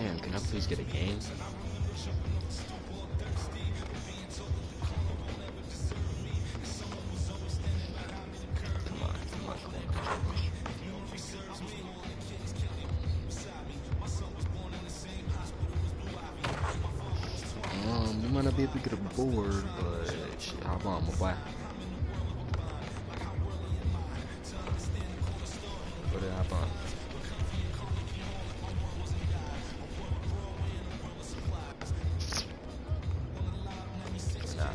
Damn, can I please get a game? Come on, come on, come on, come on. You might not be able to get a board, but shit, hop on, my boy. Put it hop on. Nah.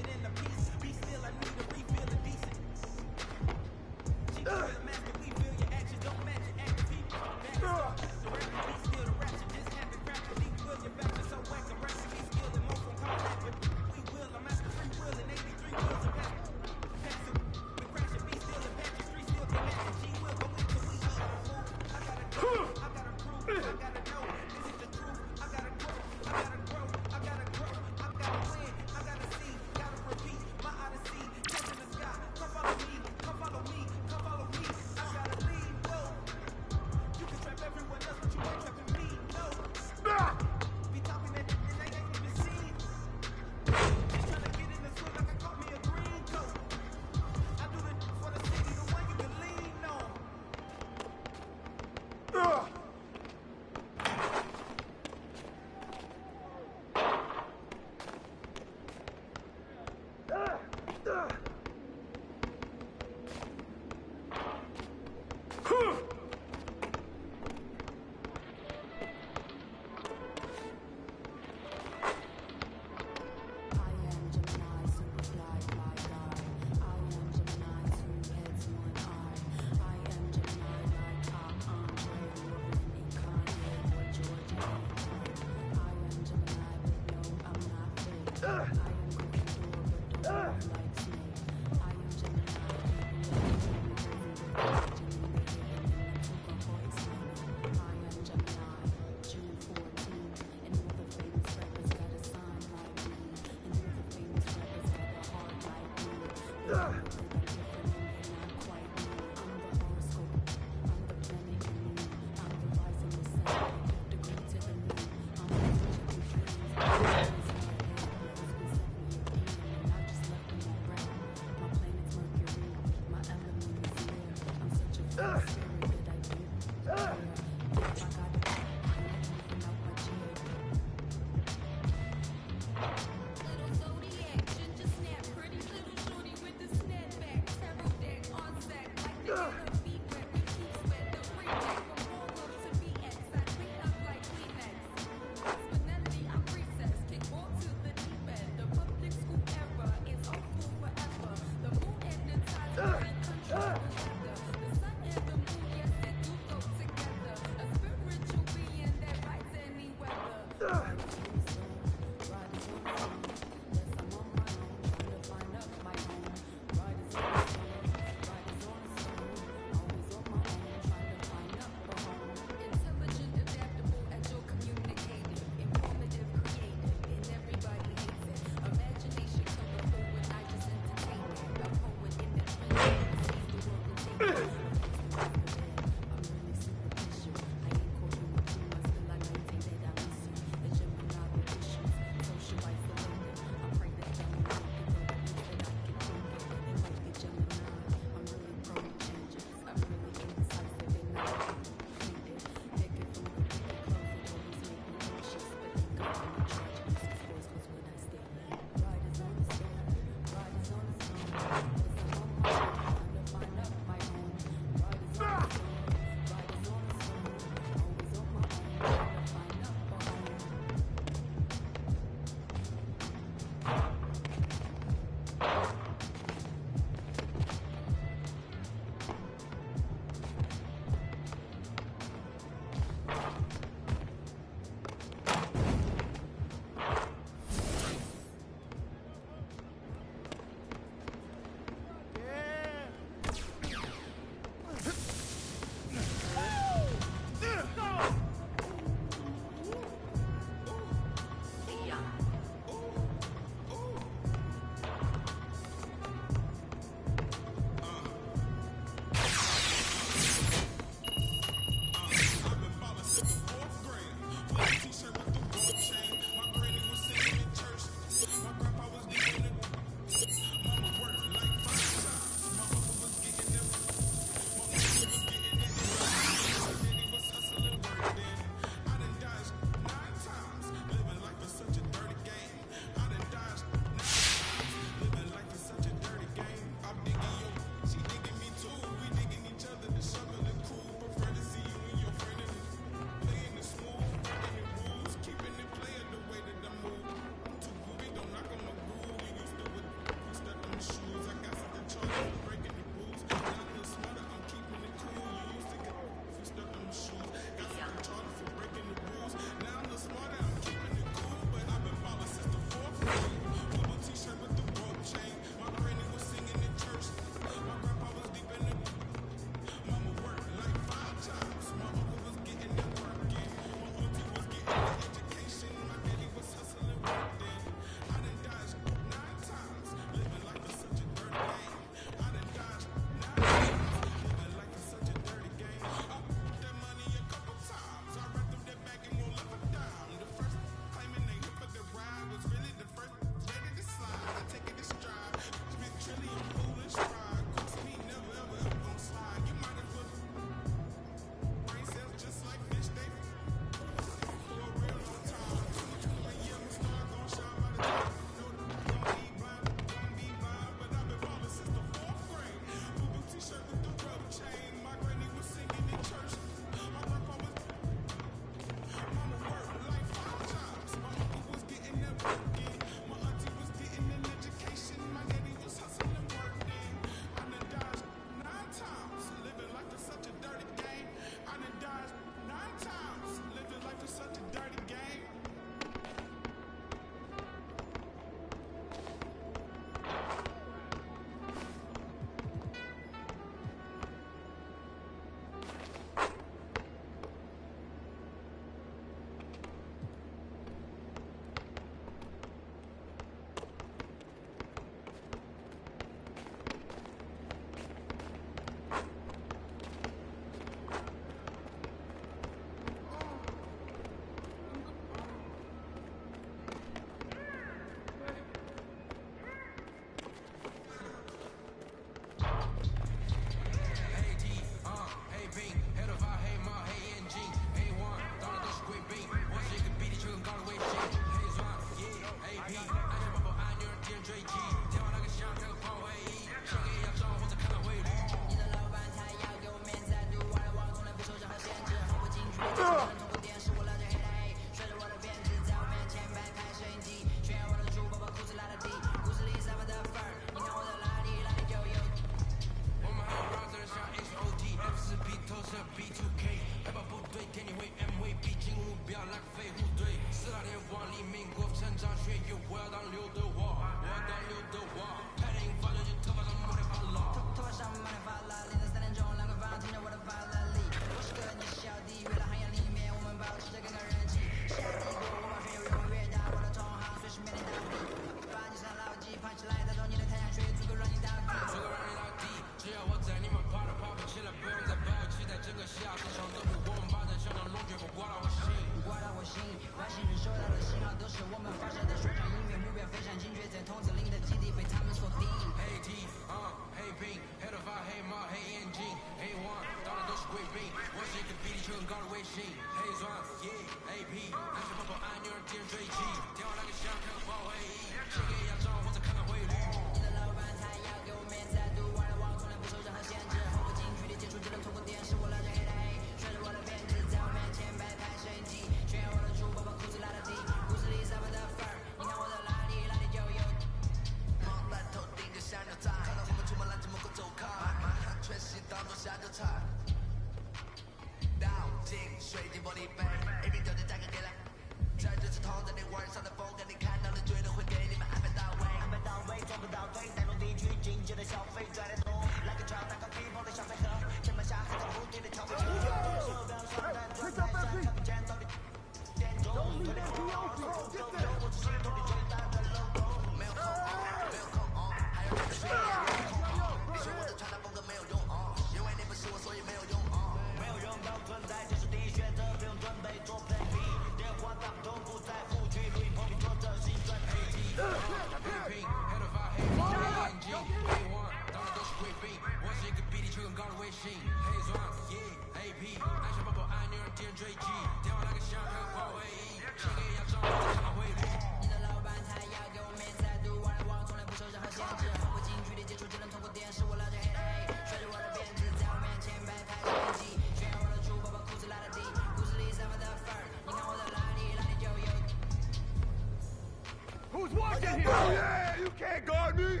Who's watching here? Oh yeah, you can't guard me!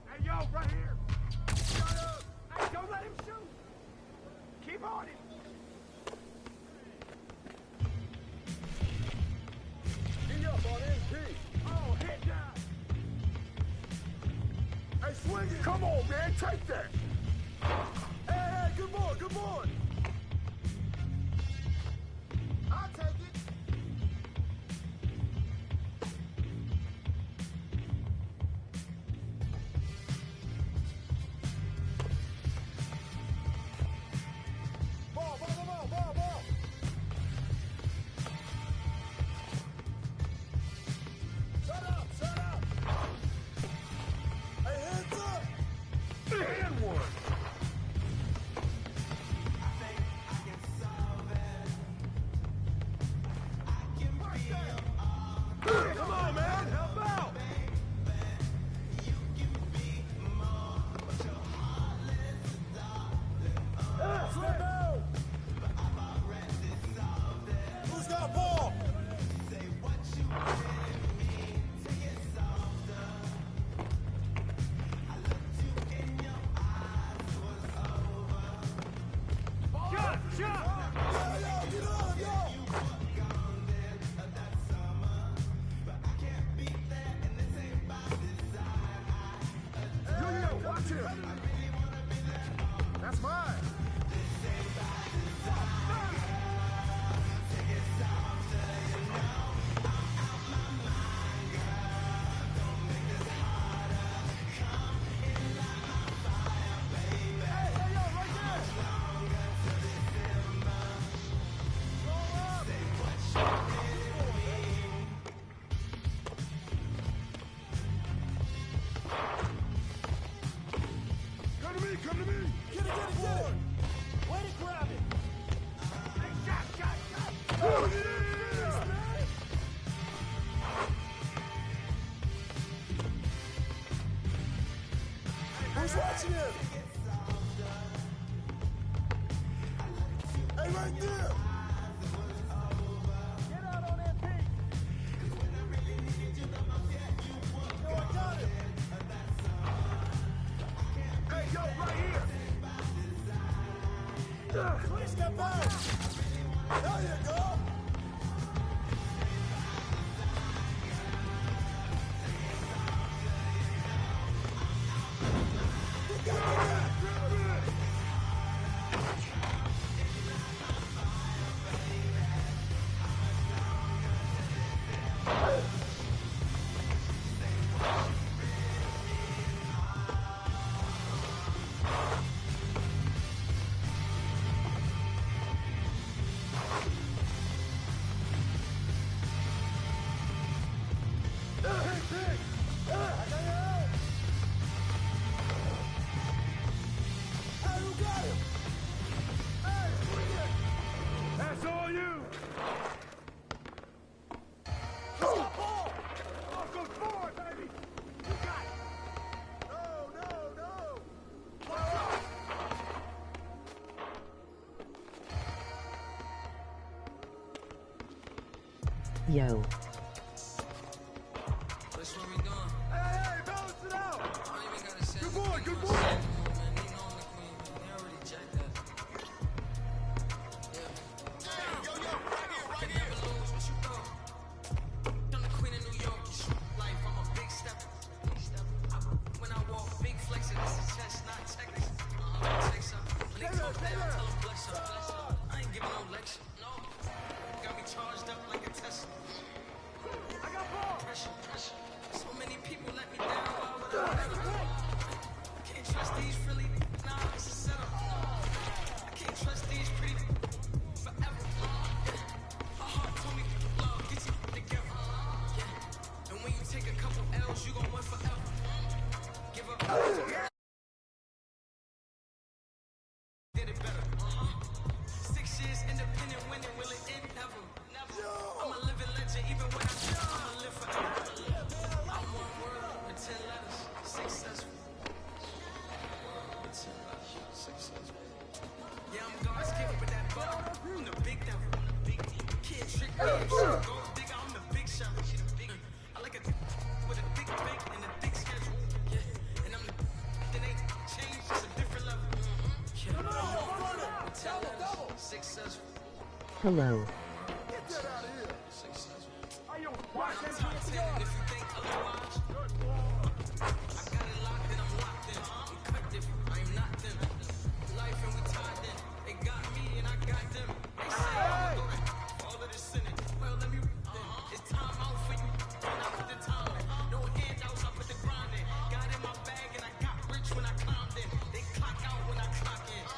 Hey, yo, right here! Shut up! Hey, don't let him shoot! Keep on it! Get up on MP! Oh, head down! Hey, swing it! Come on, man, take that! Hey, good boy, good boy! I'll take it! Ball! Shut up! Hey, hands up! And one! Come on, man! Help out! Who's got ball? Shot! Yo, get on, yo! Yo, watch him! That's mine! Come to me! Get it! Way to grab it! Hey, shot! Oh, yeah! Who's watching him? Hey, right there! Get out on that pig! Step out. There you go. That's all you! Go forward, baby! You got it! No! Yo. That's what we doing. Hey, balance it out. I don't even gotta say Good boy, anything good to boy. myself, man. They know I'm the queen, man. They already jacked that. Yeah. Yo, right Can here. never lose what you thought. I'm the queen of New York. You shoot life. I'm a big stepper. When I walk, big flexer. This is chest, not checkers. Checks up. When they talk down, tell them bless up. I ain't giving no lecture. No. Got me charged up like a Tesla. I got ball! Pressure. So many people let me down. Why would I let them? I can't trust these really. Nah, it's a setup. I can't trust these pretty forever. My heart told me love gets you together. Yeah. And when you take a couple L's, you gon' win forever. Give up. Did it better. 6 years independent, winning, will it end? Never. I'm a living legend, even when I'ma live forever. I'm one word with 10 letters, successful. With 10 letters, successful. Yeah, I'm God's gift with that bar. I'm the big devil. Kid trick me, go digger, I'm the big shot. I like a with a big bank and a big schedule. Yeah, and I'm the that ain't changed, it's a different level. Yeah, I'm one word with 10 letters, successful. Hello. Get that out of here. Successful. Hey, yo, I'm watch that top 10, and if you think otherwise, I got it locked and I'm locked in. I'm cut different, I am not them. Life and we tied in. They got me and I got them. They say I'm gonna go to all of this sinning. Well, let me it's time out for you. And I put the time in. No handouts, I put the grind in. Got in my bag and I got rich when I climbed in. They clock out when I clock in.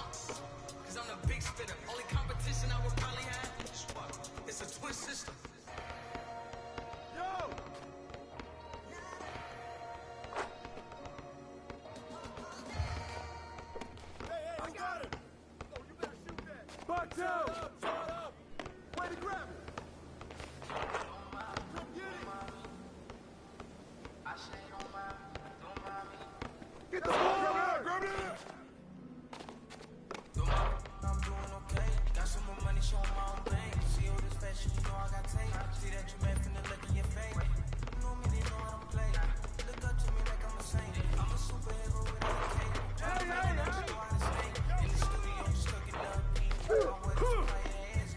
Cause I'm the big spitter. Only competition I would probably have is what? It's a twin system. Yo. Hey, I got it. Oh, you better shoot that! Buck out. Shut up. Way to grab it. Come get it. Get the ball out. Grab it. I'm doing okay. Got some more money, showing my own bank. See all this fashion, you know I got tape. See that you mad from the look in your face. You know me, they know I don't play. Look up to me like I'm a saint. I'm a superhero without a cape. Hey! In the studio, just cooking up. I'm with it, my hands.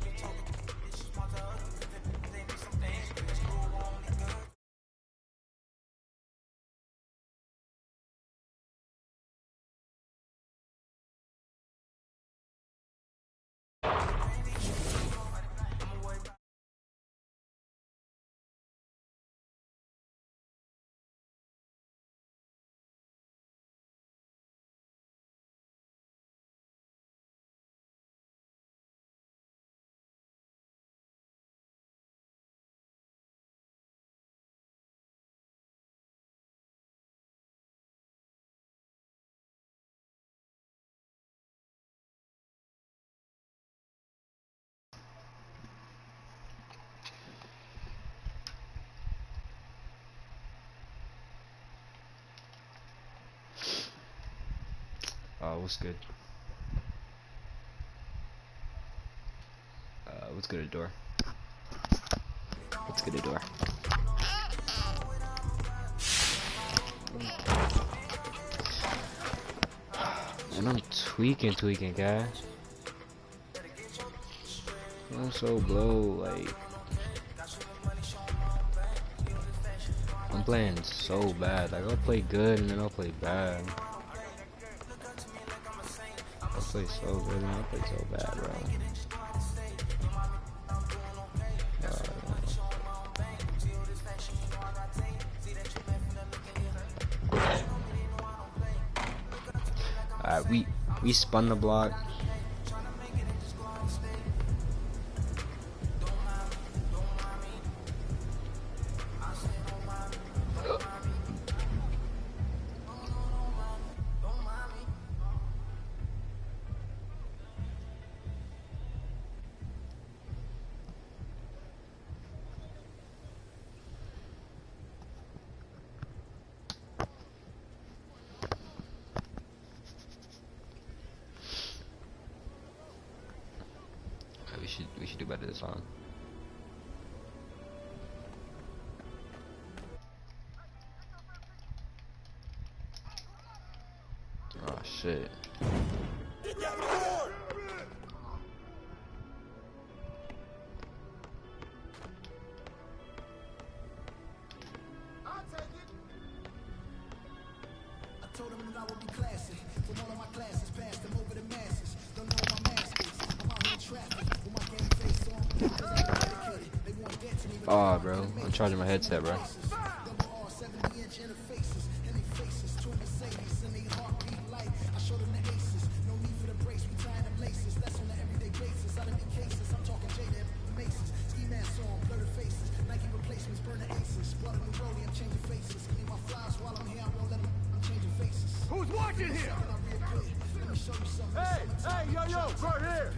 We talking, it's just my dog. They need some dance. Let's go on and good. What's good? What's good, Adore? What's good, Adore? And I'm tweaking, guys. I'm so blow, like I'm playing so bad. Like I'll play good and then I'll play bad. I'll play so good and I'll play so bad, bro. Alright, we spun the block. We should do better this time. Oh shit. Oh, bro, I'm charging my headset, bro. Who's watching here? Hey, hey, yo, right here.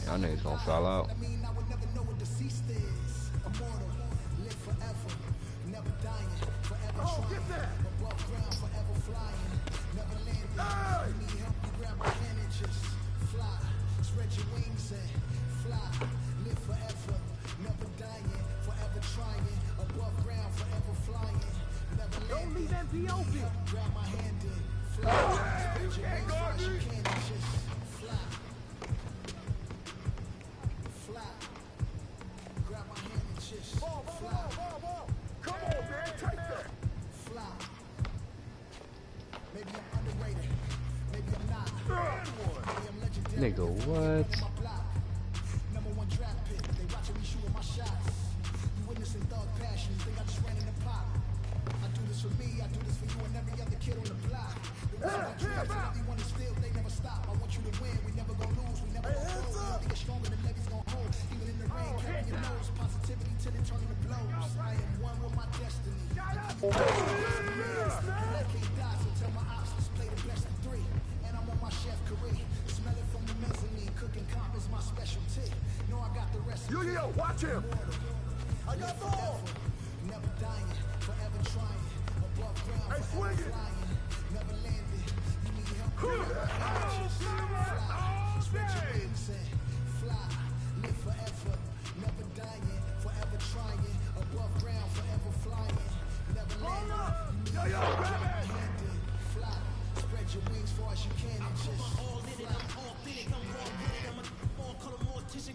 Y'all niggas gonna fall out. Oh, get that! Don't leave empty open! Hey, you can't guard me! Ball. Come on, man, take that! Nigga, what? Yo, watch him! I got ball! Hey, swing it!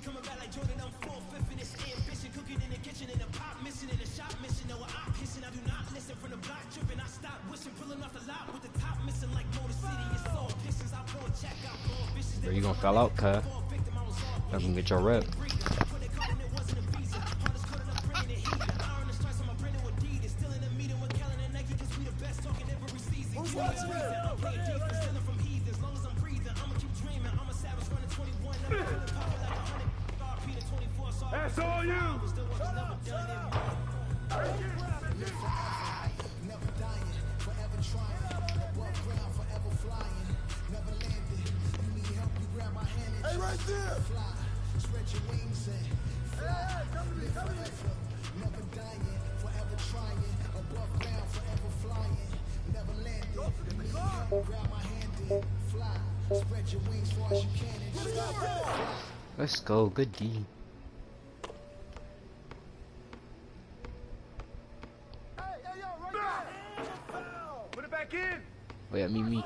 Coming back like Jordan, I'm 4/5 in this ambition. Cooking in the kitchen, in the pot missing, in the shop missing. No, I'm kissing. I do not listen from the block tripping. I stop wishing, pulling off the lot with the top missing like Motor City. It's all pistons. I pull a check, I pull vicious. Bro, you gonna fall out, cuz. I'm gonna get your rep. That's all you! Hey, right there! Spread your wings and fly. Live forever, never dying, forever trying. Above ground, forever flying, never landing. You need help, grab my hand and fly. Spread your wings far as you can and just fly. Let's go, good D. Oh yeah, me. Rain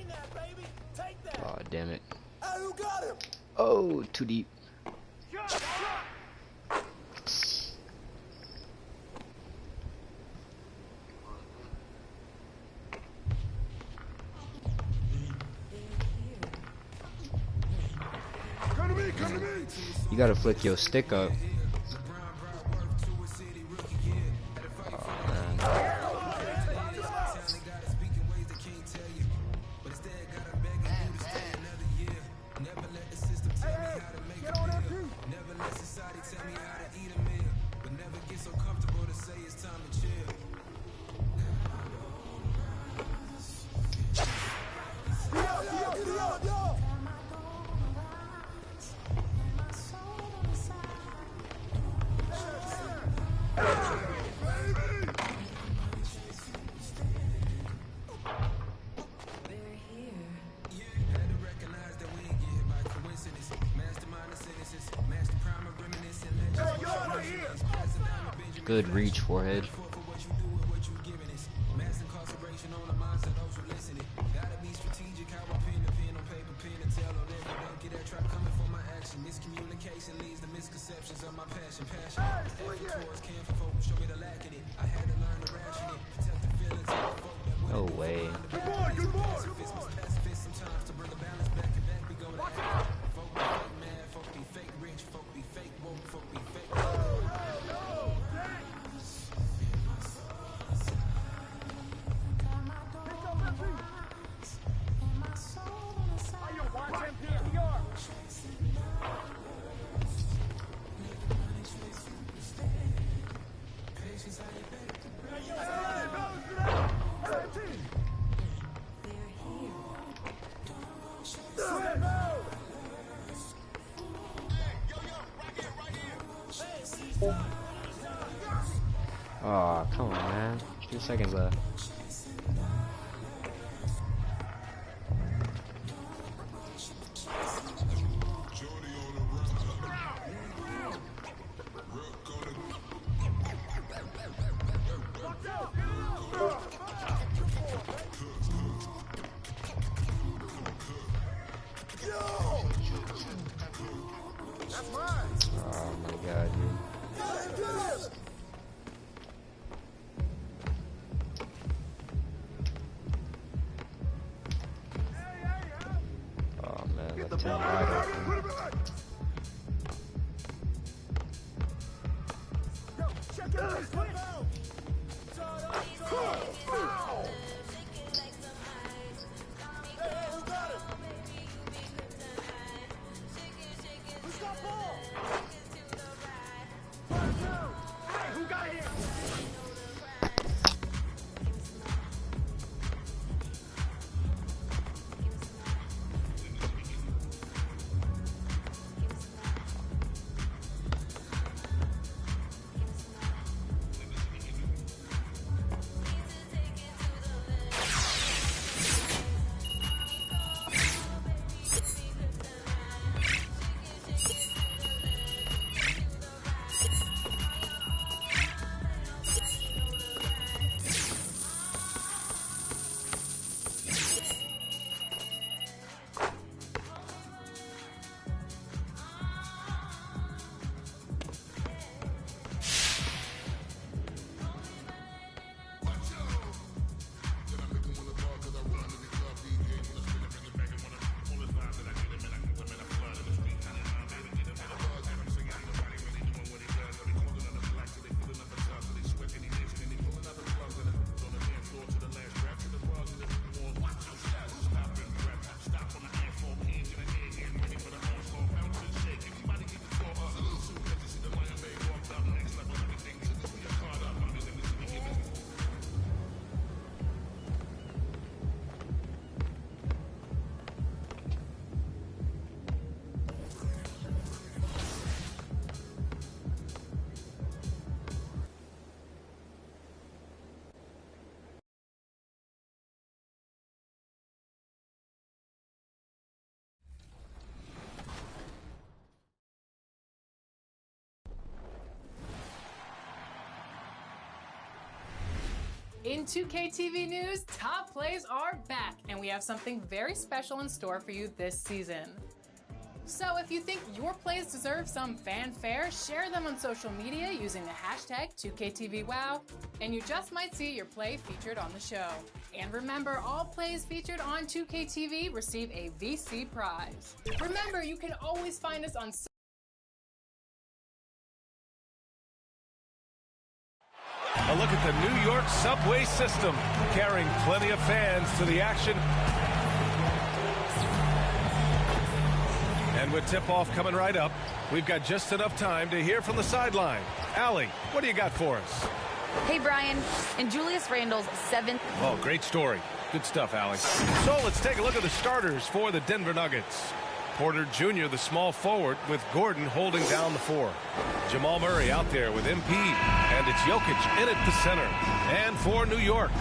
that, baby. Take that. Oh damn it. Hey, who got him? Oh, too deep. Come to me, come to me. You gotta flick your stick up. Oh man. Get on that too. Yo. Good reach, forehead. No way. Good boy, good boy. Oh, come on, man. 2 seconds left. Oh my god, dude. Oh man, that 10 wide open. Check it out. Hey, who got it? Who's got ball? Hey, who got him? In 2K TV news, top plays are back. and we have something very special in store for you this season. So if you think your plays deserve some fanfare, share them on social media using the hashtag 2KTVWow, and you just might see your play featured on the show. And remember, all plays featured on 2KTV receive a VC prize. Remember, you can always find us on A look at the New York subway system, carrying plenty of fans to the action. And with tip-off coming right up, we've got just enough time to hear from the sideline. Allie, what do you got for us? Hey, Brian. In Julius Randle's 7th... Oh, great story. Good stuff, Allie. So let's take a look at the starters for the Denver Nuggets. Porter Jr., the small forward, with Gordon holding down the 4. Jamal Murray out there with MP, and it's Jokic in at the center. And for New York,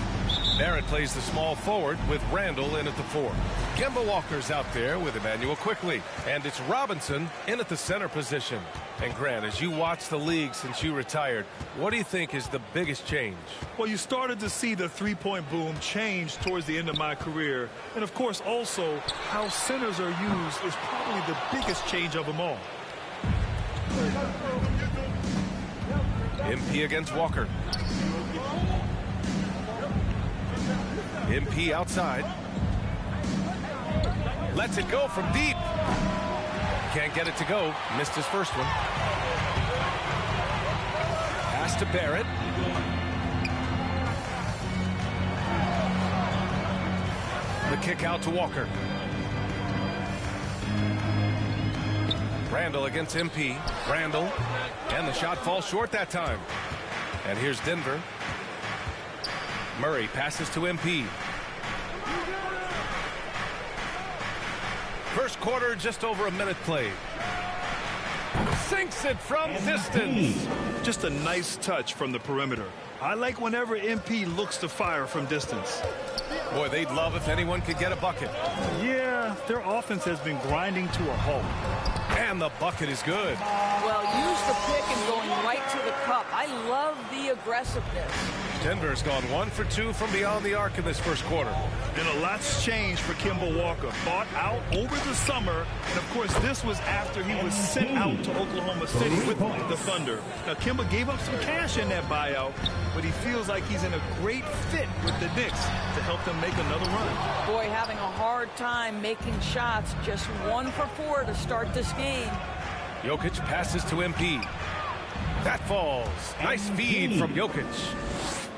Barrett plays the small forward with Randle in at the 4. Kemba Walker's out there with Emmanuel Quickley, and it's Robinson in at the center position. And Grant, as you watch the league since you retired, what do you think is the biggest change? Well, you started to see the three-point boom change towards the end of my career. And, of course, also how centers are used is probably the biggest change of them all. MP against Walker. MP outside. Lets it go from deep. Can't get it to go. Missed his first one. Pass to Barrett. The kick out to Walker. Randle against MP. Randle. And the shot falls short that time. And here's Denver. Murray passes to MP. First quarter, just over a minute played. Sinks it from distance. Just a nice touch from the perimeter. I like whenever MP looks to fire from distance. Boy, they'd love if anyone could get a bucket. Yeah, their offense has been grinding to a halt. And the bucket is good. Well, use the pick and going right to the cup. I love the aggressiveness. Denver's gone 1 for 2 from beyond the arc in this first quarter. And a lot's changed for Kemba Walker. Bought out over the summer. And, of course, this was after he was sent out to Oklahoma City with the Thunder. Now, Kemba gave up some cash in that buyout, but he feels like he's in a great fit with the Knicks to help them make another run. Boy, having a hard time making shots. Just 1 for 4 to start this game. Jokic passes to MP. That falls. Nice feed from Jokic.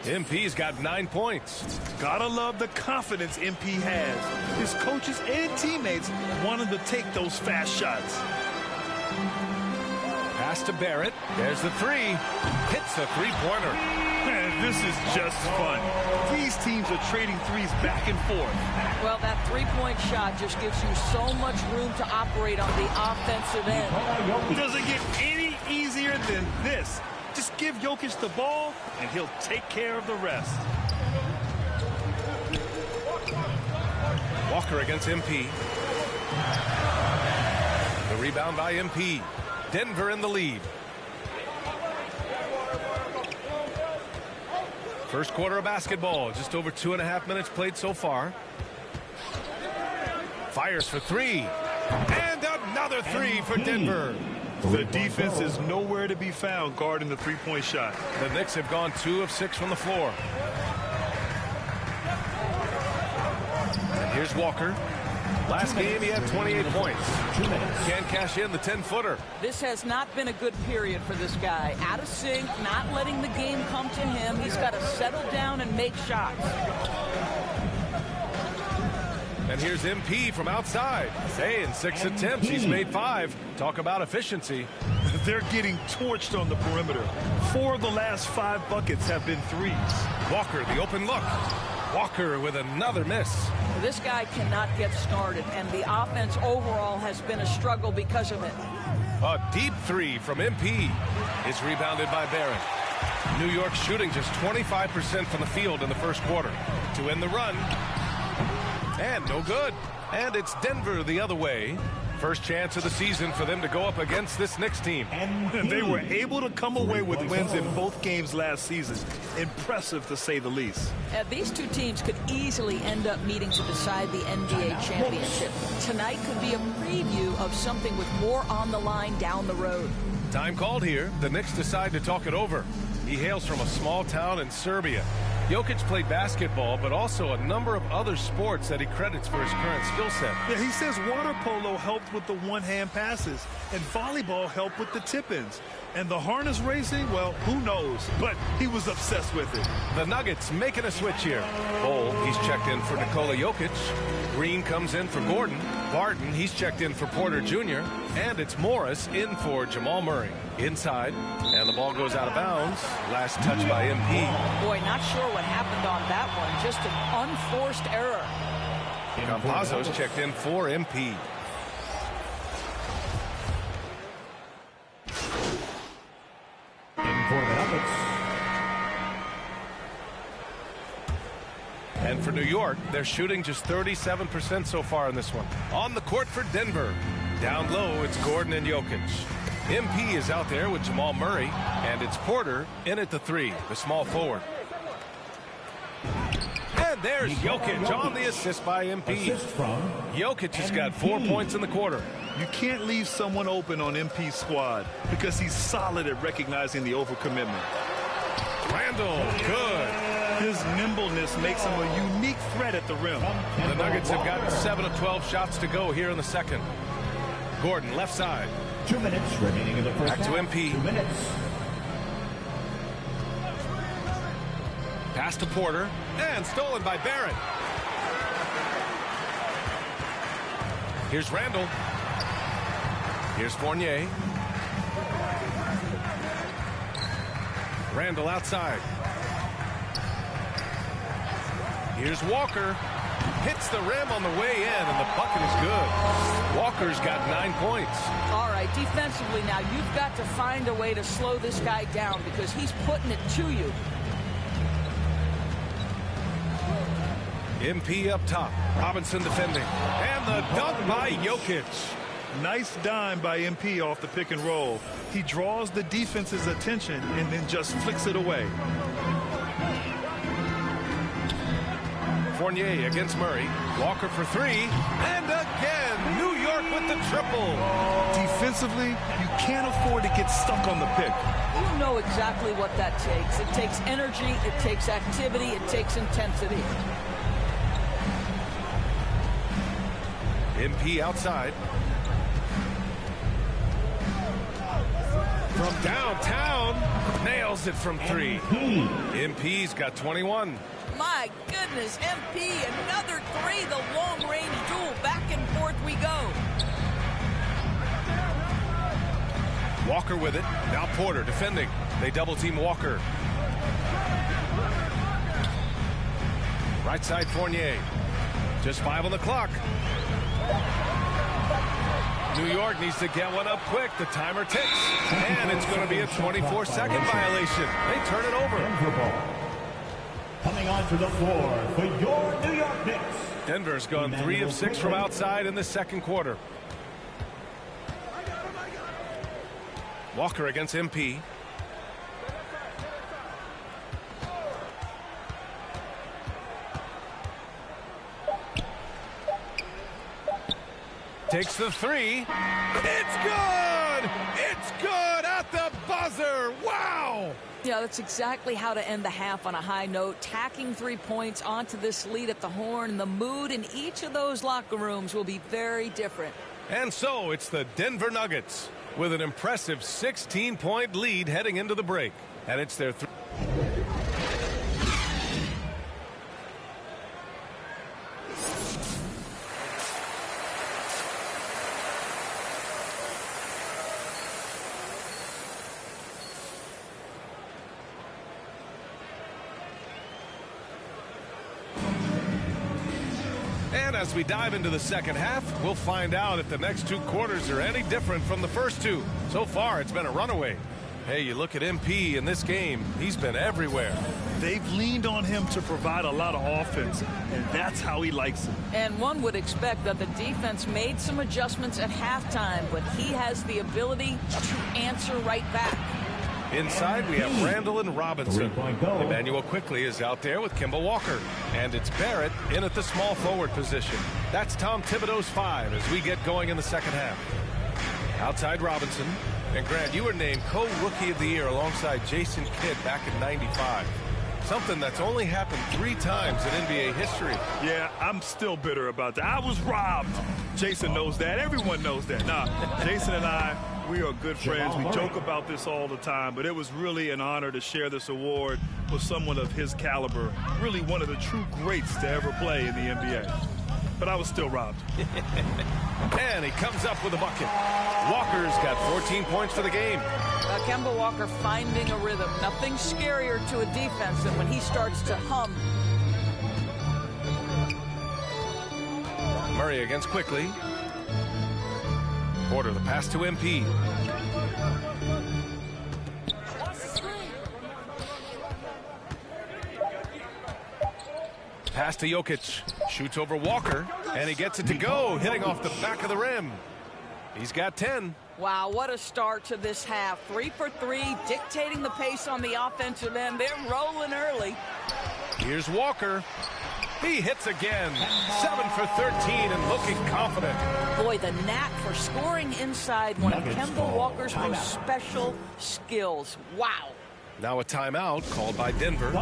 MP's got 9 points. Gotta love the confidence MP has. His coaches and teammates want him to take those fast shots. Pass to Barrett. There's the 3. Hits the three-pointer. Man, this is just fun. These teams are trading threes back and forth. Well, that three-point shot just gives you so much room to operate on the offensive end. Doesn't get any easier than this. Just give Jokic the ball, and he'll take care of the rest. Walker against MP. The rebound by MP. Denver in the lead. First quarter of basketball. Just over 2.5 minutes played so far. Fires for 3. And another 3 for Denver. The defense is nowhere to be found guarding the three-point shot. The Knicks have gone 2 of 6 from the floor. And here's Walker. Last game, he had 28 points. Can't cash in the 10-footer. This has not been a good period for this guy. Out of sync, not letting the game come to him. He's got to settle down and make shots. And here's MP from outside. Hey, in 6 attempts, he's made 5. Talk about efficiency. They're getting torched on the perimeter. 4 of the last 5 buckets have been threes. Walker, the open look. Walker with another miss. This guy cannot get started, and the offense overall has been a struggle because of it. A deep 3 from MP is rebounded by Barrett. New York shooting just 25% from the field in the first quarter to end the run. And no good. And it's Denver the other way. First chance of the season for them to go up against this Knicks team. And they were able to come away with wins in both games last season. Impressive, to say the least. These two teams could easily end up meeting to decide the NBA championship. Tonight could be a preview of something with more on the line down the road. Time called here. The Knicks decide to talk it over. He hails from a small town in Serbia. Jokic played basketball, but also a number of other sports that he credits for his current skill set. Yeah, he says water polo helped with the one-hand passes, and volleyball helped with the tip-ins. And the harness racing, well, who knows? But he was obsessed with it. The Nuggets making a switch here. Bol, he's checked in for Nikola Jokic. Green comes in for Gordon. Barton, he's checked in for Porter Jr. And it's Morris in for Jamal Murray. Inside, and the ball goes out of bounds. Last touch by MP. Boy, not sure what happened on that one. Just an unforced error. Campazzo's checked in for MP. For the Nuggets. And for New York, they're shooting just 37% so far in this one. On the court for Denver. Down low, it's Gordon and Jokic. MP is out there with Jamal Murray, and it's Porter in at the three, the small forward. And there's Jokic on the assist by MP. Jokic has got 4 points in the quarter. You can't leave someone open on MP's squad because he's solid at recognizing the overcommitment. Randall, good. His nimbleness makes him a unique threat at the rim. The Nuggets have gotten 7 of 12 shots to go here in the second. Gordon, left side. 2 minutes remaining in the first half. Back to MP. 2 minutes. Pass to Porter, and stolen by Barrett. Here's Randall. Here's Fournier. Randall outside. Here's Walker. Hits the rim on the way in, and the bucket is good. Walker's got 9 points. All right, defensively now, you've got to find a way to slow this guy down because he's putting it to you. MP up top. Robinson defending. And the dunk by Jokic. Nice dime by MP off the pick and roll. He draws the defense's attention and then just flicks it away. Fournier against Murray. Walker for three. And again, New York with the triple. Defensively, you can't afford to get stuck on the pick. You know exactly what that takes. It takes energy, it takes activity, it takes intensity. MP outside. From downtown, nails it from three. MP's got 21. My goodness, MP, another three, the long-range duel. Back and forth we go. Walker with it. Now Porter defending. They double-team Walker. Right side Fournier. Just 5 on the clock. New York needs to get one up quick. The timer ticks. And it's going to be a 24-second violation. They turn it over. Coming onto the floor for your New York Knicks. Denver's gone 3 of 6 from outside in the second quarter. Walker against MP. Takes the three. It's good! It's good at the buzzer! Wow! Yeah, that's exactly how to end the half on a high note. Tacking 3 points onto this lead at the horn. And the mood in each of those locker rooms will be very different. And so it's the Denver Nuggets with an impressive 16-point lead heading into the break. And it's their As we dive into the second half, we'll find out if the next 2 quarters are any different from the first 2. So far, it's been a runaway. Hey, you look at MP in this game, he's been everywhere. They've leaned on him to provide a lot of offense, and that's how he likes it. And one would expect that the defense made some adjustments at halftime, but he has the ability to answer right back. Inside, we have Randall and Robinson. Emmanuel quickly is out there with Kemba Walker. And it's Barrett in at the small forward position. That's Tom Thibodeau's 5 as we get going in the second half. Outside Robinson. And Grant, you were named co-rookie of the year alongside Jason Kidd back in '95. Something that's only happened 3 times in NBA history. Yeah, I'm still bitter about that. I was robbed. Jason knows that. Everyone knows that. Nah, Jason and I, we are good friends. We joke about this all the time, but it was really an honor to share this award with someone of his caliber. Really one of the true greats to ever play in the NBA. But I was still robbed. And he comes up with a bucket. Walker's got 14 points for the game. Kemba Walker finding a rhythm. Nothing scarier to a defense than when he starts to hum. Murray against quickly. Porter, the pass to MP. Pass to Jokic. Shoots over Walker, and he gets it to go, hitting off the back of the rim. He's got 10. Wow, what a start to this half. 3 for 3, dictating the pace on the offensive end. They're rolling early. Here's Walker. He hits again. 7 for 13 and looking confident. Boy, the knack for scoring inside one of Kemba Walker's most special skills. Wow. Now a timeout called by Denver.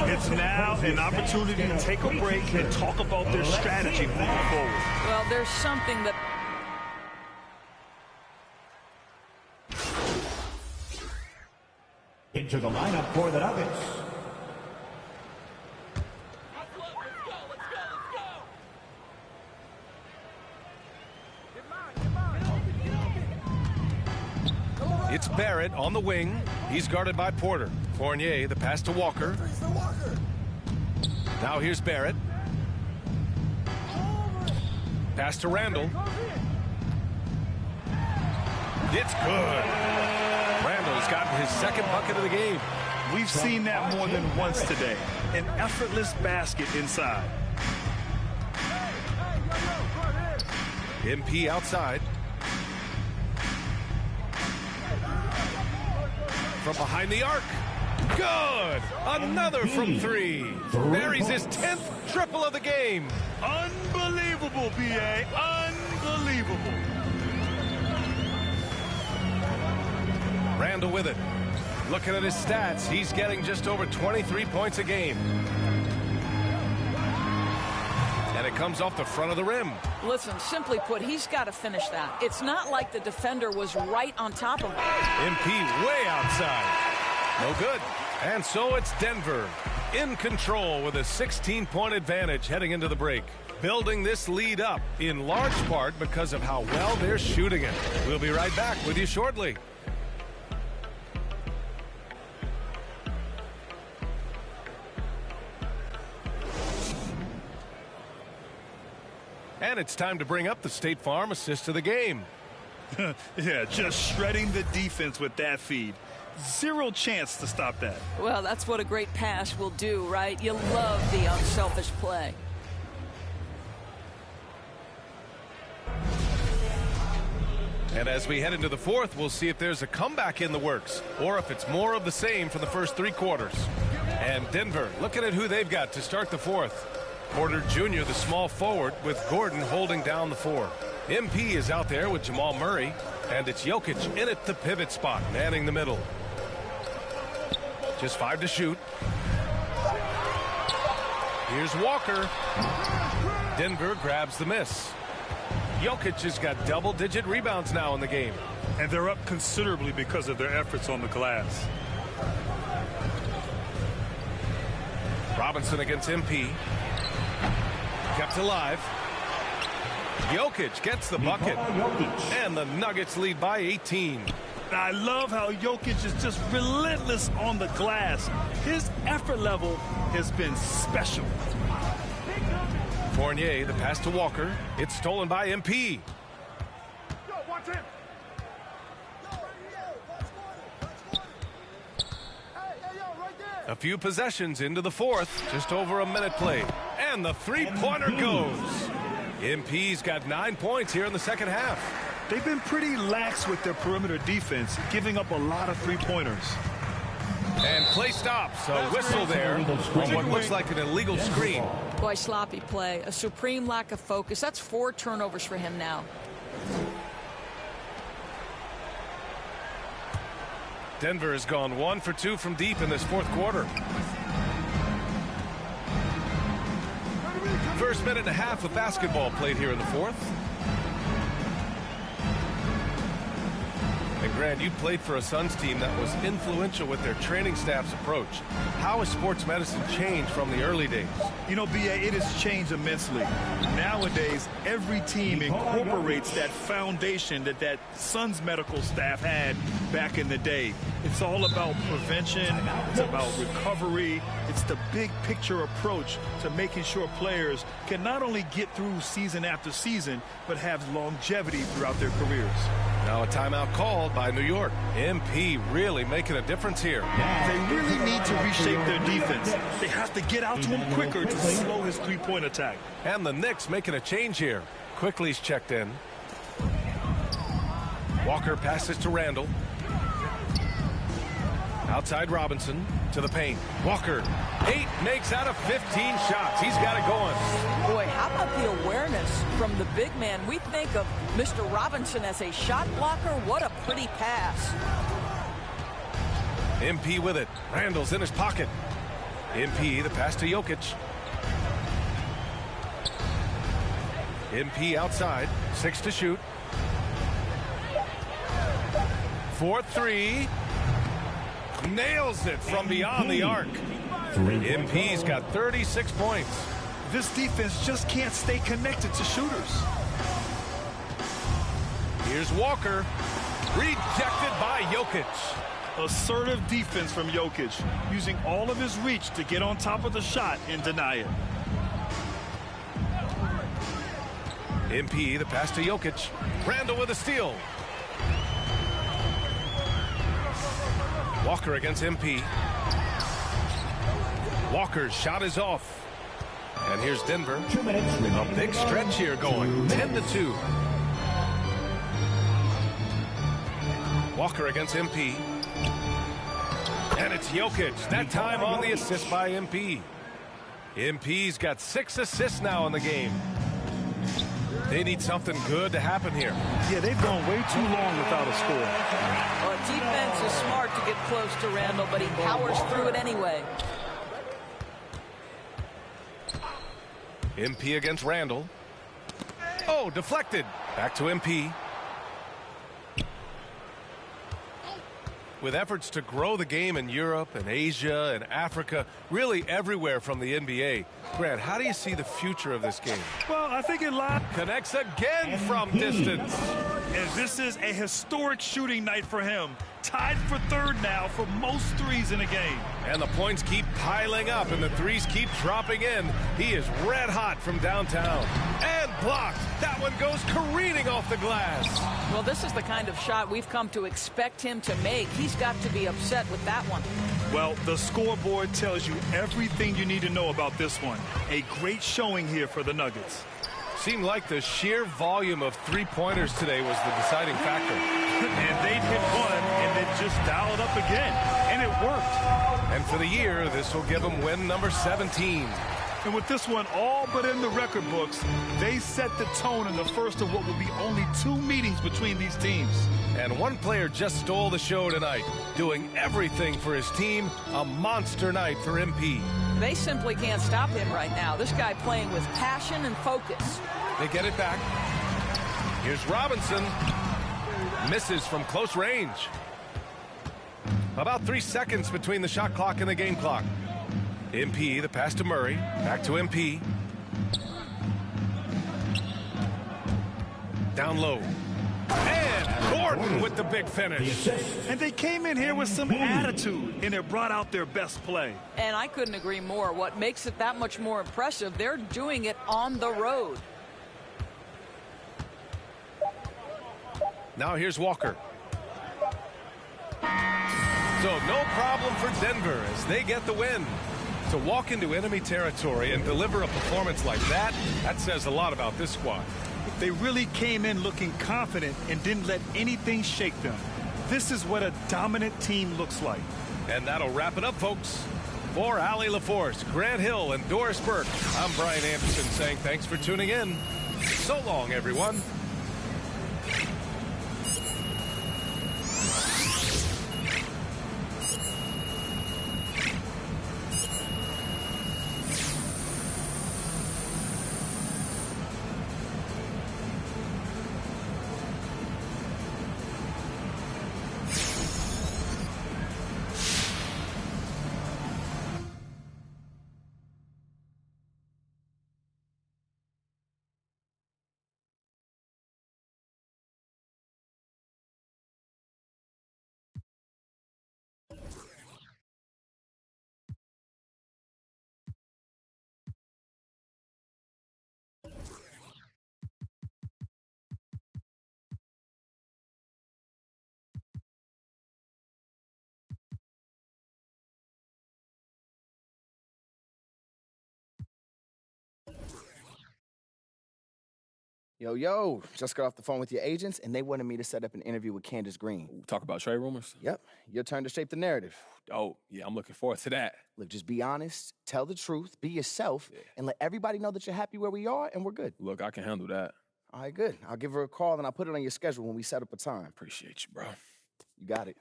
It's now an opportunity to take a break and talk about their strategy moving forward. Well, there's something that... Into the lineup for the Nuggets. It's Barrett on the wing. He's guarded by Porter. Fournier, the pass to Walker. Now here's Barrett. Pass to Randall. It's good. Randall's gotten his second bucket of the game. We've seen that more than once today. An effortless basket inside. MP outside. From behind the arc. Good. Another from 3. Buries his 10th triple of the game. Unbelievable, B.A. Unbelievable. Randall with it. Looking at his stats, he's getting just over 23 points a game. And it comes off the front of the rim. Listen, simply put, he's got to finish that. It's not like the defender was right on top of him. MP way outside. No good. And so it's Denver in control with a 16-point advantage heading into the break. Building this lead up in large part because of how well they're shooting it. We'll be right back with you shortly. And it's time to bring up the State Farm assist of the game. Yeah, just shredding the defense with that feed. Zero chance to stop that. Well, that's what a great pass will do, right? You love the unselfish play. And as we head into the fourth, we'll see if there's a comeback in the works or if it's more of the same for the first 3 quarters. And Denver, looking at who they've got to start the fourth. Porter Jr., the small forward, with Gordon holding down the 4. MP is out there with Jamal Murray, and it's Jokic in at the pivot spot, manning the middle. Just 5 to shoot. Here's Walker. Denver grabs the miss. Jokic has got double-digit rebounds now in the game. And they're up considerably because of their efforts on the glass. Robinson against MP. Kept alive. Jokic gets the bucket. And the Nuggets lead by 18. I love how Jokic is just relentless on the glass. His effort level has been special. Fournier, the pass to Walker. It's stolen by MP. Yo, watch him. Hey, yo, right there. A few possessions into the fourth, just over a minute played. And the three-pointer goes. MP's got 9 points here in the second half. They've been pretty lax with their perimeter defense, giving up a lot of three-pointers. And play stops. A whistle there on what looks like an illegal screen. Boy, sloppy play. A supreme lack of focus. That's 4 turnovers for him now. Denver has gone 1 for 2 from deep in this fourth quarter. First minute and a half of basketball played here in the fourth. And Grant, you played for a Suns team that was influential with their training staff's approach. How has sports medicine changed from the early days? You know, B.A., it has changed immensely. Nowadays, every team incorporates that foundation that Suns medical staff had back in the day. It's all about prevention. It's about recovery. It's the big picture approach to making sure players can not only get through season after season, but have longevity throughout their careers. Now a timeout called by New York. MP really making a difference here. They really need to reshape their defense. They have to get out to him quicker to slow his three-point attack. And the Knicks making a change here. Quickly's checked in. Walker passes to Randall. Outside Robinson to the paint. Walker, 8 makes out of 15 shots. He's got it going. Boy, how about the awareness from the big man? We think of Mr. Robinson as a shot blocker. What a pretty pass. MP with it. Randall's in his pocket. MP, the pass to Jokic. MP outside. 6 to shoot. 4-3. Nails it from beyond the arc. MP's got 36 points. This defense just can't stay connected to shooters. Here's Walker. Rejected by Jokic. Assertive defense from Jokic, using all of his reach to get on top of the shot and deny it. MP, the pass to Jokic. Randall with a steal. Walker against MP. Walker's shot is off. And here's Denver. A big stretch here going. 10-2. Walker against MP. And it's Jokic. That time on the assist by MP. MP's got 6 assists now in the game. They need something good to happen here. Yeah, they've gone way too long without a score. Well, defense is smart to get close to Randall, but he powers through it anyway. MP against Randall. Oh, deflected. Back to MP. With efforts to grow the game in Europe and Asia and Africa, really everywhere from the NBA. Grant, how do you see the future of this game? Well, I think it lies. Connects again from distance. And this is a historic shooting night for him. Tied for third now for most threes in a game. And the points keep piling up and the threes keep dropping in. He is red hot from downtown. And blocked. That one goes careening off the glass. Well, this is the kind of shot we've come to expect him to make. He's got to be upset with that one. Well, the scoreboard tells you everything you need to know about this one. A great showing here for the Nuggets. Seemed like the sheer volume of three-pointers today was the deciding factor. And they'd hit one and then just dial it up again. And it worked. And for the year, this will give them win number 17. And with this one all but in the record books, they set the tone in the first of what will be only 2 meetings between these teams. And one player just stole the show tonight, doing everything for his team. A monster night for MP. They simply can't stop him right now. This guy playing with passion and focus. They get it back. Here's Robinson. Misses from close range. About 3 seconds between the shot clock and the game clock. MP, the pass to Murray. Back to MP. Down low. And Gordon with the big finish. And they came in here with some attitude, and it brought out their best play. And I couldn't agree more. What makes it that much more impressive, they're doing it on the road. Now here's Walker. So no problem for Denver as they get the win. To walk into enemy territory and deliver a performance like that says a lot about this squad. They really came in looking confident and didn't let anything shake them. This is what a dominant team looks like. And that'll wrap it up, folks. For Allie LaForce, Grant Hill, and Doris Burke, I'm Brian Anderson saying thanks for tuning in. So long, everyone. Yo, just got off the phone with your agents, and they wanted me to set up an interview with Candace Green. Talk about trade rumors? Yep. Your turn to shape the narrative. Oh, yeah, I'm looking forward to that. Look, just be honest, tell the truth, be yourself, and let everybody know that you're happy where we are, and we're good. Look, I can handle that. All right, good. I'll give her a call, and I'll put it on your schedule when we set up a time. Appreciate you, bro. You got it.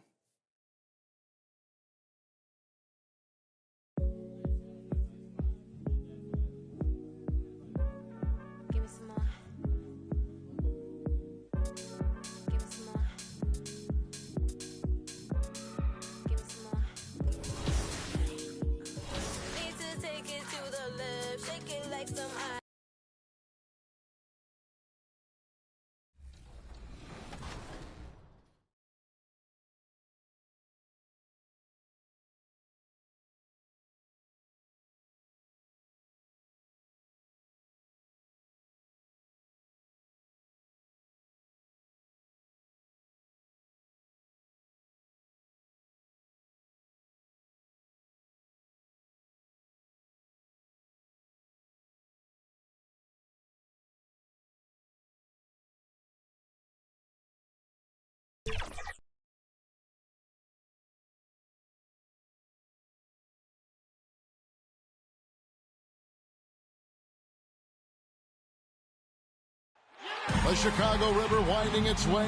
The Chicago River winding its way.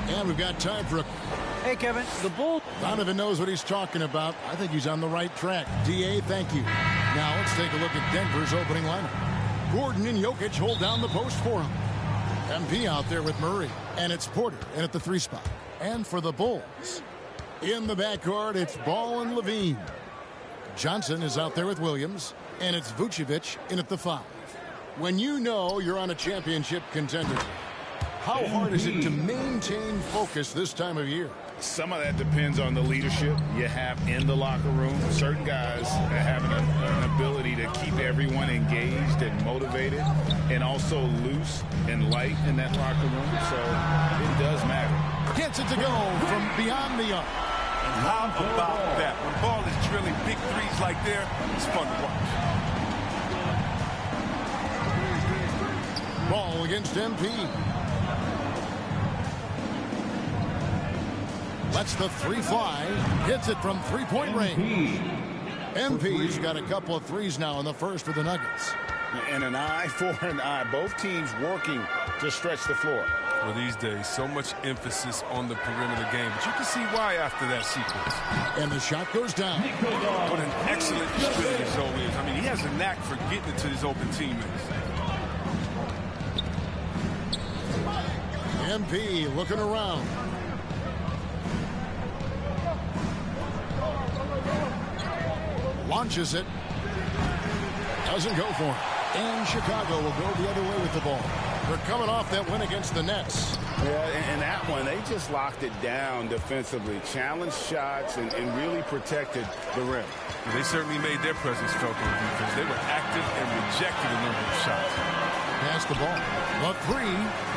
And we've got time for a... Hey, Kevin, the Bull... Donovan knows what he's talking about. I think he's on the right track. D.A., thank you. Now let's take a look at Denver's opening lineup. Gordon and Jokic hold down the post for him. MP out there with Murray. And it's Porter in at the 3 spot. And for the Bulls, in the backcourt, it's Ball and Levine. Johnson is out there with Williams. And it's Vucevic in at the 5. When you know you're on a championship contender, how hard is it to maintain focus this time of year? Some of that depends on the leadership you have in the locker room. Certain guys have an ability to keep everyone engaged and motivated and also loose and light in that locker room. So it does matter. Gets it to go from beyond the arc. And how about that? When Ball is drilling big threes like there, it's fun to watch. Ball against MP. Lets the 3 fly. Hits it from three-point range. MP's got a couple of threes now in the first for the Nuggets. And an eye for an eye. Both teams working to stretch the floor. Well, these days, so much emphasis on the perimeter game. But you can see why after that sequence. And the shot goes down. What an excellent distributor Zoe is. I mean, he has a knack for getting it to his open teammates. MP looking around. Launches it. Doesn't go for it. And Chicago will go the other way with the ball. They're coming off that win against the Nets. Yeah, and that one, they just locked it down defensively. Challenged shots and really protected the rim. They certainly made their presence felt on defense. They were active and rejected a number of shots. Pass the ball. The 3.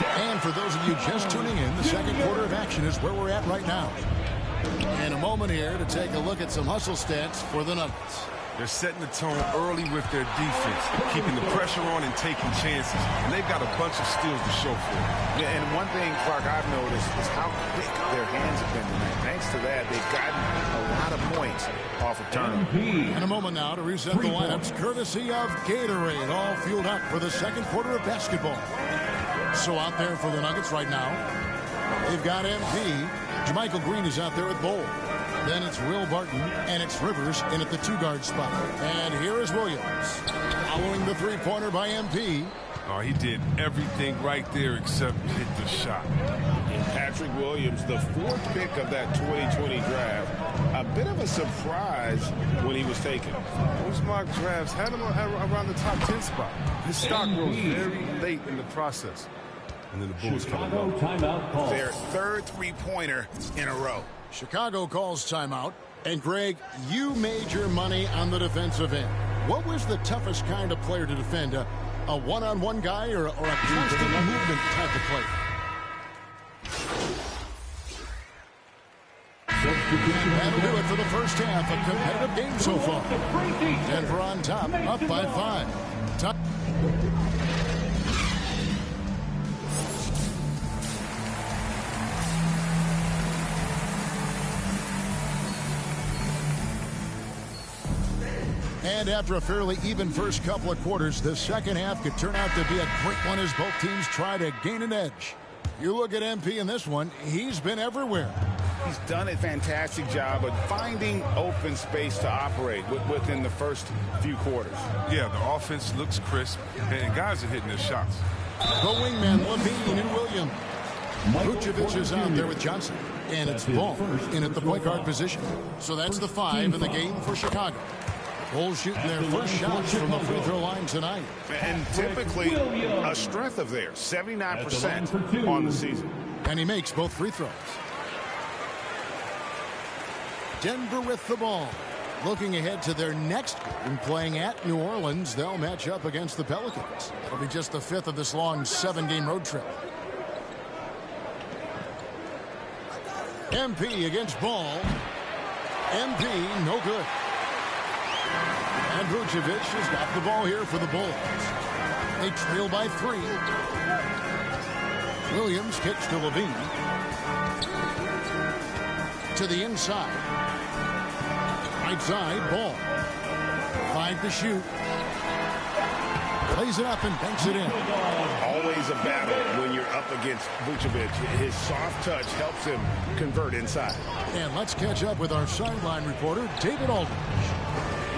And for those of you just tuning in, the second quarter of action is where we're at right now. In a moment here to take a look at some hustle stats for the Nuggets. They're setting the tone early with their defense, keeping the pressure on and taking chances. And they've got a bunch of steals to show for it. Yeah, and one thing, Clark, I've noticed is how quick their hands have been tonight. Thanks to that, they've gotten a lot of points off of turnover. In a moment now to reset the lineups, courtesy of Gatorade, all fueled up for the second quarter of basketball. So out there for the Nuggets right now, they've got MP. Jermichael Green is out there with Bowl. Then it's Will Barton, and it's Rivers in at the two-guard spot. And here is Williams, following the three-pointer by MP. Oh, he did everything right there except hit the shot. Patrick Williams, the fourth pick of that 2020 draft. A bit of a surprise when he was taken. Those mock drafts had him around the top 10 spot. His stock rose very late in the process. And then the Bulls come along. Their third three-pointer in a row. Chicago calls timeout. And, Greg, you made your money on the defensive end. What was the toughest kind of player to defend? A one-on-one guy or a constant movement type of player? That'll do it for the first half. A competitive game so far. Denver on top, up by 5. And after a fairly even first couple of quarters, the second half could turn out to be a great one as both teams try to gain an edge. You look at MP in this one, he's been everywhere. He's done a fantastic job of finding open space to operate within the first few quarters. Yeah, the offense looks crisp, and guys are hitting their shots. The wingman, Levine and Williams. Vucevic is out there with Johnson. And it's Ball in at the point guard position. So that's the 5 in the game for Chicago. Bulls shooting their first shots from the free throw line tonight. And typically a strength of theirs, 79% on the season. And he makes both free throws. Denver with the ball. Looking ahead to their next game, playing at New Orleans, they'll match up against the Pelicans. It'll be just the 5th of this long 7-game road trip. MP against Ball. MP, no good. And Vucevic has got the ball here for the Bulls. They trail by 3. Williams kicks to Levine. To the inside. Right side, Ball. 5 to shoot. Plays it up and banks it in. Always a battle when you're up against Vucevic. His soft touch helps him convert inside. And let's catch up with our sideline reporter, David Aldridge.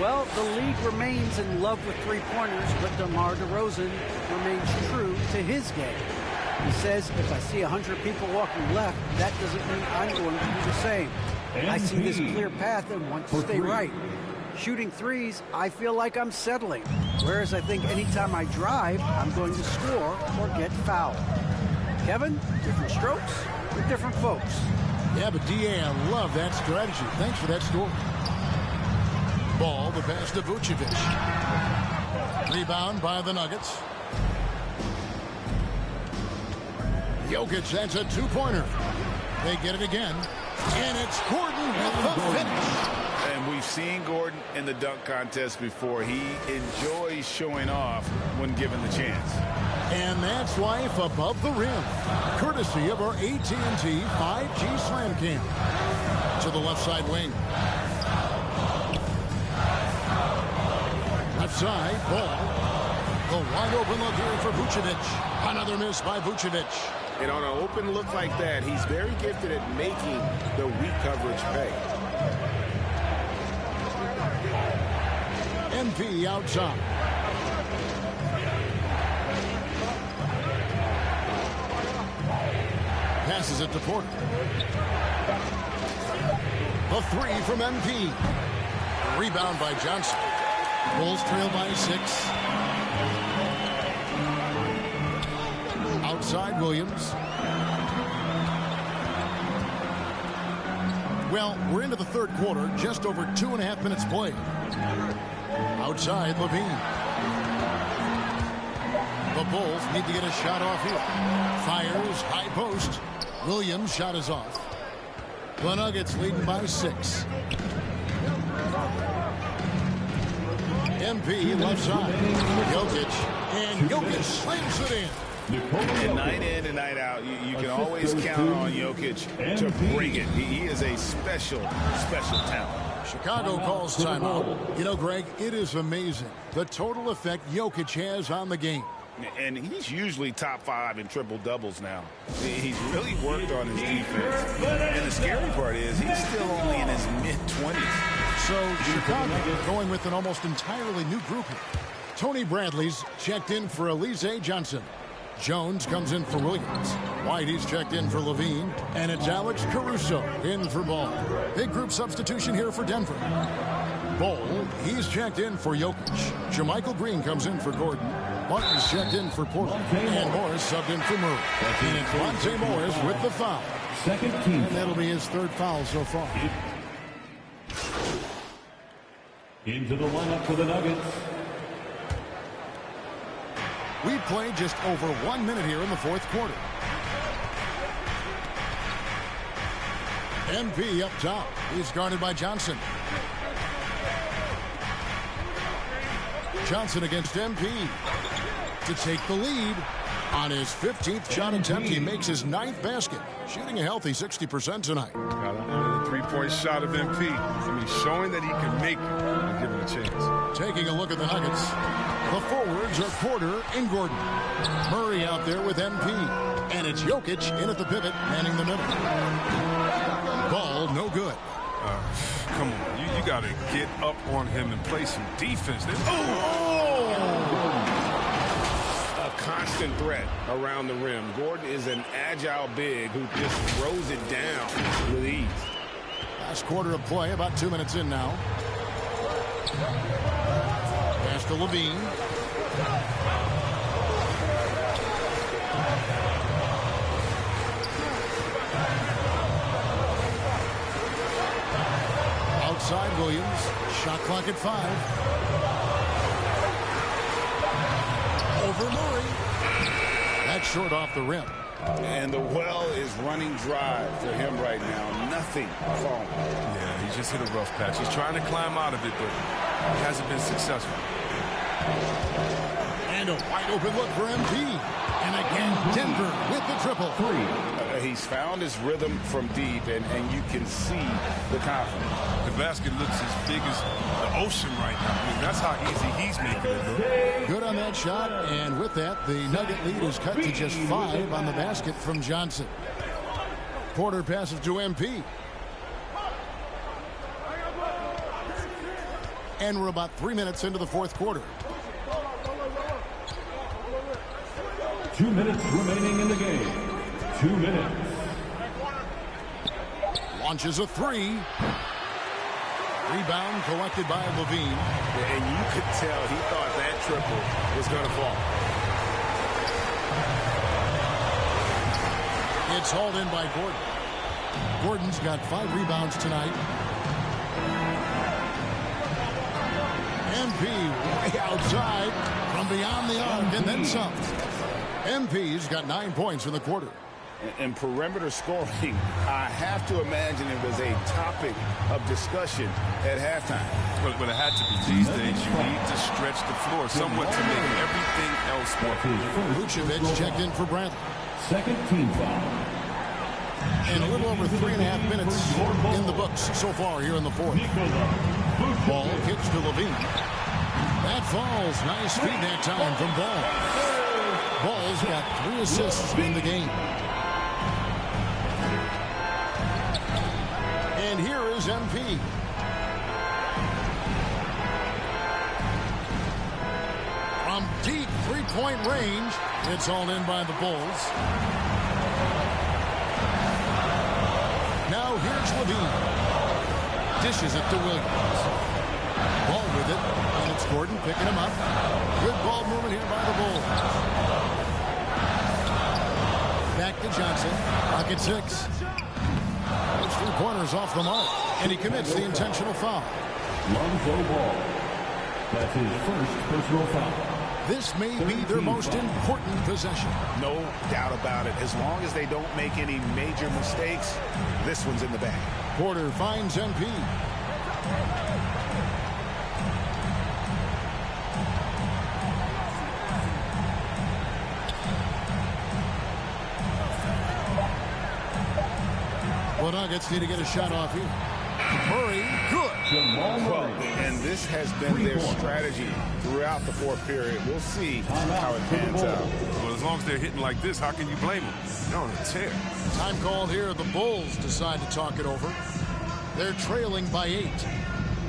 Well, the league remains in love with three-pointers, but DeMar DeRozan remains true to his game. He says, if I see 100 people walking left, that doesn't mean I'm going to do the same. I see this clear path and want to stay right. Shooting threes, I feel like I'm settling. Whereas I think anytime I drive, I'm going to score or get fouled. Kevin, different strokes for different folks. Yeah, but D.A., I love that strategy. Thanks for that story. Ball, the pass to Vucevic. Rebound by the Nuggets. Jokic, that's a two-pointer. They get it again. And it's Gordon with the finish. And we've seen Gordon in the dunk contest before. He enjoys showing off when given the chance. And that's life above the rim. Courtesy of our AT&T 5G Slam Cam. To the left side wing. Left side, Ball. The wide open look here for Vucevic. Another miss by Vucevic. And on an open look like that, he's very gifted at making the weak coverage pay. MP outside. Passes it to Porter. The 3 from MP. Rebound by Johnson. Bulls trail by 6. Outside Williams. Well, we're into the third quarter, just over 2.5 minutes played. Outside Levine. The The Bulls need to get a shot off here. Fires, high post. Williams' shot is off. The Nuggets leading by 6. MP left side. Jokic, and Jokic slams it in. And night in and night out, you can always count on Jokic to bring it. He is a special talent. Chicago calls timeout. You know, Greg, it is amazing the total effect Jokic has on the game. And he's usually top 5 in triple-doubles now. He's really worked on his defense. And the scary part is he's still only in his mid-20s. So Chicago going with an almost entirely new group here. Tony Bradley's checked in for Alize Johnson. Jones comes in for Williams. Whitey's checked in for Levine. And it's Alex Caruso in for Ball. Big group substitution here for Denver. Ball, he's checked in for Jokic. JaMychal Green comes in for Gordon. Martin's checked in for Porter. And Morris subbed in for Murray. And it's Monte Morris with the foul. Second team. And that'll be his 3rd foul so far. Into the lineup for the Nuggets. We played just over 1 minute here in the 4th quarter. MP up top. He's guarded by Johnson. Johnson against MP to take the lead. On his 15th shot attempt, he makes his 9th basket, shooting a healthy 60% tonight. Got a three-point shot of MP. I mean, showing that he can make it and give him a chance. Taking a look at the Nuggets. The forwards are Porter and Gordon. Murray out there with MP. And it's Jokic in at the pivot, manning the middle. Ball, no good. Come on, you got to get up on him and play some defense. A constant threat around the rim. Gordon is an agile big who just throws it down with ease. Last quarter of play, about 2 minutes in now. Pass to Levine. Outside Williams. Shot clock at 5. Over Murray. That's short off the rim. And the well is running dry for him right now. Nothing falling. Yeah, he just hit a rough patch. He's trying to climb out of it, but he hasn't been successful. And a wide open look for MP. And again, Denver with the triple. He's found his rhythm from deep, and you can see the confidence. The basket looks as big as the ocean right now. I mean, that's how easy he's making it look. Good on that shot, and with that, the Nugget lead is cut to just 5 on the basket from Johnson. Porter passes to MP. And we're about 3 minutes into the 4th quarter. 2 minutes remaining in the game. 2 minutes. Launches a 3. Rebound collected by Levine. And you could tell he thought that triple was going to fall. It's hauled in by Gordon. Gordon's got 5 rebounds tonight. MP way outside from beyond the arc and then some. MP's got 9 points in the quarter. And perimeter scoring, I have to imagine it was a topic of discussion at halftime. But it had to be. These days, you need to stretch the floor somewhat to make everything else work. Vucevic checked in for Bradley. Second team foul. And a little over 3.5 minutes in the books so far here in the 4th. Ball kicks to Levine. That falls. Nice feed that time from Ball. Ball's got 3 assists in the game. And here is MP. From deep 3-point range, it's all in by the Bulls. Now here's Levine. Dishes it to Williams. Ball with it, and it's Gordon picking him up. Good ball movement here by the Bulls. Back to Johnson. Pocket 6. Those 3-pointers off the mark, and he commits the intentional foul. Lonzo Ball. That's his first personal foul. This may be their most important possession. No doubt about it. As long as they don't make any major mistakes, this one's in the bag. Porter finds MP. Well, Nuggets need to get a shot off here. Murray, good. Well, and this has been their strategy throughout the fourth period. We'll see how it pans out. Well, as long as they're hitting like this, how can you blame them? They're on a tear. Time called here. The Bulls decide to talk it over. They're trailing by 8.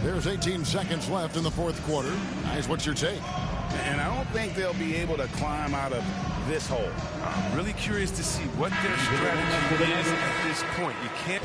There's 18 seconds left in the fourth quarter. Guys, what's your take? And I don't think they'll be able to climb out of this hole. I'm really curious to see what their strategy is at this point. You can't...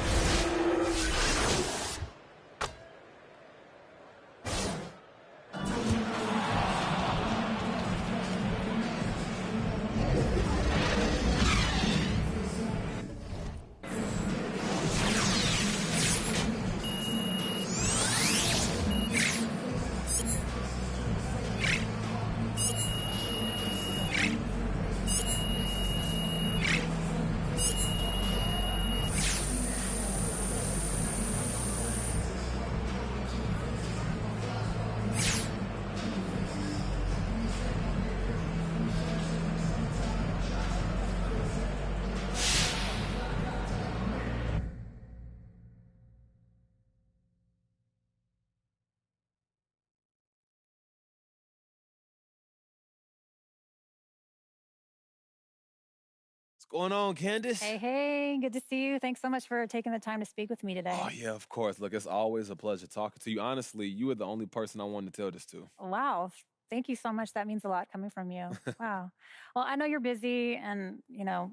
What's going on, Candace? Hey, good to see you. Thanks so much for taking the time to speak with me today. Oh, yeah, of course. Look, it's always a pleasure talking to you. Honestly, you are the only person I wanted to tell this to. Wow. Thank you so much. That means a lot coming from you. Wow. Well, I know you're busy and,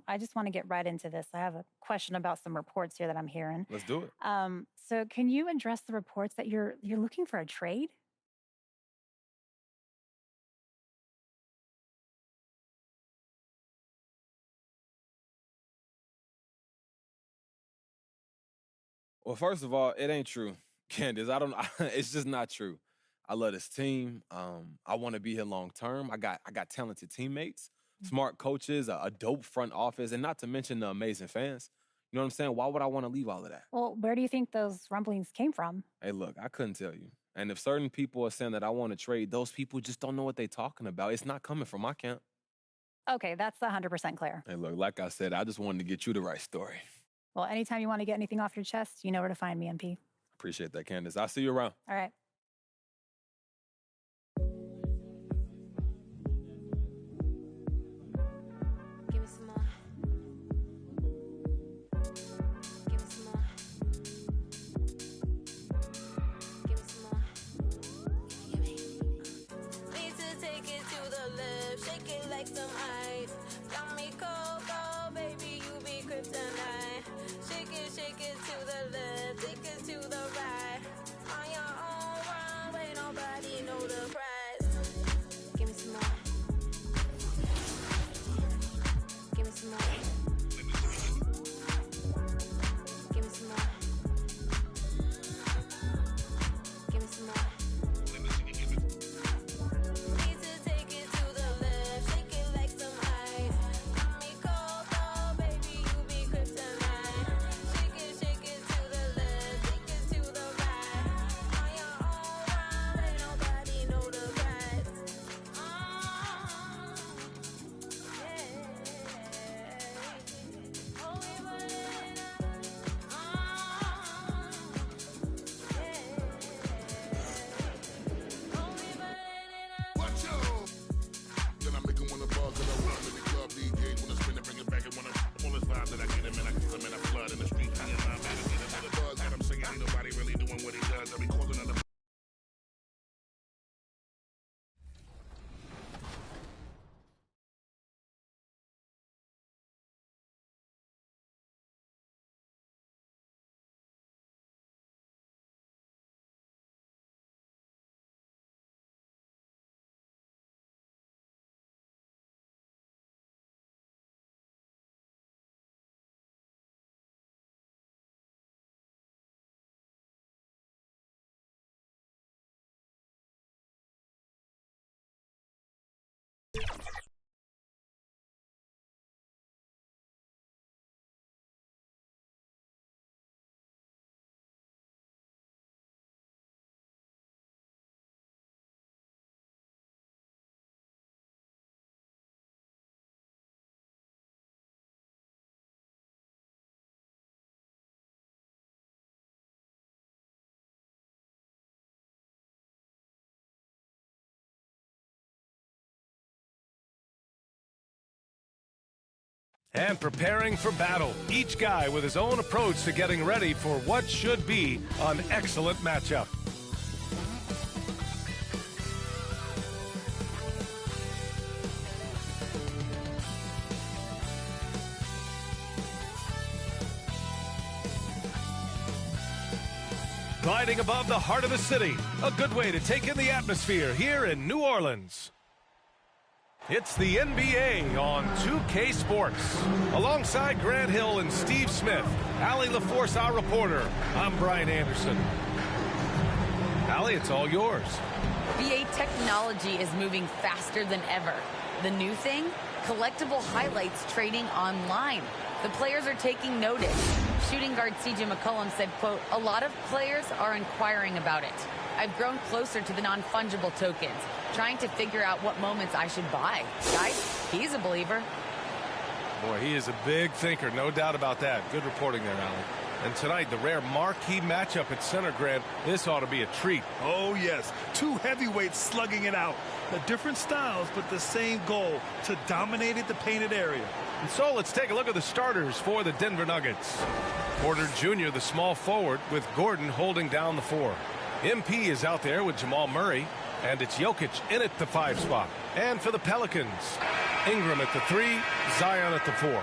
I just want to get right into this. I have a question about some reports here that I'm hearing. Let's do it. So can you address the reports that you're looking for a trade? Well, first of all, it ain't true, Candace. It's just not true. I love this team. I want to be here long term. I got talented teammates, smart coaches, a dope front office, and not to mention the amazing fans. You know what I'm saying? Why would I want to leave all of that? Well, where do you think those rumblings came from? Hey, look, I couldn't tell you. And if certain people are saying that I want to trade, those people just don't know what they're talking about. It's not coming from my camp. Okay, that's 100% clear. Hey, look, like I said, I just wanted to get you the right story. Well, anytime you want to get anything off your chest, you know where to find me, MP. Appreciate that, Candace. I'll see you around. All right. Give me some more. Give me some more. Give me some more. Give me. Need to take it to the left, shake it like some ice. Got me cold, cold, baby, you be kryptonite. Shake it to the left, take it to the right. On your own runway, nobody know the price. Give me some more. Give me some more. Give me some more. Give me some more. Need to take it to the left, shake it like some ice. Got me cold, cold, baby, you be kryptonite. Shake it to the left, take it to the right. On your own runway, nobody know the price. Then I make 'em wanna ball, 'cause I run in the club, DJs wanna spin it, bring it back, and wanna all this vibe that I get him, and I kill him, and I flood in the street. I am my man, get him with a buzz, got him singing, ain't nobody really doing what he does. I be causing another And preparing for battle, each guy with his own approach to getting ready for what should be an excellent matchup. Gliding above the heart of the city, a good way to take in the atmosphere here in New Orleans. It's the NBA on 2K Sports. Alongside Grant Hill and Steve Smith, Allie LaForce, our reporter, I'm Brian Anderson. Allie, it's all yours. VA technology is moving faster than ever. The new thing? Collectible highlights trading online. The players are taking notice. Shooting guard CJ McCollum said, quote, "A lot of players are inquiring about it. I've grown closer to the non-fungible tokens, trying to figure out what moments I should buy." Guys, he's a believer. Boy, he is a big thinker, no doubt about that. Good reporting there, Allie. And tonight, the rare marquee matchup at center, Grant. This ought to be a treat. Oh, yes. Two heavyweights slugging it out. The different styles, but the same goal, to dominate at the painted area. And so let's take a look at the starters for the Denver Nuggets. Porter Jr., the small forward, with Gordon holding down the 4. MP is out there with Jamal Murray, and it's Jokic in at the 5 spot. And for the Pelicans, Ingram at the 3, Zion at the 4.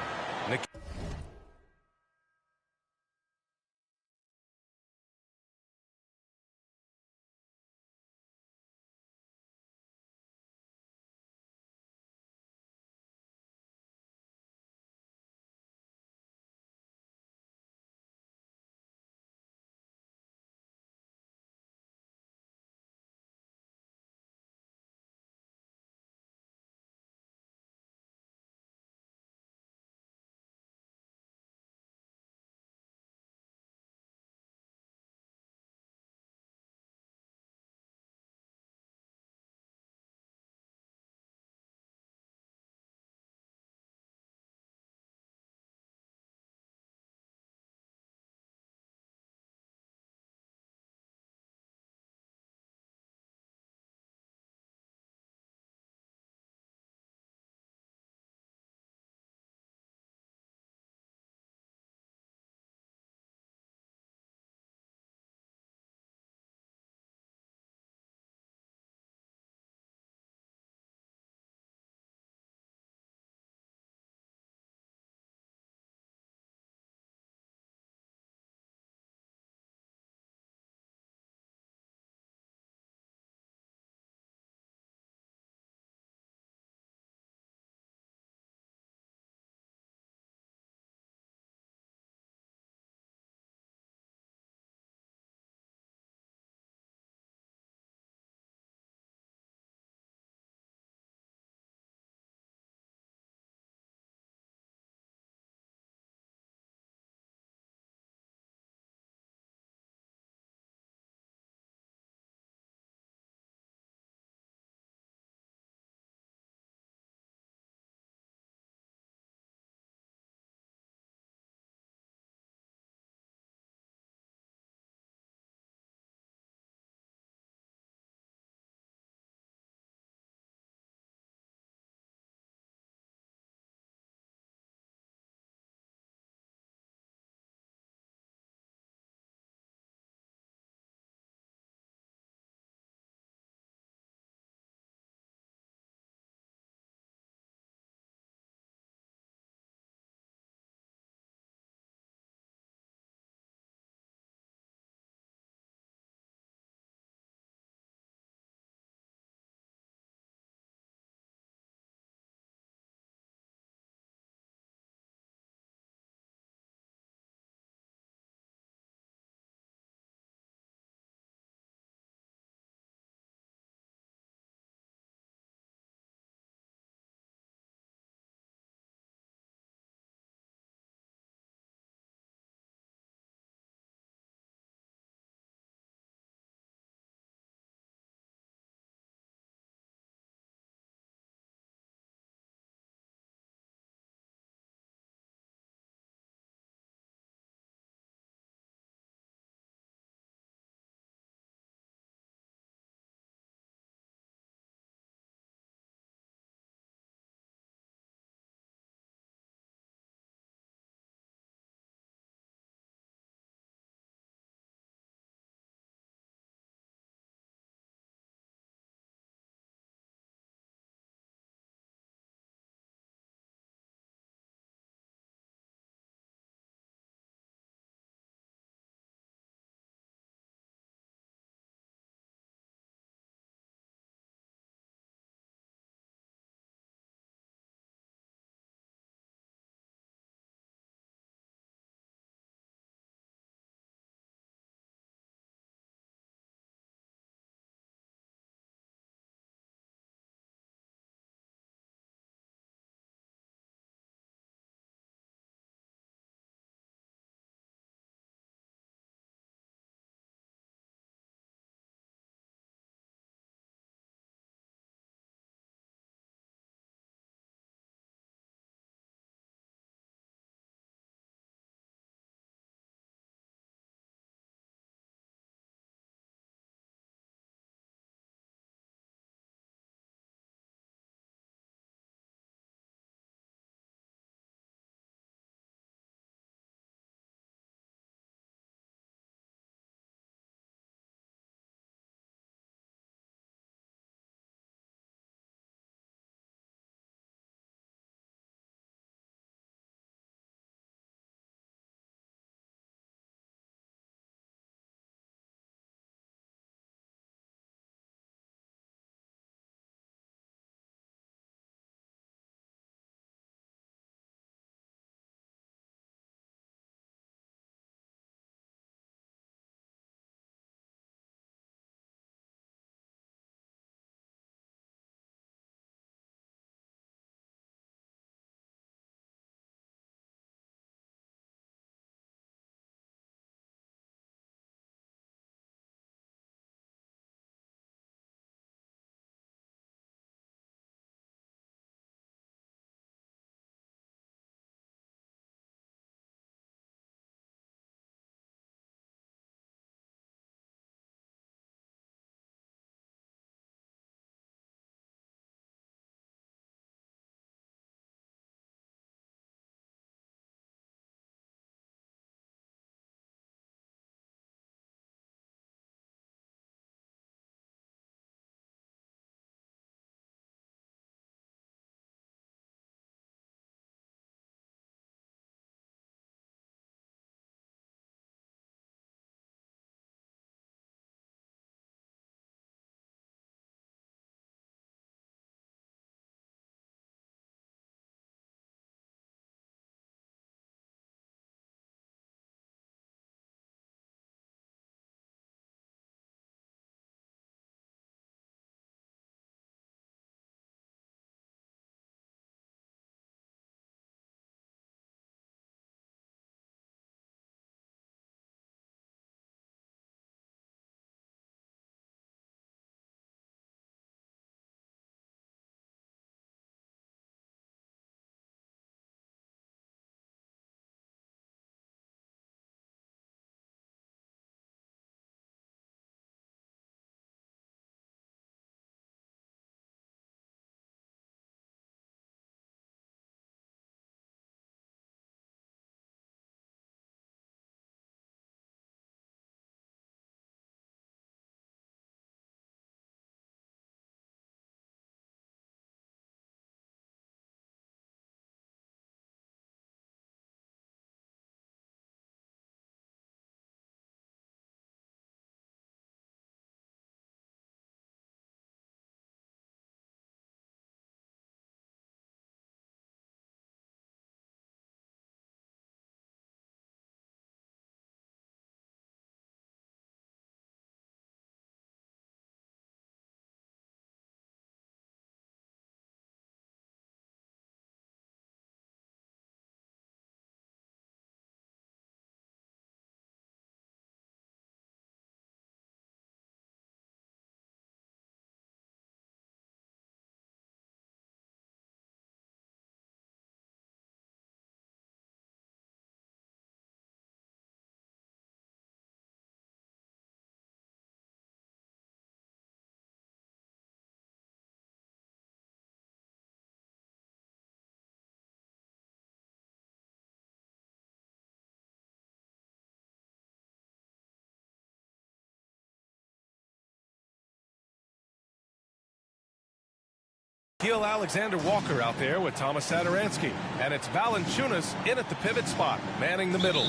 Shaquille Alexander Walker out there with Thomas Sadaransky. And it's Valanciunas in at the pivot spot, manning the middle.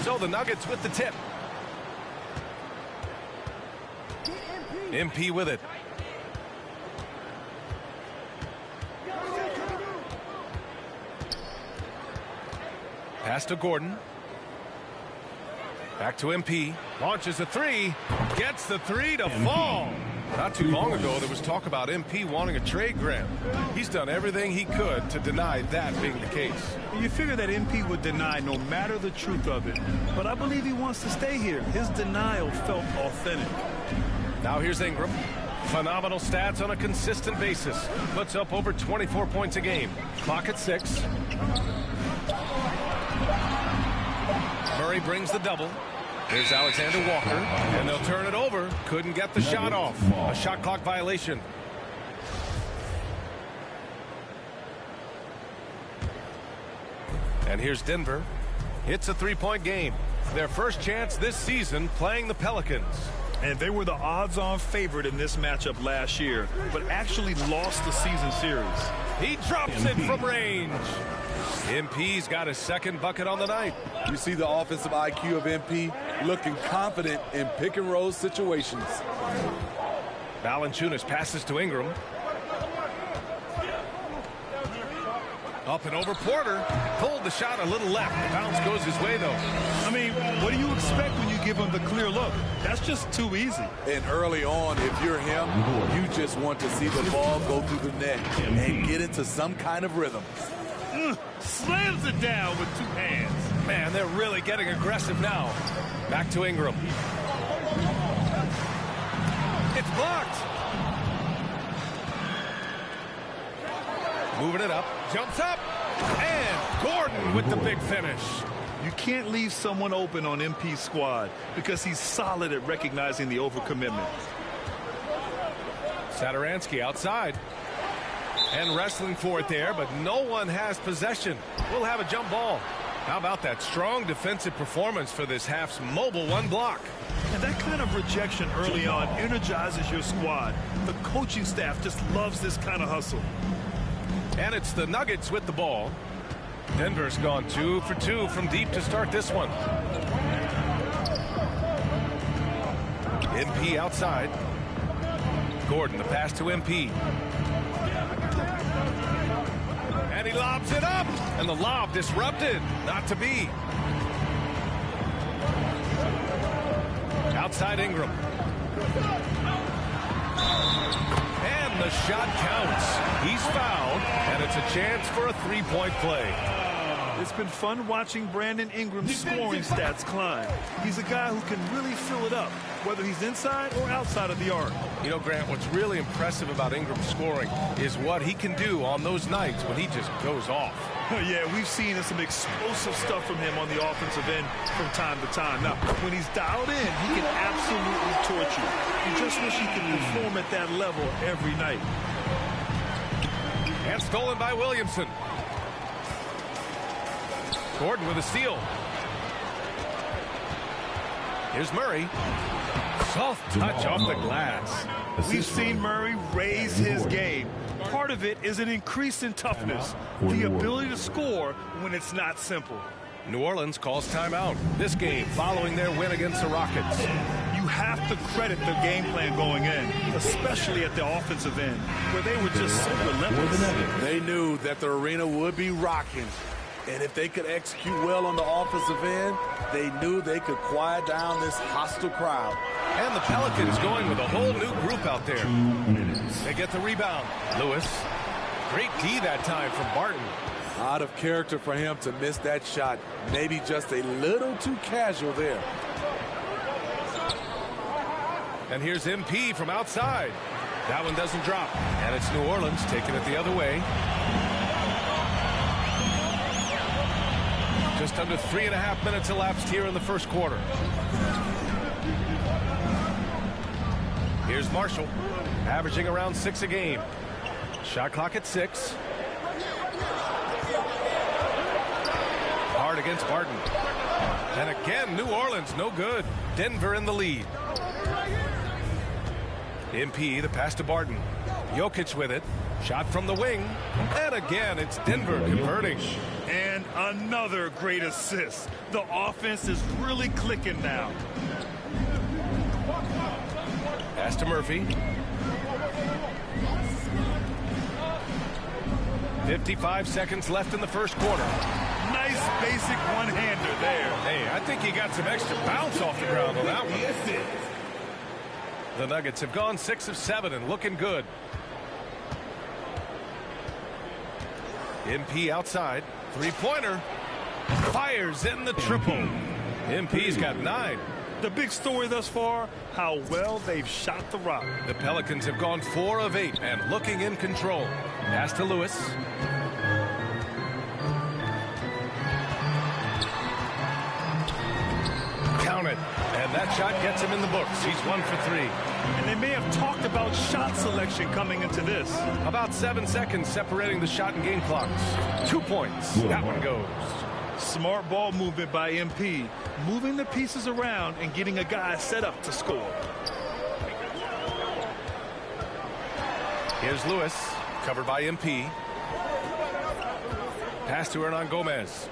So the Nuggets with the tip. MP with it. Pass to Gordon. Back to MP. Launches a three. Gets the three to fall. Not too long ago, there was talk about MP wanting a trade, Graham. He's done everything he could to deny that being the case. You figure that MP would deny no matter the truth of it. But I believe he wants to stay here. His denial felt authentic. Now here's Ingram. Phenomenal stats on a consistent basis. Puts up over 24 points a game. Clock at 6. Murray brings the double. Here's Alexander Walker, and they'll turn it over. Couldn't get the shot off. A shot clock violation. And here's Denver. It's a three-point game. Their first chance this season playing the Pelicans. And they were the odds-on favorite in this matchup last year, but actually lost the season series. He drops it from range. MP's got his second bucket on the night. You see the offensive IQ of MP looking confident in pick-and-roll situations. Valanciunas passes to Ingram. Up and over Porter. Pulled the shot a little left. The bounce goes his way, though. I mean, what do you expect when you give him the clear look? That's just too easy. And early on, if you're him, you just want to see the ball go through the net and get into some kind of rhythm. Slams it down with two hands. Man, they're really getting aggressive now. Back to Ingram. It's blocked. Moving it up. Jumps up. And Gordon with the big finish. You can't leave someone open on MP's squad because he's solid at recognizing the overcommitment. Sadaransky outside. And wrestling for it there, but no one has possession. We'll have a jump ball. How about that strong defensive performance for this half's mobile one block? And that kind of rejection early on energizes your squad. The coaching staff just loves this kind of hustle. And it's the Nuggets with the ball. Denver's gone 2 for 2 from deep to start this one. MP outside. Gordon, the pass to MP. And he lobs it up. And the lob disrupted. Not to be. Outside Ingram. And the shot counts. He's fouled. And it's a chance for a three-point play. It's been fun watching Brandon Ingram's scoring stats climb. He's a guy who can really fill it up, whether he's inside or outside of the arc. You know, Grant, what's really impressive about Ingram's scoring is what he can do on those nights when he just goes off. Yeah, we've seen some explosive stuff from him on the offensive end from time to time. Now, when he's dialed in, he can absolutely torch you. You just wish he could perform at that level every night. And stolen by Williamson. Gordon with a steal. Here's Murray. Soft touch off the glass. We've seen Murray raise his game. Part of it is an increase in toughness, the ability to score when it's not simple. New Orleans calls timeout. This game following their win against the Rockets. You have to credit the game plan going in, especially at the offensive end, where they were just so relentless. They knew that the arena would be rocking. And if they could execute well on the offensive end, they knew they could quiet down this hostile crowd. And the Pelicans going with a whole new group out there. They get the rebound. Lewis. Great D that time from Barton. Out of character for him to miss that shot. Maybe just a little too casual there. And here's MP from outside. That one doesn't drop. And it's New Orleans taking it the other way. Just under 3.5 minutes elapsed here in the first quarter. Here's Marshall, averaging around 6 a game. Shot clock at 6. Hard against Barton. And again, New Orleans, no good. Denver in the lead. MP, the pass to Barton. Jokic with it. Shot from the wing. And again, it's Denver converting. And another great assist. The offense is really clicking now. Pass to Murphy. 55 seconds left in the first quarter. Nice basic one-hander there. Hey, I think he got some extra bounce off the ground on that one. The Nuggets have gone 6 of 7 and looking good. MP outside. Three-pointer. Fires in the triple. MP's got 9. The big story thus far, how well they've shot the rock. The Pelicans have gone 4 of 8 and looking in control. Pass to Lewis. Count it. And that shot gets him in the books. He's 1 for 3. And they may have talked about shot selection coming into this. About 7 seconds separating the shot and game clocks. 2 points. That one goes. Smart ball movement by MP. Moving the pieces around and getting a guy set up to score. Here's Lewis. Covered by MP. Pass to Hernan Gomez.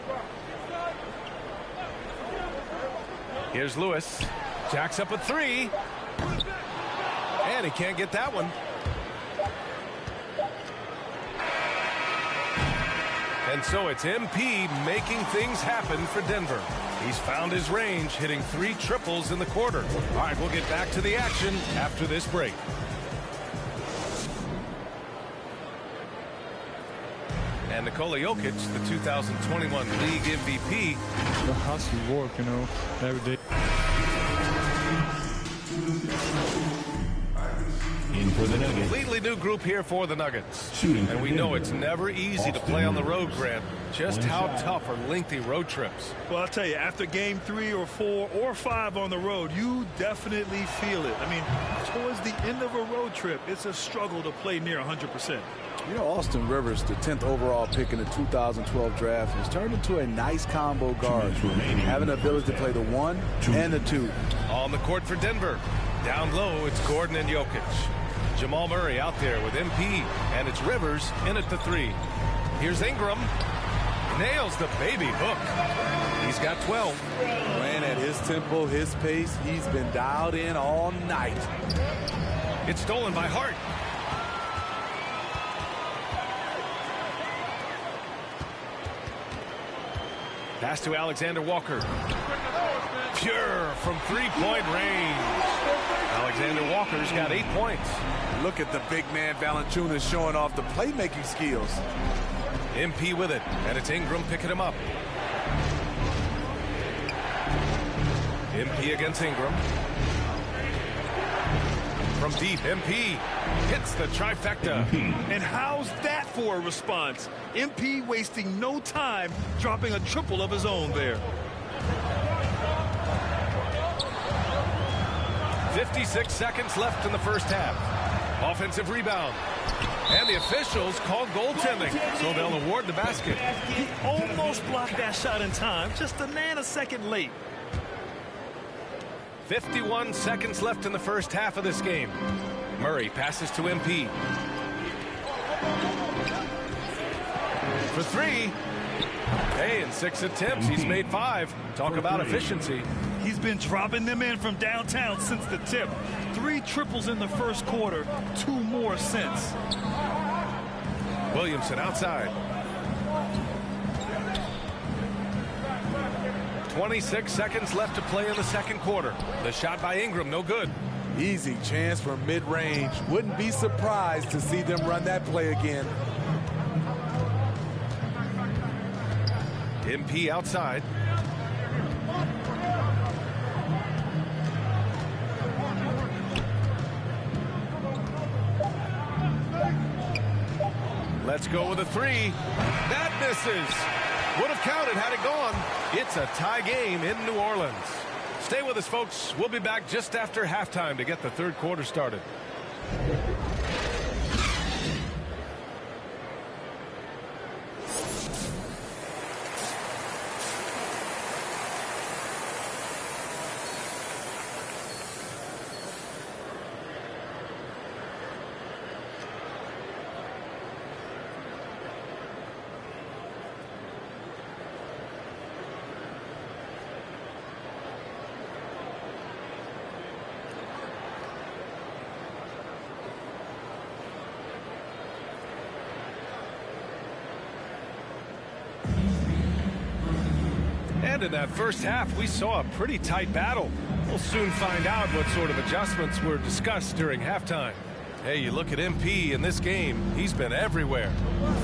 Here's Lewis. Jacks up a 3. And he can't get that one. And so it's MP making things happen for Denver. He's found his range, hitting 3 triples in the quarter. All right, we'll get back to the action after this break. And Nikola Jokic, the 2021 league MVP. The hustle work, you know, every day. In for the Nuggets. Completely new group here for the Nuggets. Shooting and we know it's never easy to play on the road, Grant. Just how tough are lengthy road trips? Well, I'll tell you, after game 3 or 4 or 5 on the road, you definitely feel it. I mean, towards the end of a road trip, it's a struggle to play near 100%. You know, Austin Rivers, the 10th overall pick in the 2012 draft, has turned into a nice combo guard, having the ability to play the 1 and the 2. On the court for Denver. Down low, it's Gordon and Jokic. Jamal Murray out there with MP, and it's Rivers in at the 3. Here's Ingram. Nails the baby hook. He's got 12. Playing at his tempo, his pace. He's been dialed in all night. It's stolen by Hart. Pass to Alexander Walker. Pure from three-point range. Alexander Walker's got 8 points. Look at the big man Valanciunas showing off the playmaking skills. MP with it, and it's Ingram picking him up. MP against Ingram. From deep, MP hits the trifecta. And how's that for a response? MP wasting no time, dropping a triple of his own there. 56 seconds left in the first half. Offensive rebound. And the officials called goaltending, so they'll award the basket. He almost blocked that shot in time, just a nanosecond late. 51 seconds left in the first half of this game. Murray passes to MP. For 3. Hey, in 6 attempts, he's made 5. Talk about efficiency. He's been dropping them in from downtown since the tip. 3 triples in the first quarter, 2 more since. Williamson outside. 26 seconds left to play in the second quarter. The shot by Ingram, no good. Easy chance for mid-range. Wouldn't be surprised to see them run that play again. MP outside. Let's go with a 3. That misses. Would have counted had it gone. It's a tie game in New Orleans. Stay with us, folks. We'll be back just after halftime to get the third quarter started. And in that first half, we saw a pretty tight battle. We'll soon find out what sort of adjustments were discussed during halftime. Hey, you look at MP in this game, he's been everywhere.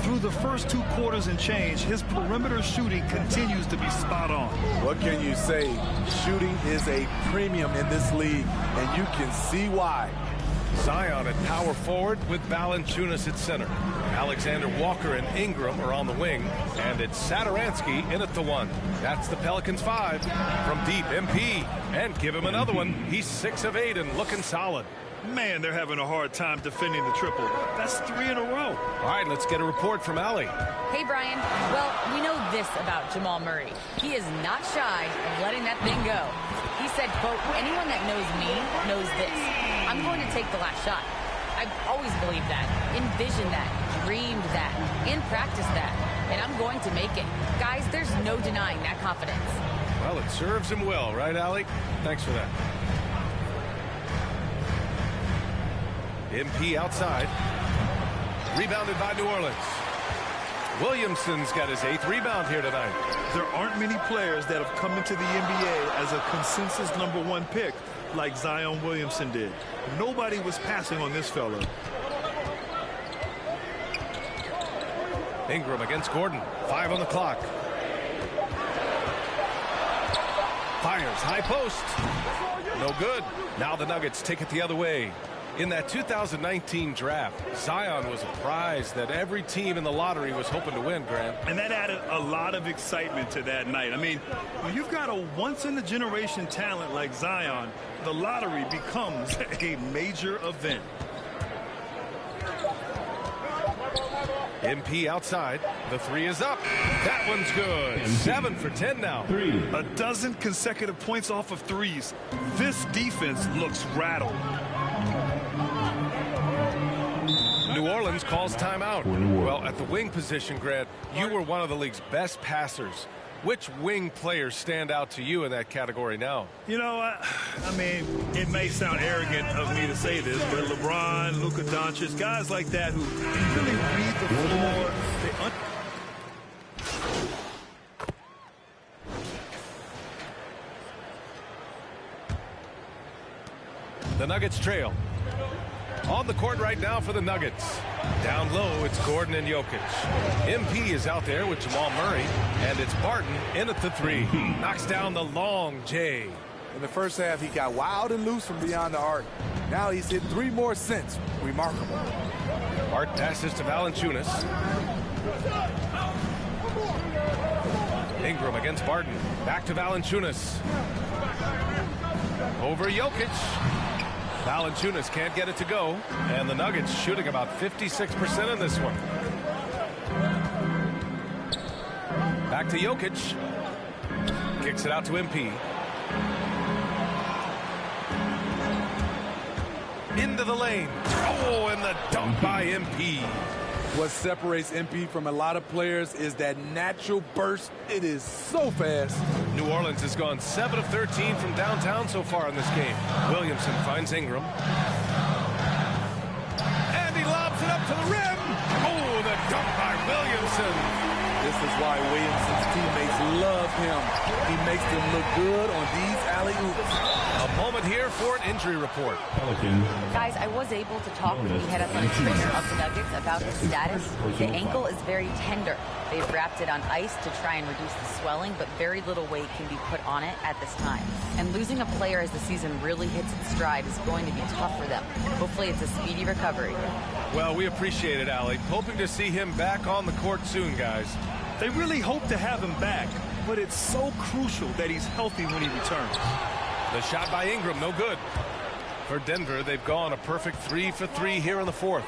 Through the first 2 quarters and change, his perimeter shooting continues to be spot on. What can you say? Shooting is a premium in this league, and you can see why. Zion at power forward with Valanciunas at center. Alexander Walker and Ingram are on the wing, and it's Satoransky in at the 1. That's the Pelicans 5. From deep, MP. And give him another one. He's 6 of 8 and looking solid. Man, they're having a hard time defending the triple. That's 3 in a row. All right, let's get a report from Allie. Hey, Brian. Well, we know this about Jamal Murray. He is not shy of letting that thing go. He said, quote, anyone that knows me knows this. I'm going to take the last shot. I've always believed that, envisioned that, dreamed that, and practiced that. And I'm going to make it. Guys, there's no denying that confidence. Well, it serves him well, right, Allie? Thanks for that. MP outside. Rebounded by New Orleans. Williamson's got his 8th rebound here tonight. There aren't many players that have come into the NBA as a consensus #1 pick like Zion Williamson did. Nobody was passing on this fella. Ingram against Gordon. 5 on the clock. Fires high post. No good. Now the Nuggets take it the other way. In that 2019 draft, Zion was a prize that every team in the lottery was hoping to win, Grant. And that added a lot of excitement to that night. I mean, when you've got a once-in-a-generation talent like Zion, the lottery becomes a major event. MP outside. The 3 is up. That one's good. 7 for 10 now. 12 consecutive points off of 3s. This defense looks rattled. New Orleans calls timeout. Well, at the wing position, Grant, you were one of the league's best passers. Which wing players stand out to you in that category now? You know, I mean, it may sound arrogant of me to say this, but LeBron, Luka Doncic, guys like that who really read the floor. The Nuggets trail. On the court right now for the Nuggets. Down low, it's Gordon and Jokic. MP is out there with Jamal Murray, and it's Barton in at the 3. Knocks down the long J. In the first half, he got wild and loose from beyond the arc. Now he's hit 3 more since. Remarkable. Hart passes to Valanciunas. Ingram against Barton. Back to Valanciunas. Over Jokic. Valanciunas can't get it to go, and the Nuggets shooting about 56% in this one. Back to Jokic. Kicks it out to MP. Into the lane. Oh, and the dunk by MP. What separates MP from a lot of players is that natural burst. It is so fast. New Orleans has gone 7 of 13 from downtown so far in this game. Williamson finds Ingram. And he lobs it up to the rim. Oh, the dunk by Williamson. This is why Williamson's teammates love him. He makes them look good on these alley-oops. A moment here for an injury report. Guys, I was able to talk with the head athletic trainer of the Nuggets about the status. The ankle is very tender. They've wrapped it on ice to try and reduce the swelling, but very little weight can be put on it at this time. And losing a player as the season really hits its stride is going to be tough for them. Hopefully it's a speedy recovery. Well, we appreciate it, Allie. Hoping to see him back on the court soon, guys. They really hope to have him back, but it's so crucial that he's healthy when he returns. The shot by Ingram, no good. For Denver, they've gone a perfect 3 for 3 here in the 4th.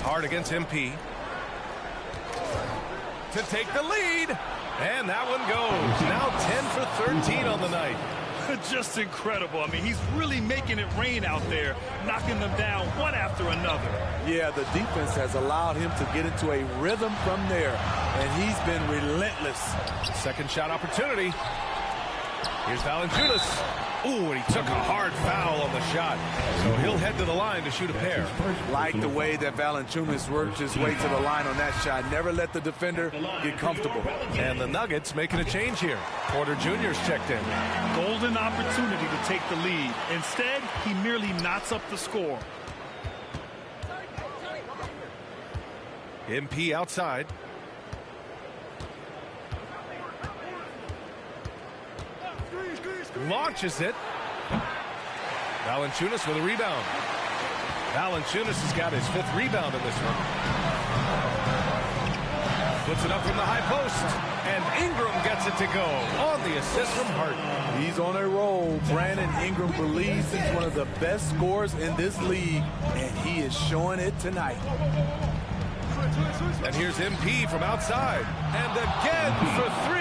Hard against MP. To take the lead. And that one goes. Now 10 for 13 on the night. Just incredible. I mean, he's really making it rain out there, knocking them down one after another. Yeah, the defense has allowed him to get into a rhythm from there, and he's been relentless. Second shot opportunity. Here's Valanciunas. Ooh, and he took a hard foul on the shot. So he'll head to the line to shoot a pair. Like the way that Valanciunas worked his way to the line on that shot. Never let the defender get comfortable. And the Nuggets making a change here. Porter Jr.'s checked in. Golden opportunity to take the lead. Instead, he merely knots up the score. MP outside. Launches it. Valanciunas with a rebound. Valanciunas has got his 5th rebound in this one. Puts it up from the high post. And Ingram gets it to go on the assist from Hart. He's on a roll. Brandon Ingram believes he's one of the best scorers in this league, and he is showing it tonight. And here's MP from outside. And again for 3.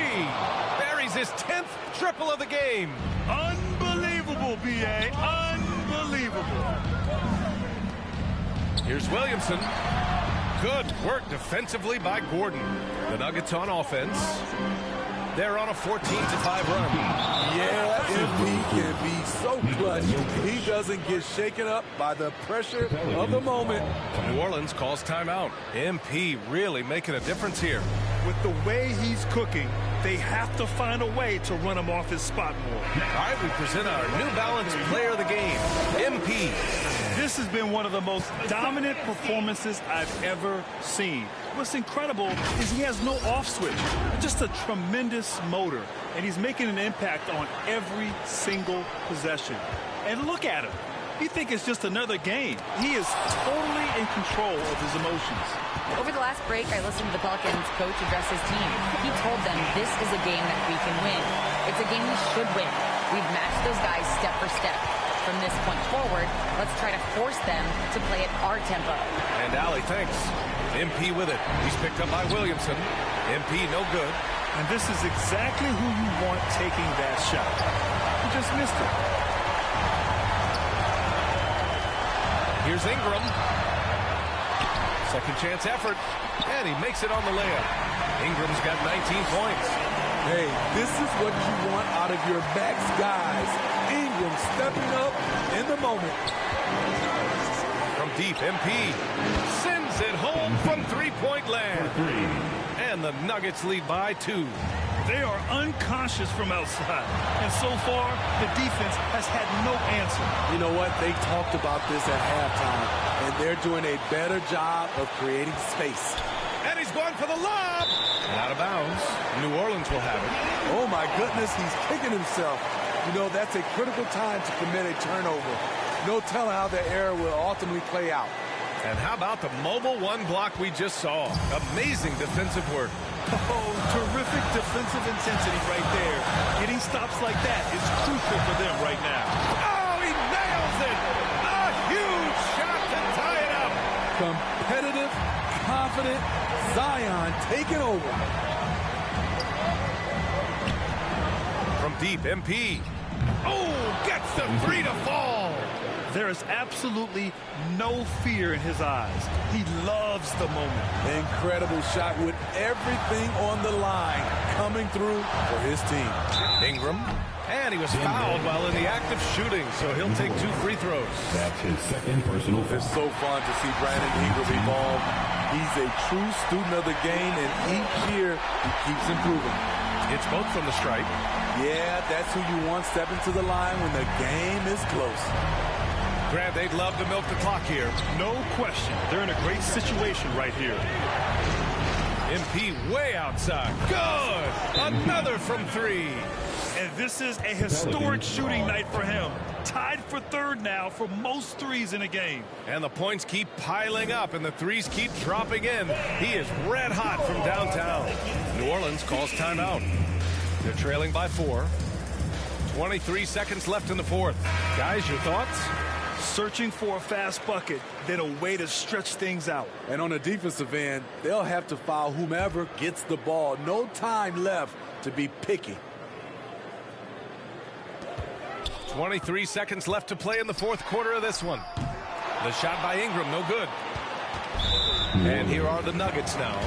Buries his 10th triple of the game. Unbelievable, B.A. Unbelievable. Here's Williamson. Good work defensively by Gordon. The Nuggets on offense. They're on a 14-5 run. Yeah, MP can be so clutch. He doesn't get shaken up by the pressure of the moment. New Orleans calls timeout. MP really making a difference here. With the way he's cooking, they have to find a way to run him off his spot more. All right, we present our New Balance player of the game, MP. This has been one of the most dominant performances I've ever seen. What's incredible is he has no off switch, just a tremendous motor, and he's making an impact on every single possession. And look at him. You think it's just another game. He is totally in control of his emotions. Over the last break, I listened to the Pelicans coach address his team. He told them this is a game that we can win. It's a game we should win. We've matched those guys step for step. From this point forward, let's try to force them to play at our tempo. And Allie, thanks. MP with it. He's picked up by Williamson. MP no good. And this is exactly who you want taking that shot. He just missed it. Here's Ingram. Second chance effort. And he makes it on the layup. Ingram's got 19 points. Hey, this is what you want out of your max guys. Ingram stepping up in the moment. From deep, MP sends it home from three-point land. And the Nuggets lead by 2. They are unconscious from outside. And so far, the defense has had no answer. You know what? They talked about this at halftime, and they're doing a better job of creating space. And he's going for the lob. And out of bounds. New Orleans will have it. Oh, my goodness, he's kicking himself. You know, that's a critical time to commit a turnover. No telling how the error will ultimately play out. And how about the mobile 1 block we just saw? Amazing defensive work. Oh, terrific defensive intensity right there. Getting stops like that is crucial for them right now. Oh, he nails it! A huge shot to tie it up. Competitive, confident, Zion taking over. From deep, MP. Oh, gets the 3 to fall. There is absolutely no fear in his eyes. He loves the moment. Incredible shot with everything on the line coming through for his team. Ingram. And he was fouled while in the act of shooting, so he'll take 2 free throws. That's his second personal foul. It's so fun to see Brandon Ingram evolve. He's a true student of the game, and each year he keeps improving. It's both from the stripe. Yeah, that's who you want stepping to the line when the game is close. Grant, they'd love to milk the clock here. No question. They're in a great situation right here. MP way outside. Good! Another from 3. And this is a historic shooting night for him. Tied for 3rd now for most threes in a game. And the points keep piling up and the threes keep dropping in. He is red hot from downtown. New Orleans calls timeout. They're trailing by 4. 23 seconds left in the 4th. Guys, your thoughts? Searching for a fast bucket, then a way to stretch things out. And on the defensive end, they'll have to foul whomever gets the ball. No time left to be picky. 23 seconds left to play in the 4th quarter of this one. The shot by Ingram, no good. And here are the Nuggets now.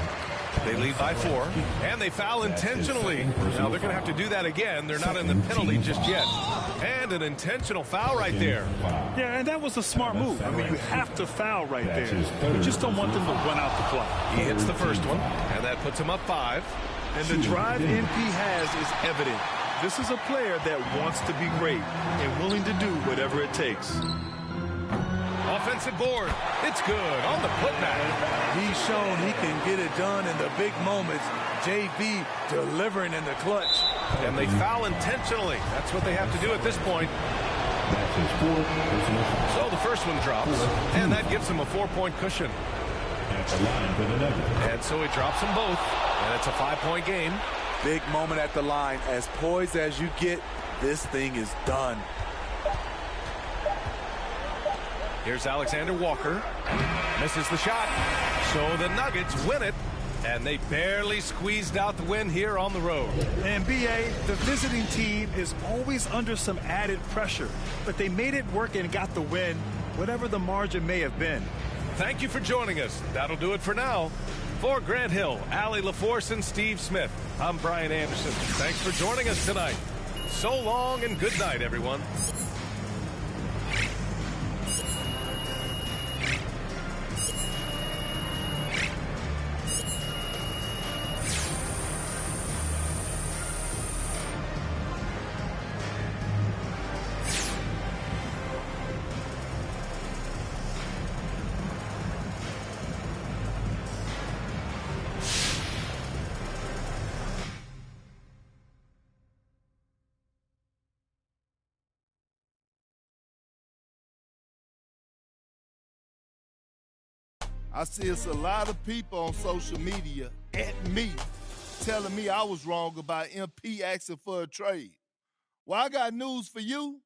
They lead by 4, and they foul intentionally. Now they're going to have to do that again. They're not in the penalty just yet. And an intentional foul right there. Yeah, and that was a smart move. I mean, you have to foul right there. You just don't want them to run out the clock. He hits the first one, and that puts him up 5. And the drive MP has is evident. This is a player that wants to be great and willing to do whatever it takes. Offensive board. It's good on the putback. He's shown he can get it done in the big moments. JV delivering in the clutch. And they foul intentionally. That's what they have to do at this point. So the first one drops, and that gives him a 4-point cushion. And so he drops them both, and it's a 5-point game. Big moment at the line. As poised as you get, this thing is done. Here's Alexander Walker. Misses the shot. So the Nuggets win it, and they barely squeezed out the win here on the road. And BA, the visiting team is always under some added pressure, but they made it work and got the win, whatever the margin may have been. Thank you for joining us. That'll do it for now. For Grant Hill, Allie LaForce, and Steve Smith, I'm Brian Anderson. Thanks for joining us tonight. So long and good night, everyone. I see it's a lot of people on social media at me telling me I was wrong about MP asking for a trade. Well, I got news for you.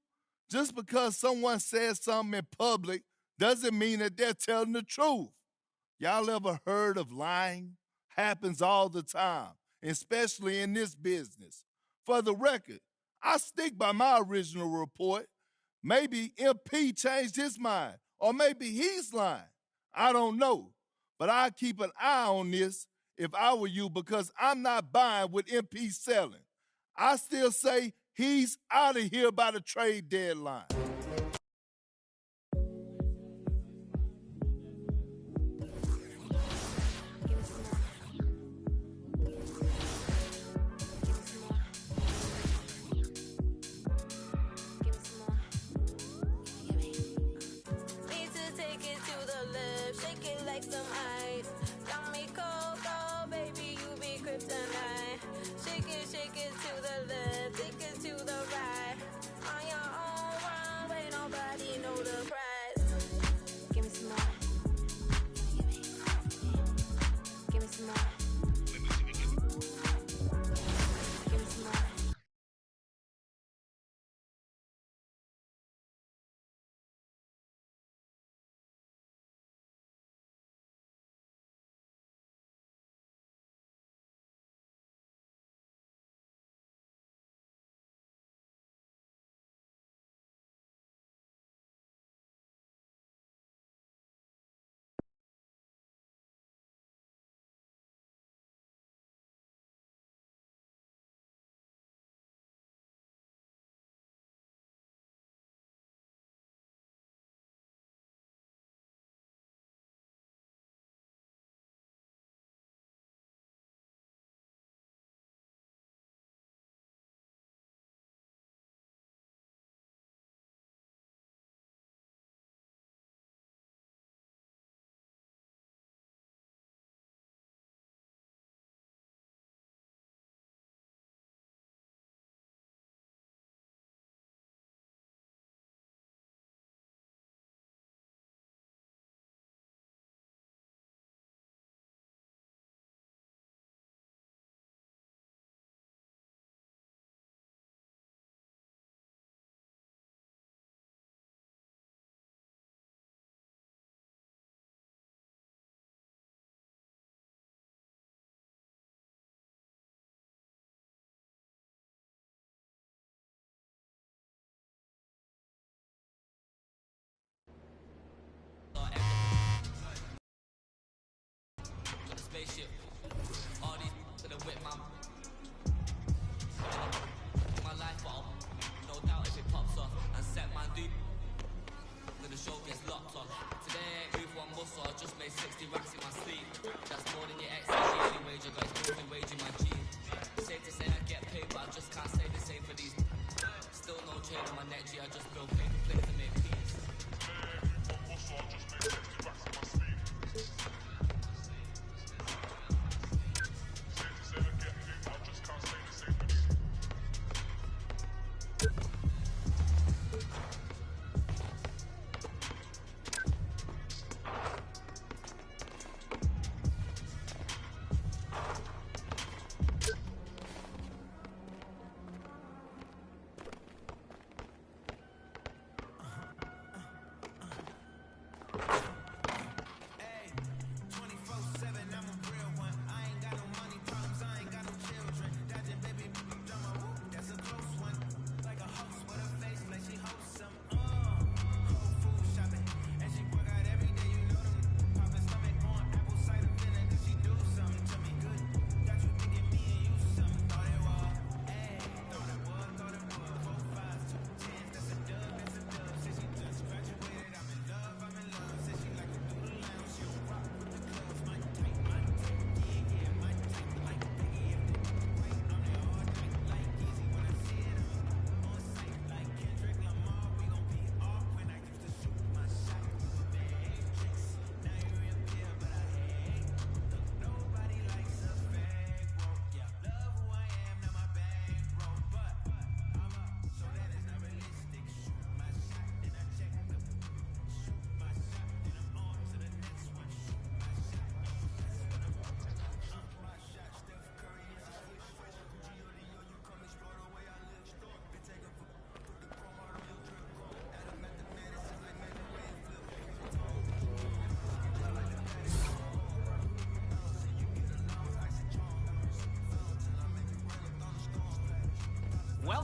Just because someone says something in public doesn't mean that they're telling the truth. Y'all ever heard of lying? Happens all the time, especially in this business. For the record, I stick by my original report. Maybe MP changed his mind, or maybe he's lying. I don't know, but I'd keep an eye on this if I were you because I'm not buying what MP's selling. I still say he's out of here by the trade deadline.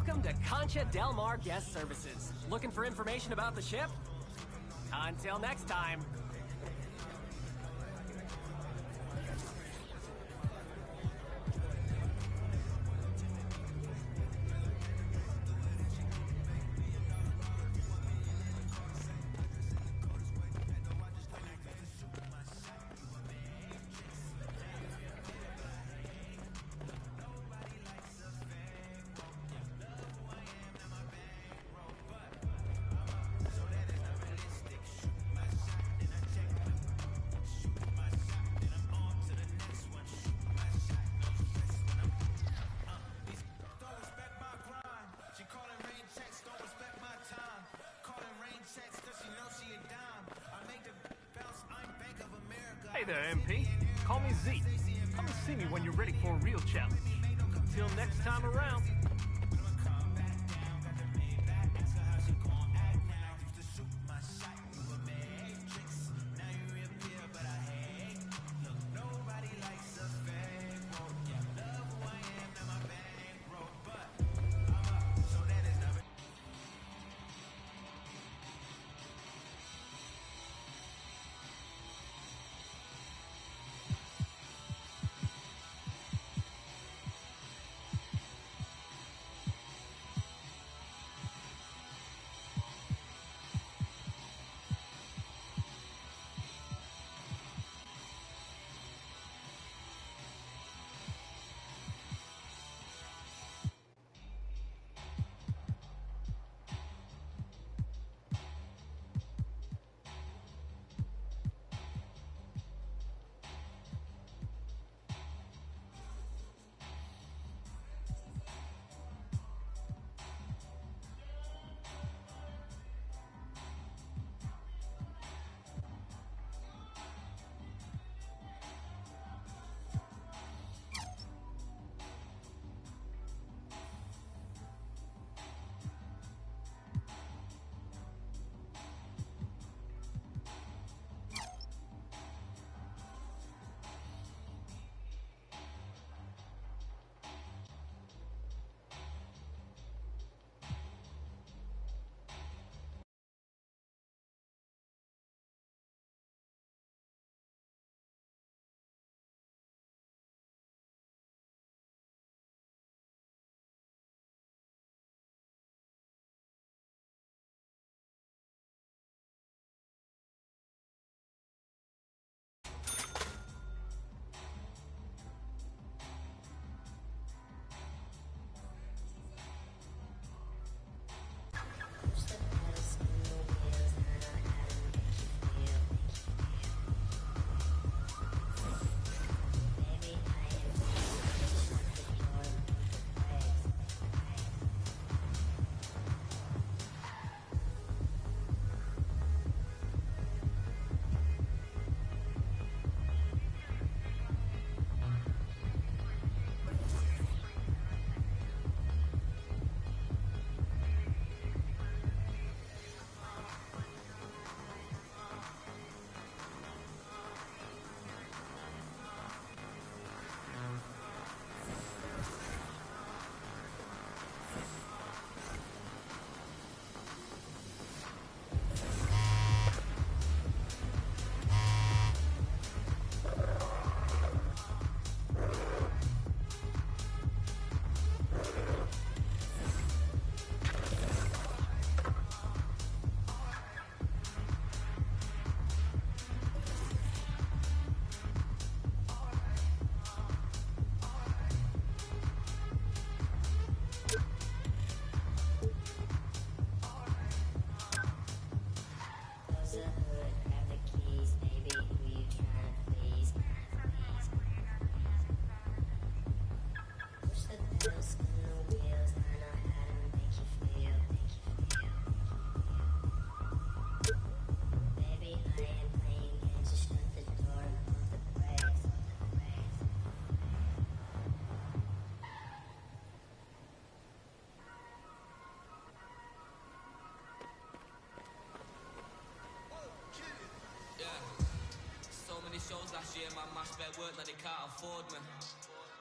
Welcome to Concha Del Mar Guest Services. Looking for information about the ship? Until next time. Hey there, MP. Call me Z. Come and see me when you're ready for a real challenge. Until next time around. Shows last year, man, match bet work that they can't afford me.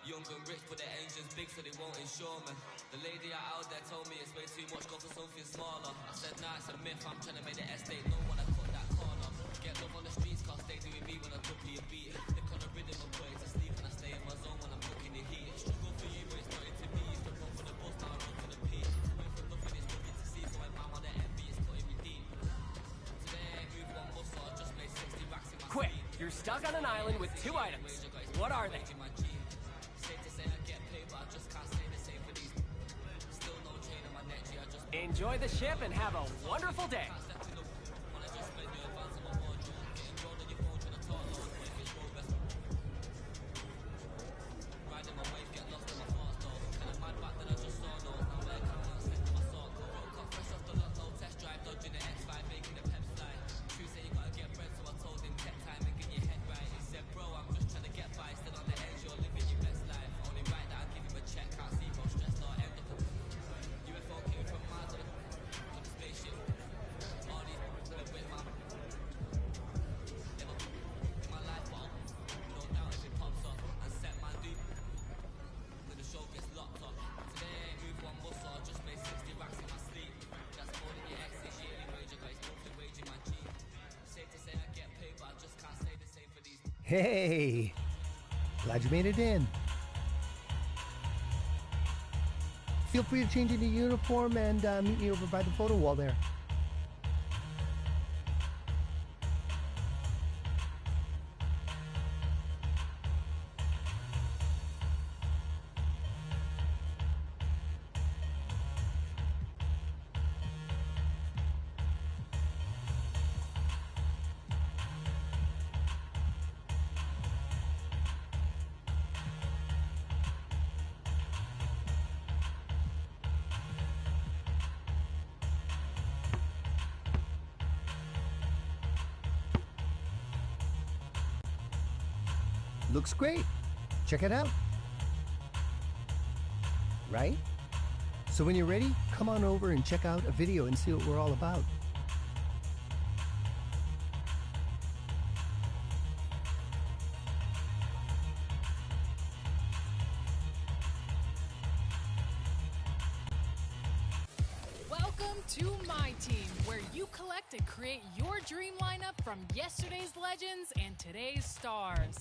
Young and rich, but their engine's big, so they won't insure me. The lady out there told me it's way too much, go for something smaller. I said, nah, it's a myth, I'm trying to make the estate know when I cut that corner. Get love on the streets, cause they doing me when I took your beat. They on the rhythm and put it to sleep, and I stay in my zone when I'm cooking the heat. Struggle for you, but it's nothing to me. Used to run for the bus, now I run for the peak. Went from nothing, it's nothing to see, so my mom on the envy is cutting me deep. Today, move one bus, so I just made 60 racks in my Quick, you're stuck on an island with 2 items. What are they? Enjoy the ship and have a wonderful day. Hey, glad you made it in. Feel free to change into uniform and meet me over by the photo wall there. Looks great. Check it out. Right? So when you're ready, come on over and check out a video and see what we're all about. Welcome to My Team, where you collect and create your dream lineup from yesterday's legends and today's stars.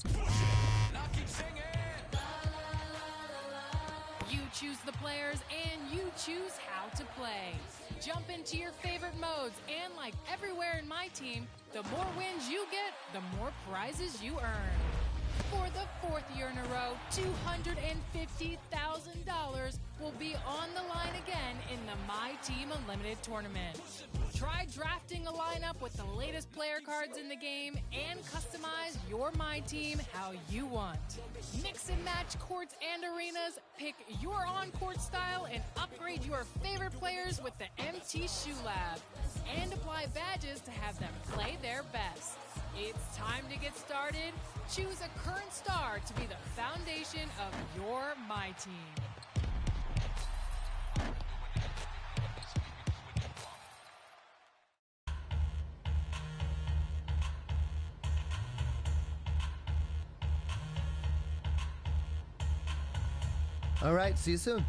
You choose the players and you choose how to play. Jump into your favorite modes, and like everywhere in My Team, the more wins you get, the more prizes you earn. For the 4th year in a row, $250,000 will be on the line again in the My Team Unlimited tournament. Try drafting a lineup with the latest player cards in the game and customize your My Team how you want. Mix and match courts and arenas, pick your on-court style, and upgrade your favorite players with the MT Shoe Lab. And apply badges to have them play their best. It's time to get started. Choose a current star to be the foundation of your My Team. All right, see you soon.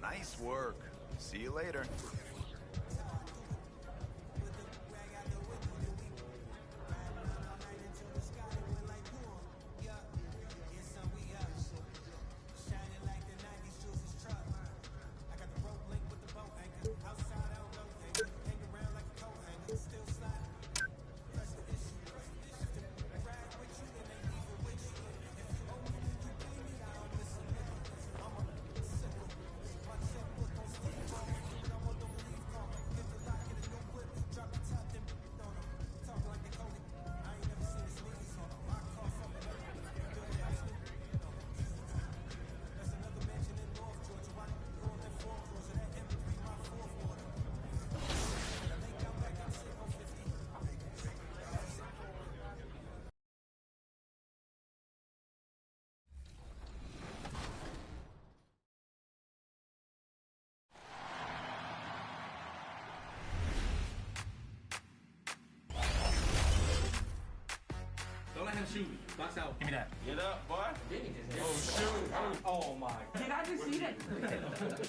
Nice work. See you later. shooting. Box out. Give me that. Get up, boy. Oh, shoot. Oh, my. Did I just see that?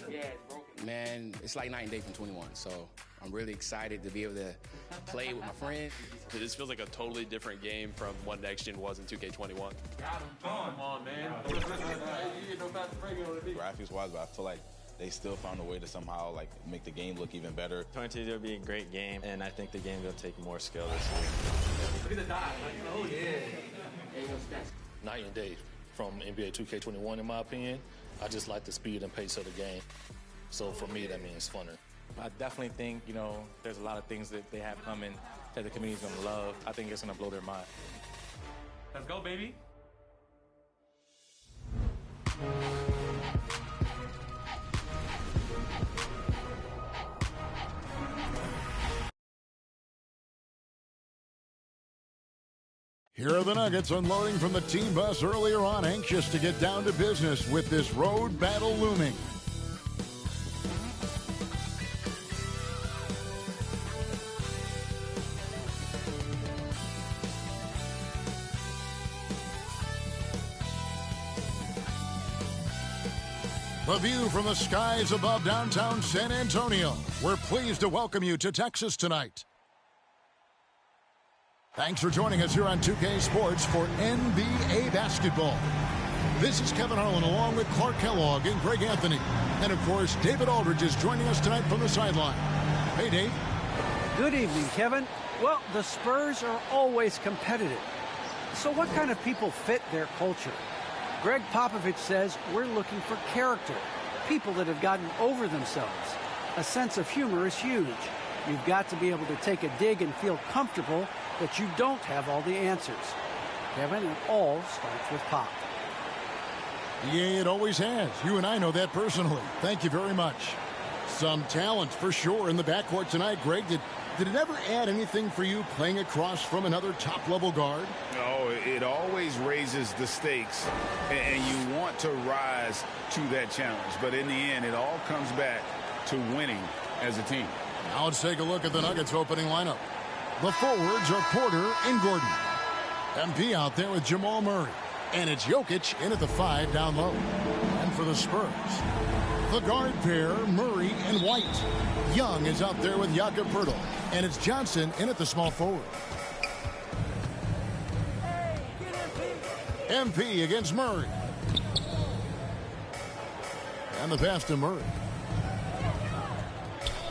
Yeah, it's broken. Man, it's like night and day from 21, so I'm really excited to be able to play with my friends. This feels like a totally different game from what Next Gen was in 2K21. Got him. Come on, man. Graphics-wise, but I feel like they still found a way to somehow like make the game look even better. 22 will be a great game, and I think the game will take more skill this year. Look at the dot. Oh, yeah. Night and day from NBA 2K21, in my opinion. I just like the speed and pace of the game. So for me, that means funner. I definitely think, you know, there's a lot of things that they have coming that the community's going to love. I think it's going to blow their mind. Let's go, baby. Here are the Nuggets unloading from the team bus earlier on, anxious to get down to business with this road battle looming. The view from the skies above downtown San Antonio. We're pleased to welcome you to Texas tonight. Thanks for joining us here on 2K Sports for NBA basketball. This is Kevin Harlan along with Clark Kellogg and Greg Anthony. And, of course, David Aldridge is joining us tonight from the sideline. Hey, Dave. Good evening, Kevin. Well, the Spurs are always competitive. So what kind of people fit their culture? Greg Popovich says we're looking for character, people that have gotten over themselves. A sense of humor is huge. You've got to be able to take a dig and feel comfortable that you don't have all the answers. Kevin, it all starts with Pop. Yeah, it always has. You and I know that personally. Thank you very much. Some talent for sure in the backcourt tonight. Greg, did it ever add anything for you playing across from another top-level guard? No, it always raises the stakes, and you want to rise to that challenge. But in the end, it all comes back to winning as a team. Now let's take a look at the Nuggets opening lineup. The forwards are Porter and Gordon. MP out there with Jamal Murray. And it's Jokic in at the 5 down low. And for the Spurs, the guard pair, Murray and White. Young is out there with Jakob Poeltl. And it's Johnson in at the small forward. MP against Murray. And the pass to Murray.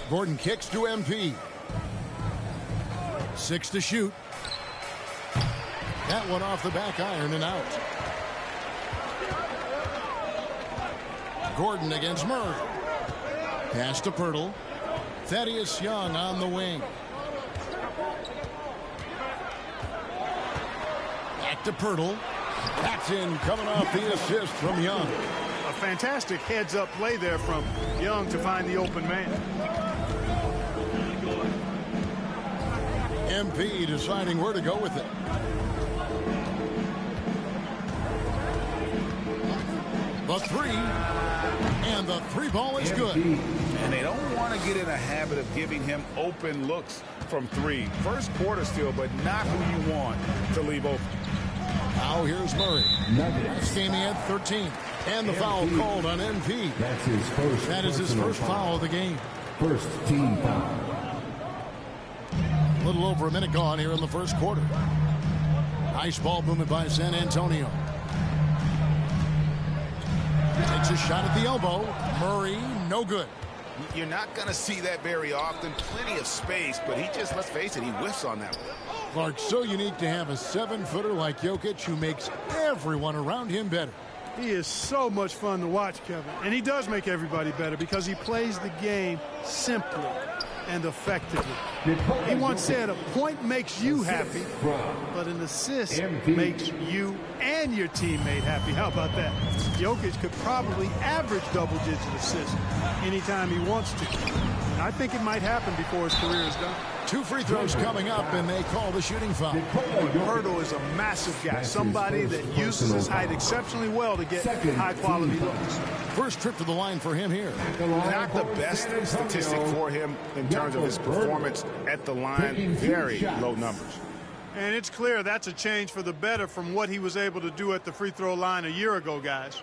Gordon kicks to MP. 6 to shoot. That one off the back iron and out. Gordon against Murray. Pass to Poeltl. Thaddeus Young on the wing. Back to Poeltl. That's in, coming off the assist from Young. A fantastic heads-up play there from Young to find the open man. MP deciding where to go with it. The three, and the three ball is good. And they don't want to get in a habit of giving him open looks from three. First quarter still, but not who you want to leave open. Now here's Murray. Last game he had 13. And the foul called on MP. That's his first. That is his first foul of the game. First team foul. A little over a minute gone here in the first quarter. Nice ball movement by San Antonio. Takes a shot at the elbow. Murray, no good. You're not going to see that very often. Plenty of space, but he just, let's face it, he whiffs on that one. Clark, so unique to have a 7-footer like Jokic who makes everyone around him better. He is so much fun to watch, Kevin. And he does make everybody better because he plays the game simply and effectively. He once said a point makes you happy, but an assist makes you and your teammate happy. How about that? Jokic could probably average double-digit assists anytime he wants to. And I think it might happen before his career is done. 2 free throws coming up, and they call the shooting foul. Poeltl is a massive guy, somebody that uses his height exceptionally well to get high-quality looks. First trip to the line for him here. Not the best statistic for him in terms of his performance at the line. Very low numbers. And it's clear that's a change for the better from what he was able to do at the free throw line a year ago, guys.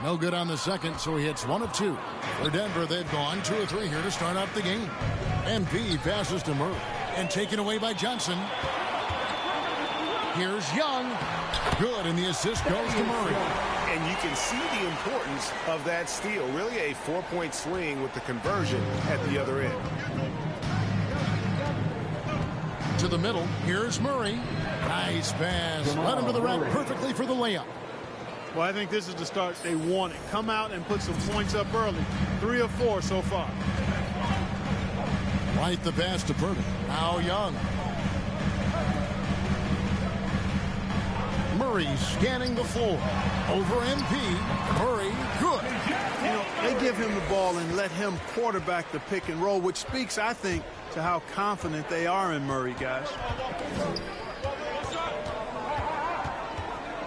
No good on the second, so he hits 1 of 2. For Denver, they've gone 2 of 3 here to start out the game. MP passes to Murray and taken away by Johnson. Here's Young. Good, and the assist goes to Murray. And you can see the importance of that steal. Really a 4-point swing with the conversion at the other end. To the middle, here's Murray. Nice pass. Led him to the rack perfectly for the layup. Well, I think this is the start they wanted. Come out and put some points up early. 3 of 4 so far. Right the pass to Purdy. Now Young. Murray scanning the floor. Over MP. Murray, good. You know, they give him the ball and let him quarterback the pick and roll, which speaks, I think, to how confident they are in Murray, guys.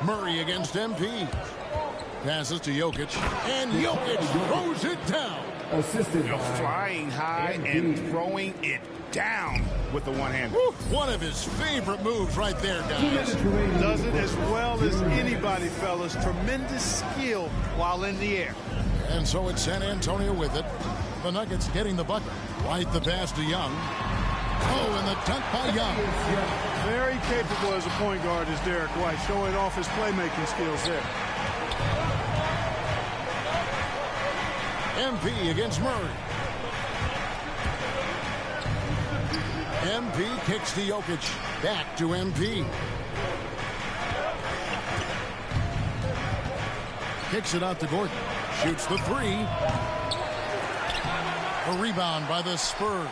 Murray against MP. Passes to Jokic. And Jokic throws it down. Assisted flying high and throwing it down with the one hand. One of his favorite moves right there, guys. Does it as well as anybody, fellas. Tremendous skill while in the air. And so it's San Antonio with it. The Nuggets getting the bucket. Right the pass to Young. Oh, and the dunk by Young. Very capable as a point guard is Derek White, showing off his playmaking skills there. MP against Murray. MP kicks to Jokic. Back to MP. Kicks it out to Gordon. Shoots the 3. A rebound by the Spurs.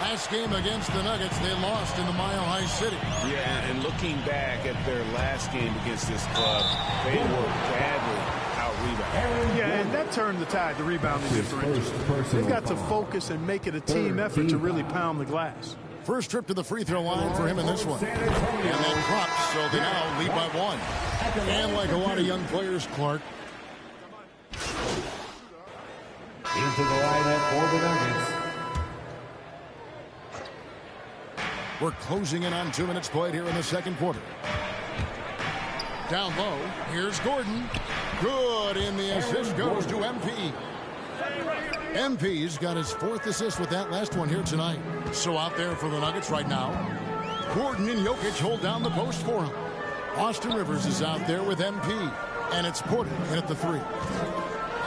Last game against the Nuggets, they lost in the Mile High City. Yeah, and looking back at their last game against this club, they were badly out-rebounded. Yeah, and that turned the tide, the rebounding differential. They've got to focus and make it a team effort to really pound the glass. First trip to the free throw line for him in this one. And that drops, so they now lead by 1. And like a lot of young players, Clark. Into the lineup for the Nuggets. We're closing in on 2 minutes played here in the second quarter. Down low, here's Gordon. Good, and the assist goes to MP. MP's got his 4th assist with that last one here tonight. So out there for the Nuggets right now. Gordon and Jokic hold down the post for him. Austin Rivers is out there with MP. And it's Porter in at the 3.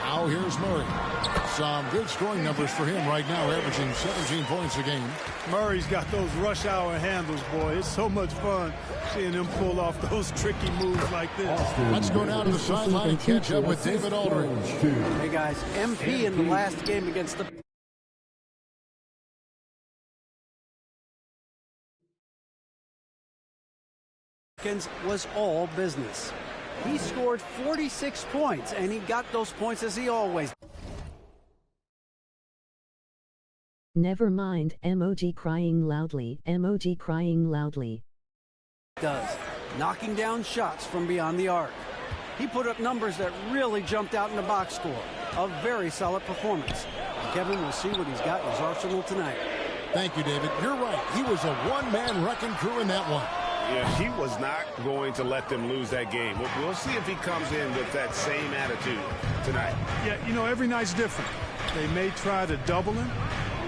Now here's Murray. Some good scoring numbers for him right now, averaging 17 points a game. Murray's got those rush hour handles, boy. It's so much fun seeing him pull off those tricky moves like this. Let's go down to the sideline and catch up with David Aldridge. Hey, guys, MP in the last game against the was all business. He scored 46 points, and he got those points as he always. Never mind, emoji crying loudly, emoji crying loudly. Does, knocking down shots from beyond the arc. He put up numbers that really jumped out in the box score. A very solid performance. Kevin will see what he's got in his arsenal tonight. Thank you, David. You're right. He was a one-man wrecking crew in that one. Yeah, he was not going to let them lose that game. We'll see if he comes in with that same attitude tonight. Yeah, you know, every night's different. They may try to double him,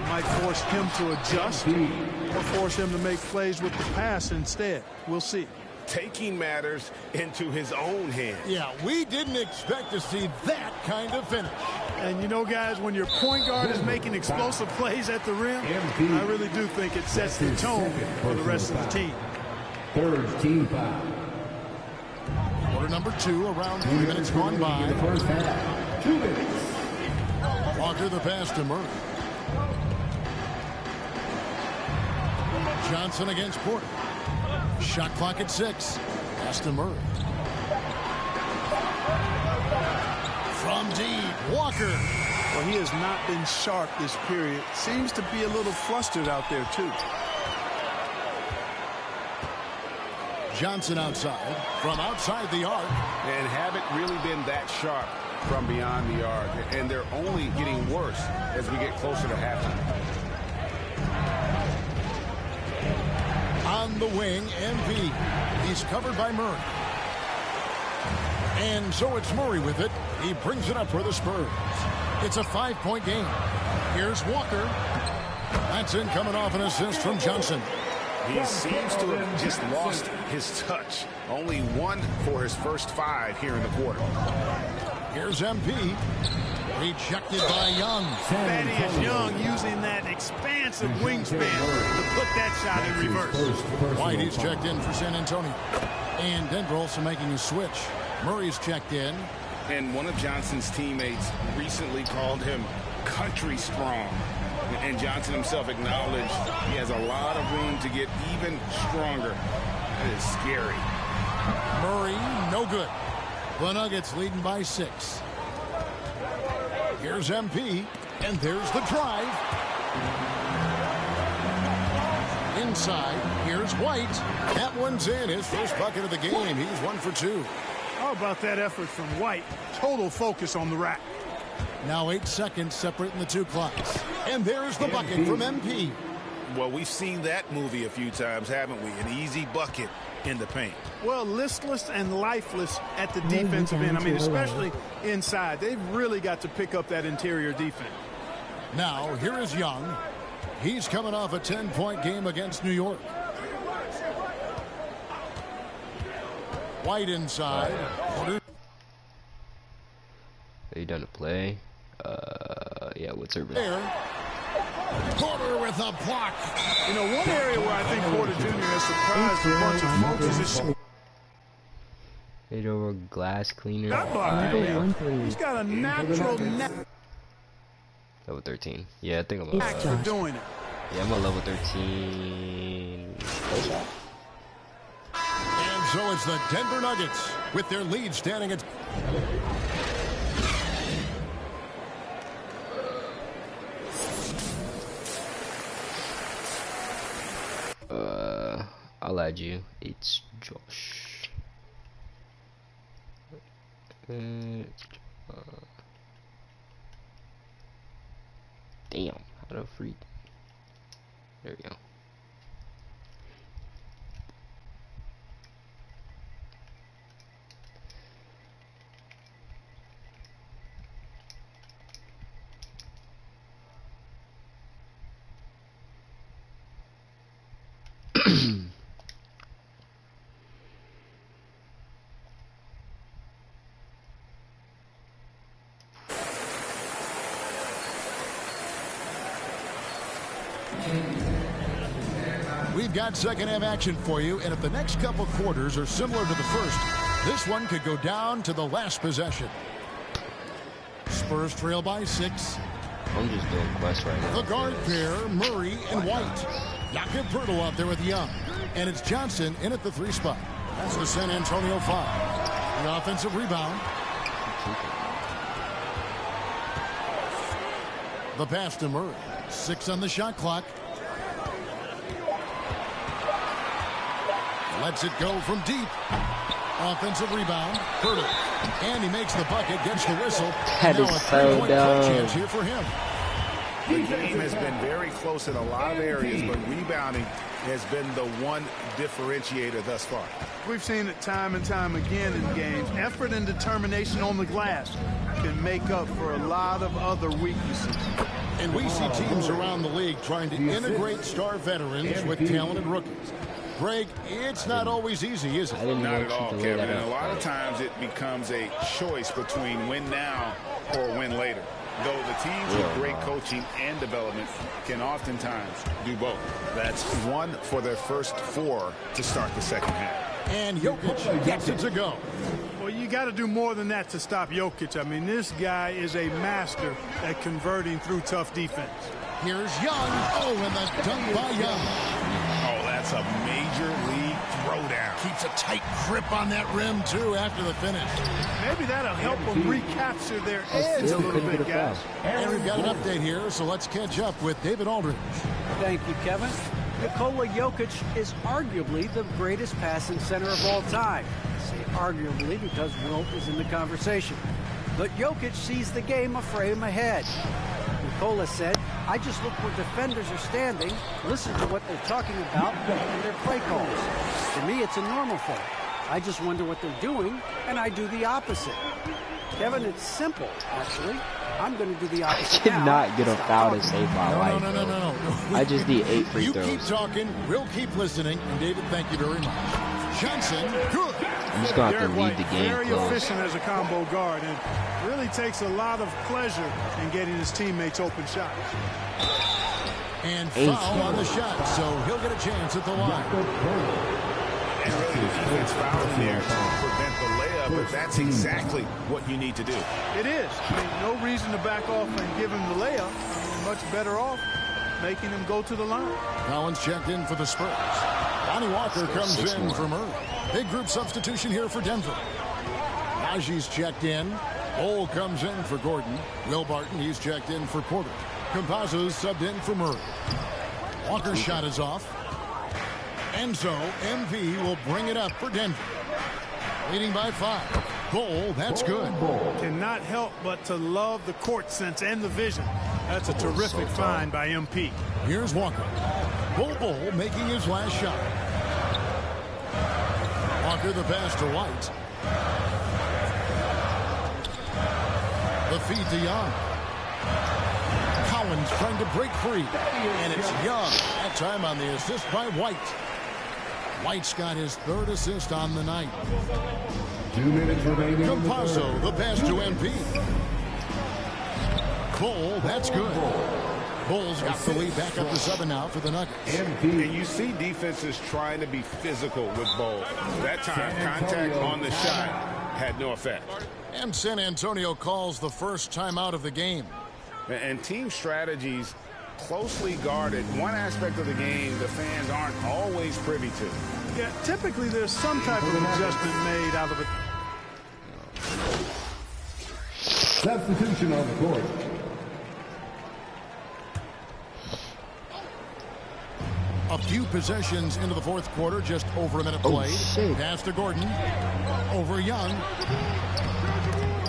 might force him to adjust, or force him to make plays with the pass instead. We'll see. Taking matters into his own hands. Yeah, we didn't expect to see that kind of finish. And you know, guys, when your point guard is making explosive plays at the rim, I really do think it sets the tone for the rest of the team. Third team foul. Quarter number 2, around 3 minutes gone by. In the first half. 2 minutes. Walker the pass to Murray. Johnson against Porter. Shot clock at 6. Pass to Murray. From deep, Walker. Well, he has not been sharp this period. Seems to be a little flustered out there, too. Johnson outside, from outside the arc. And haven't really been that sharp from beyond the arc, and they're only getting worse as we get closer to halftime. On the wing, MP. He's covered by Murray. And so it's Murray with it. He brings it up for the Spurs. It's a 5-point game. Here's Walker. That's in, coming off an assist from Johnson. He seems to have just lost his touch. Only 1 for his first 5 here in the quarter. Here's MP. Rejected by Young. Thaddeus Young using that expansive wingspan to put that shot in reverse. White is checked in for San Antonio. And Denver also making a switch. Murray's checked in. And one of Johnson's teammates recently called him country strong. And Johnson himself acknowledged he has a lot of room to get even stronger. That is scary. Murray, no good. The Nuggets leading by 6. Here's MP, and there's the drive. Inside, here's White. That one's in, his first bucket of the game. He's 1 for 2. How about that effort from White? Total focus on the rack. Now 8 seconds separating the two clocks. And there's the bucket from MP. Well, we've seen that movie a few times, haven't we? An easy bucket in the paint. Well, listless and lifeless at the defensive end. I mean, especially inside. They've really got to pick up that interior defense. Now, here is Young. He's coming off a 10-point game against New York. White inside. Are you done to play? Yeah, what's her there? Porter with a block. You know, one area where I think Porter Jr. has surprised a bunch of folks is his hit over glass cleaner. He's got a natural level 13. Yeah, I think I'm for doing it. Yeah, I'm a level 13. And so it's the Denver Nuggets with their lead standing at. I'll add you. It's Josh. Damn, how to freak. There we go. We've got second half action for you, and if the next couple quarters are similar to the first, this one could go down to the last possession. Spurs trail by 6. I'm just doing quests right now. The guard pair, Murray and White. Jakob Poeltl out there with Young. And it's Johnson in at the 3 spot. That's the San Antonio foul. The offensive rebound. The pass to Murray. 6 on the shot clock. Lets it go from deep. Offensive rebound. Poeltl. And he makes the bucket, gets the whistle. That is so dumb. Chance here for him. The game has been very close in a lot of areas, but rebounding has been the one differentiator thus far. We've seen it time and time again in games. Effort and determination on the glass can make up for a lot of other weaknesses. And we see teams around the league trying to integrate star veterans with talented rookies. Greg, it's not always easy, is it? Not at all, Kevin. And a lot of times it becomes a choice between win now or win later. Though the teams with great coaching and development can oftentimes do both. That's 1 for their first 4 to start the second half. And Jokic gets it to go. Well, you got to do more than that to stop Jokic. I mean, this guy is a master at converting through tough defense. Here's Young. Oh, and the dunk by Young. Oh, that's a major league throwdown. Keeps a tight grip on that rim, too, after the finish. Maybe that'll help them recapture their edge a little bit, guys. And we've got an update here, so let's catch up with David Aldridge. Thank you, Kevin. Nikola Jokic is arguably the greatest passing center of all time. I say arguably because Wilt is in the conversation. But Jokic sees the game a frame ahead. Nikola said, I just look where defenders are standing, listen to what they're talking about, and their play calls. To me, it's a normal thing. I just wonder what they're doing, and I do the opposite. Kevin, it's simple, actually. I'm going to do the opposite. I cannot get a foul to save my life. No. I just need 8 free throws. You keep talking, we'll keep listening. And David, thank you very much. Johnson, good. I'm just going to have to lead the game very close. efficient as a combo guard and really takes a lot of pleasure in getting his teammates open shots. And foul on the shot, so he'll get a chance at the line. And really, the defense fouling there to prevent the layup, but that's exactly what you need to do. It is. I mean, no reason to back off and give him the layup. I mean, much better off making him go to the line. Collins checked in for the Spurs. Lonnie Walker comes in for Murray. Big group substitution here for Denver. Najee's checked in. Cole comes in for Gordon. Will Barton, he's checked in for Porter. Campazzo's subbed in for Murray. Walker's shot is off. And so MV will bring it up for Denver. Leading by 5. Cole, that's good. Cannot help but to love the court sense and the vision. That's a terrific find by MP. Here's Walker. Bull making his last shot. Walker the pass to White. The feed to Young. Collins trying to break free. And it's Young. That time on the assist by White. White's got his 3rd assist on the night. 2 minutes remaining. Campazzo, the pass to MP. Cole, that's good. Bulls got the lead back up to 7 now for the Nuggets. And you see defenses trying to be physical with Bol. That time, contact on the shot had no effect. And San Antonio calls the first timeout of the game. And team strategies closely guarded. One aspect of the game the fans aren't always privy to. Yeah, typically there's some type of adjustment made out of it. Substitution on the court. A few possessions into the 4th quarter, just over a minute played. Pass to Gordon. Over Young.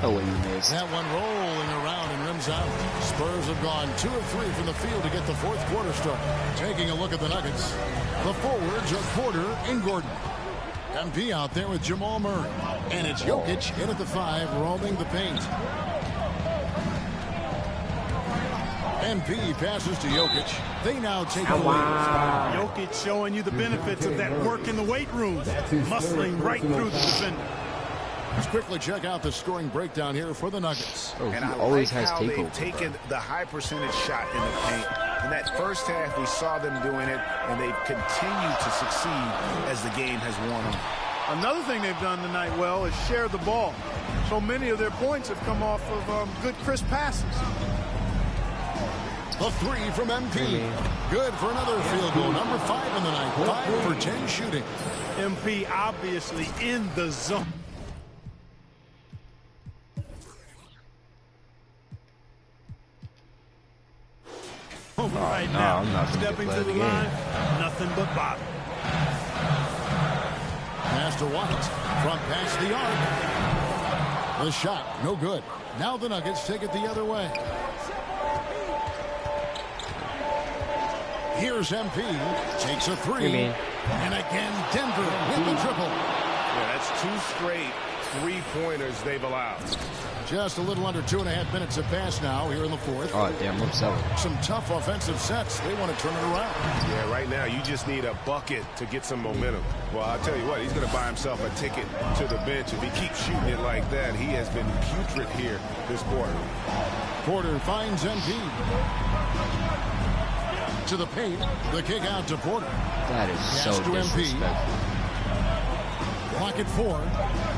Oh, what you missed. That one rolling around and rims out. Spurs have gone 2 of 3 from the field to get the 4th quarter started. Taking a look at the Nuggets. The forwards are Porter and Gordon. MP out there with Jamal Murray. And it's Jokic in at the 5, roaming the paint. MP passes to Jokic. They now take the lead. Jokic showing you the benefits of that work in the weight room. Muscling right through the defender. Let's quickly check out the scoring breakdown here for the Nuggets. And I like how they've taken the high percentage shot in the paint. In that first half, we saw them doing it, and they've continued to succeed as the game has worn on. Another thing they've done tonight well is share the ball. So many of their points have come off of good, crisp passes. The 3 from MP. Good for another field goal. Number 5 in the night. 5 for 10 shooting. MP obviously in the zone. Right now, stepping to the line, nothing but bottom. Pass to White. Front pass the arc. The shot, no good. Now the Nuggets take it the other way. Here's MP. Takes a 3. And again, Denver with the triple. Yeah, that's 2 straight 3-pointers they've allowed. Just a little under 2.5 minutes have passed now here in the 4th. Oh, damn, looks so. Some tough offensive sets. They want to turn it around. Yeah, right now you just need a bucket to get some momentum. Well, I'll tell you what, he's going to buy himself a ticket to the bench. If he keeps shooting it like that, he has been putrid here this quarter. Porter finds MP. To the paint. The kick out to Porter. That is so disrespectful. Clock at 4.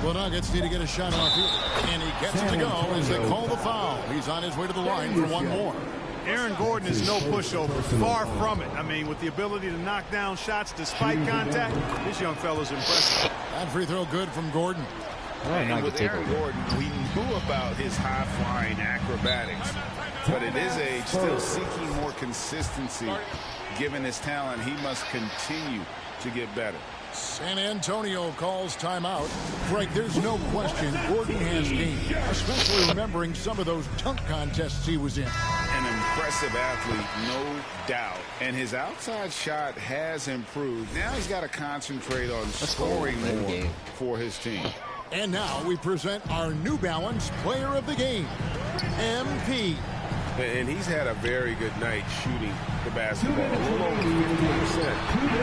The Nuggets need to get a shot off here. And he gets it to go as they call the foul. He's on his way to the line for one more. Aaron Gordon is no pushover. Far from it. I mean, with the ability to knock down shots despite contact, this young fella's impressive. That free throw good from Gordon. And with Aaron Gordon, we knew about his high-flying acrobatics. But at his age, still seeking more consistency. Given his talent, he must continue to get better. San Antonio calls timeout. Greg, there's no question Gordon has game, especially remembering some of those dunk contests he was in. An impressive athlete, no doubt. And his outside shot has improved. Now he's got to concentrate on scoring more for his team. And now we present our New Balance Player of the Game, MP. And he's had a very good night shooting the basketball. A little over 50%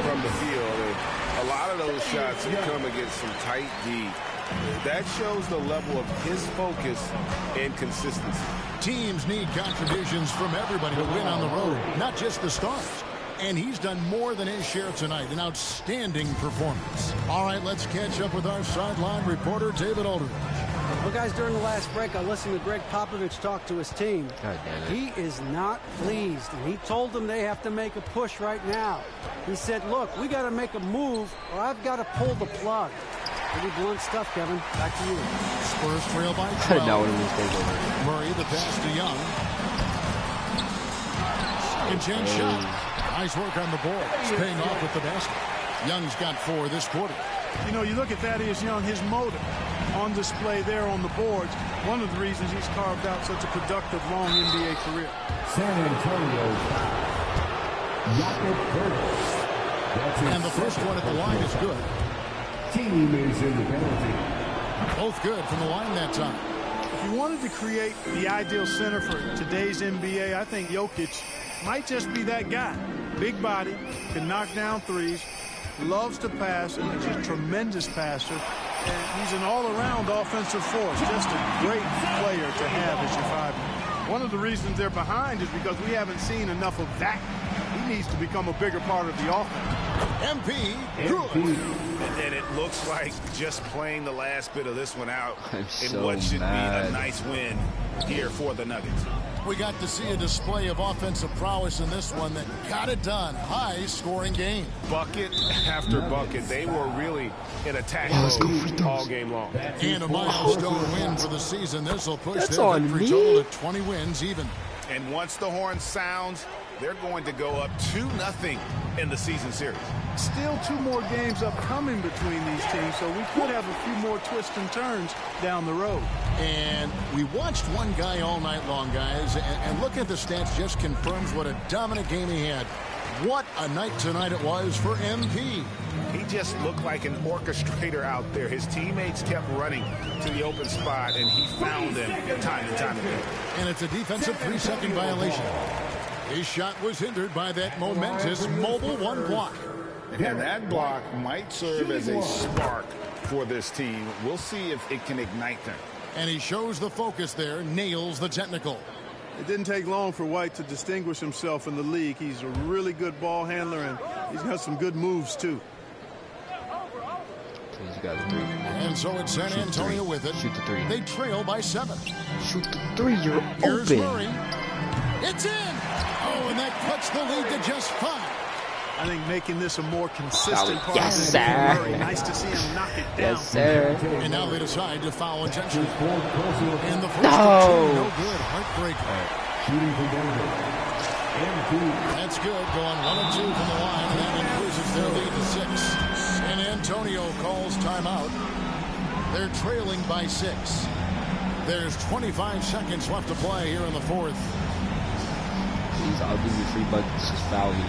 from the field. And a lot of those shots have come against some tight D. That shows the level of his focus and consistency. Teams need contributions from everybody to win on the road, not just the stars. And he's done more than his share tonight. An outstanding performance. All right, let's catch up with our sideline reporter, David Aldridge. Well, guys, during the last break, I listened to Greg Popovich talk to his team. He is not pleased, and he told them they have to make a push right now. He said, look, we got to make a move, or I've got to pull the plug. Pretty blunt stuff, Kevin. Back to you. Spurs trail by 12. Murray, the pass to Young. Second chance shot. Nice work on the board. It's paying off with the basket. Young's got 4 this quarter. You know, you look at Thaddeus Young, his motor on display there on the boards. One of the reasons he's carved out such a productive, long NBA career. San Antonio. And the first one at the line is good. Team is in the penalty. Both good from the line that time. If you wanted to create the ideal center for today's NBA, I think Jokic might just be that guy. Big body, can knock down threes, loves to pass, and he's a tremendous passer. And he's an all-around offensive force. Just a great player to have as your 5-man. One of the reasons they're behind is because we haven't seen enough of that. He needs to become a bigger part of the offense. MP, good. And it looks like just playing the last bit of this one out in so what should mad. be a nice win here for the Nuggets. We got to see a display of offensive prowess in this one that got it done. High-scoring game. Bucket after bucket. They were really in attack mode all game long. And a milestone win for the season. This will push their victory total to 20 wins even. And once the horn sounds, they're going to go up 2-0 in the season series. Still 2 more games upcoming between these teams, so we could have a few more twists and turns down the road. And we watched one guy all night long, guys, and look at the stats just confirms what a dominant game he had. What a night tonight it was for MP. He just looked like an orchestrator out there. His teammates kept running to the open spot, and he found them time and time again. And it's a defensive 3-second violation. His shot was hindered by that momentous mobile 1 block. And that block might serve as a spark for this team. We'll see if it can ignite them. And he shows the focus there, nails the technical. It didn't take long for White to distinguish himself in the league. He's a really good ball handler, and he's got some good moves, too. He's got 3. And so it's San Antonio with it. Shoot the 3. They trail by 7. Shoot the 3. You're Here's open. Murray. It's in. Oh, and that cuts the lead to just 5. I think making this a more consistent part yes, of the sir. game. Very nice to see him knock it down. Yes, sir. And now they decide to foul intentionally. And the first No. no good. Heartbreaker. Shooting from Denver. That's good. Going 1 of 2 from the line, and that increases their lead to 6. San Antonio calls timeout. They're trailing by 6. There's 25 seconds left to play here in the 4th. Please, I'll give you 3 buckets. Just foul me.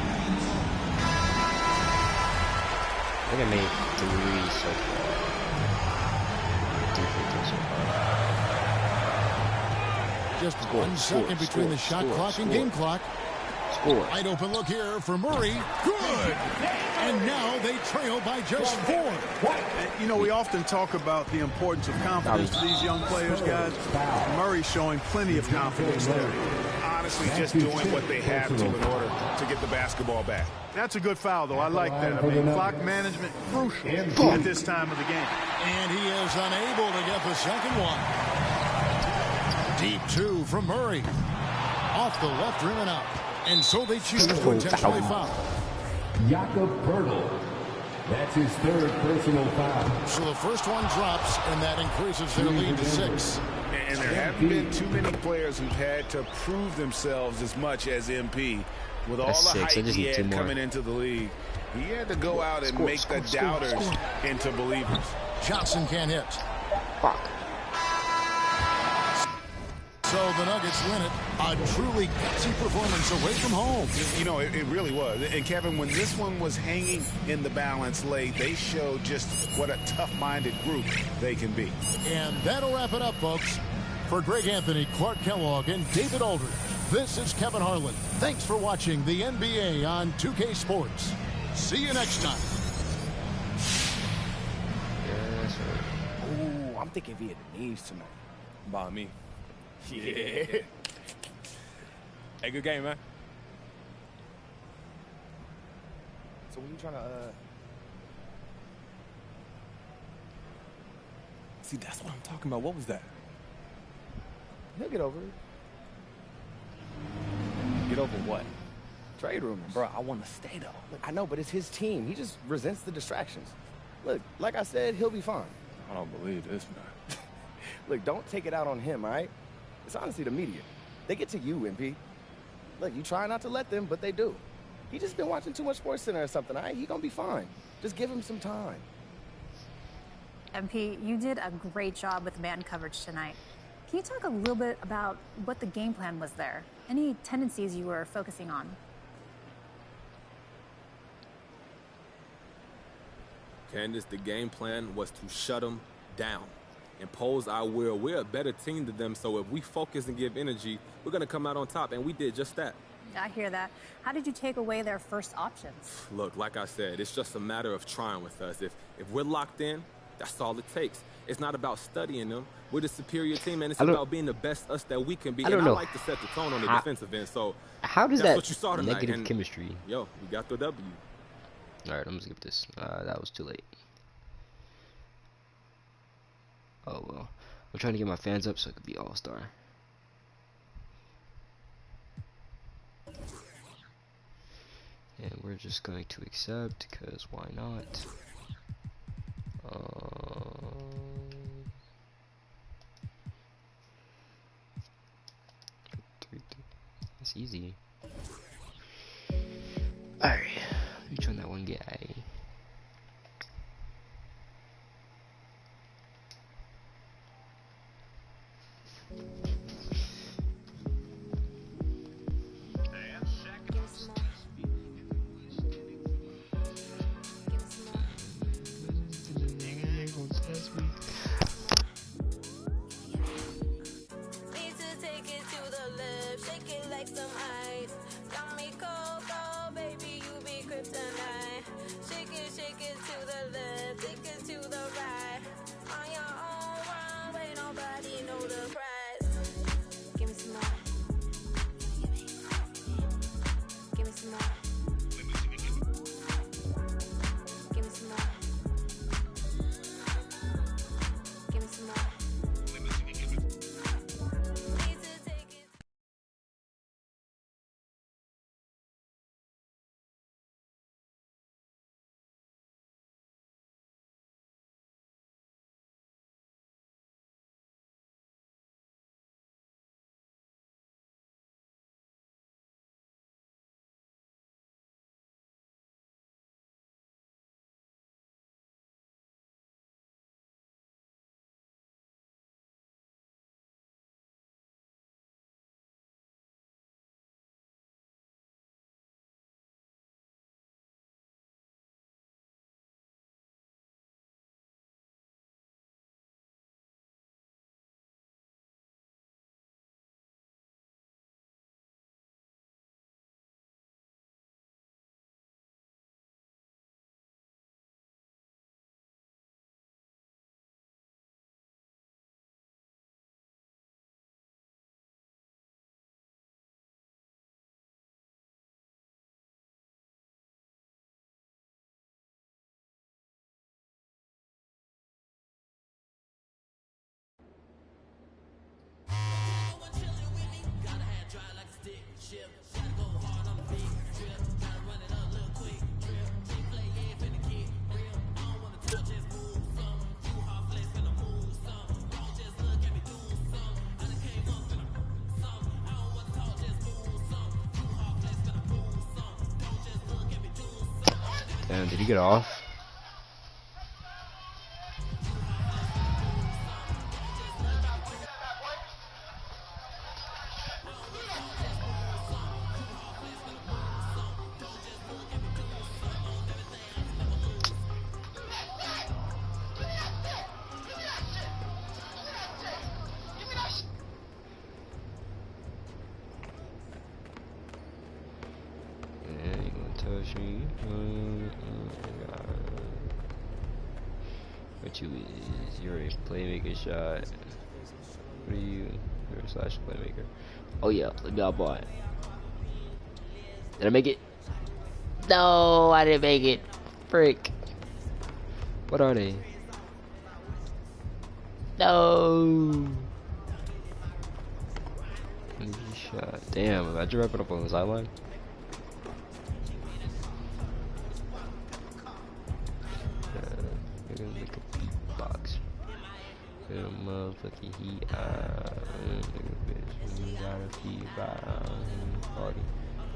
I think I made 3 so far. 3 free throws so far. Just 1 second between the shot clock and game clock. Score. Wide open look here for Murray. Good. And now they trail by just 4. You know, we often talk about the importance of confidence to these young players, guys. Murray's showing plenty of confidence there. Honestly, just doing what they have to in order to get the basketball back. That's a good foul, though. I like that. I mean, clock management, crucial at this time of the game. And he is unable to get the second one. Deep 2 from Murray. Off the left rim and out. And so they choose to intentionally foul. Jakob Poeltl. That's his 3rd personal foul. So the first one drops, and that increases their lead to 6. And there haven't been too many players who've had to prove themselves as much as MP. With all the hype he had coming into the league, he had to go out and make the doubters into believers. Johnson can't hit. Fuck. So the Nuggets win it. A truly gutsy performance away from home. You know, it really was. And Kevin, when this one was hanging in the balance late, they showed just what a tough-minded group they can be. And that'll wrap it up, folks. For Greg Anthony, Clark Kellogg, and David Aldridge, this is Kevin Harlan. Thanks for watching the NBA on 2K Sports. See you next time. Yes, sir. Ooh, I'm thinking Vietnamese tonight. By me. Yeah. Hey, good game, man. So when you trying to, See, that's what I'm talking about. What was that? He'll get over it. Get over what? Trade rumors. Bro, I want to stay, though. Look, I know, but it's his team. He just resents the distractions. Look, like I said, he'll be fine. I don't believe this, man. Look, don't take it out on him, all right? It's honestly the media. They get to you, MP. Look, you try not to let them, but they do. He just been watching too much SportsCenter or something, all right? He gonna be fine. Just give him some time. MP, you did a great job with man coverage tonight. Can you talk a little bit about what the game plan was there? Any tendencies you were focusing on? Candace, the game plan was to shut them down. Impose our will. We're a better team than them, so if we focus and give energy, we're going to come out on top, and we did just that. I hear that. How did you take away their first options? Look, like I said, it's just a matter of trying with us. If we're locked in, that's all it takes. It's not about studying them. We're the superior team, and it's about being the best us that we can be. I don't and know. I like to set the tone on the defensive end, so how does that's that what you saw tonight. negative and, chemistry? Yo, we got the W. All right, I'm gonna skip this. That was too late. Oh well, I'm trying to get my fans up so it could be all-star. And we're just going to accept, because why not? It's easy. Alright, let me join that one guy. Damn, did he get off? What you is? You're a playmaker shot. What are you? You're a slash playmaker. Oh yeah, let me out, boy. Did I make it? No, I didn't make it. Frick. What are they? No. Shot. Damn, imagine wrapping up on the sideline. Make a beatbox. Get a motherfucking heat. Bitch, got a feedback. Party.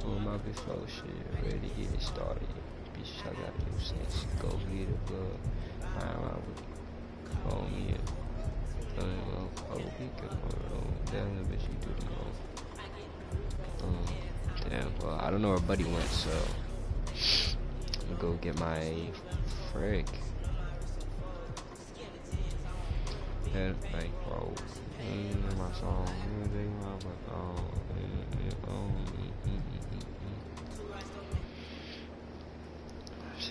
On my bitch flow shit. Ready to get it started. Bitch, I got new sense. Go get a plug. Call me in. Oh, we can damn, bitch, you do the most. Damn, well, I don't know where Buddy went, so I'm gonna go get my frick. And like, bro, my song,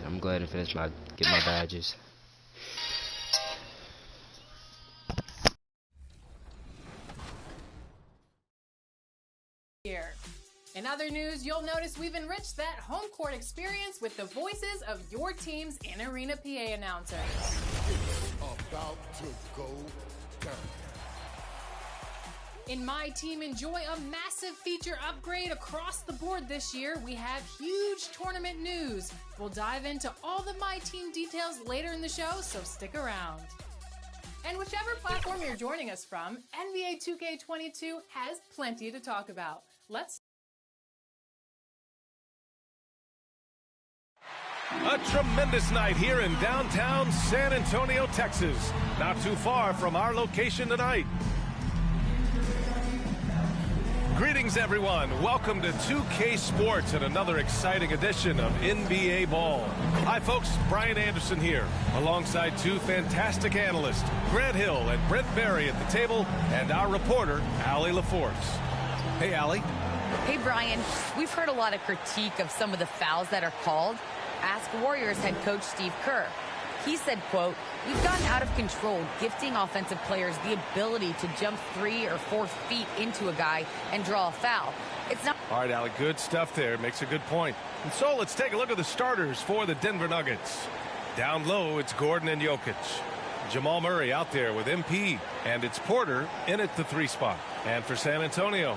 I'm glad to finish get my badges. Here. In other news, you'll notice we've enriched that home court experience with the voices of your team's in-arena PA announcers. It's about to go down. In My Team, enjoy a massive feature upgrade across the board this year. We have huge tournament news. We'll dive into all the My Team details later in the show, so stick around. And whichever platform you're joining us from, NBA 2K22 has plenty to talk about. Let's A tremendous night here in downtown San Antonio, Texas. Not too far from our location tonight. Greetings, everyone. Welcome to 2K Sports and another exciting edition of NBA Ball. Hi, folks. Brian Anderson here, alongside two fantastic analysts, Grant Hill and Brent Berry at the table, and our reporter, Allie LaForce. Hey, Allie. Hey, Brian. We've heard a lot of critique of some of the fouls that are called. Ask Warriors head coach Steve Kerr. He said, quote, "We've gotten out of control, gifting offensive players the ability to jump 3 or 4 feet into a guy and draw a foul. It's not." All right, Allie, good stuff there. Makes a good point. And so let's take a look at the starters for the Denver Nuggets. Down low, it's Gordon and Jokic. Jamal Murray out there with MP. And it's Porter in at the 3 spot. And for San Antonio,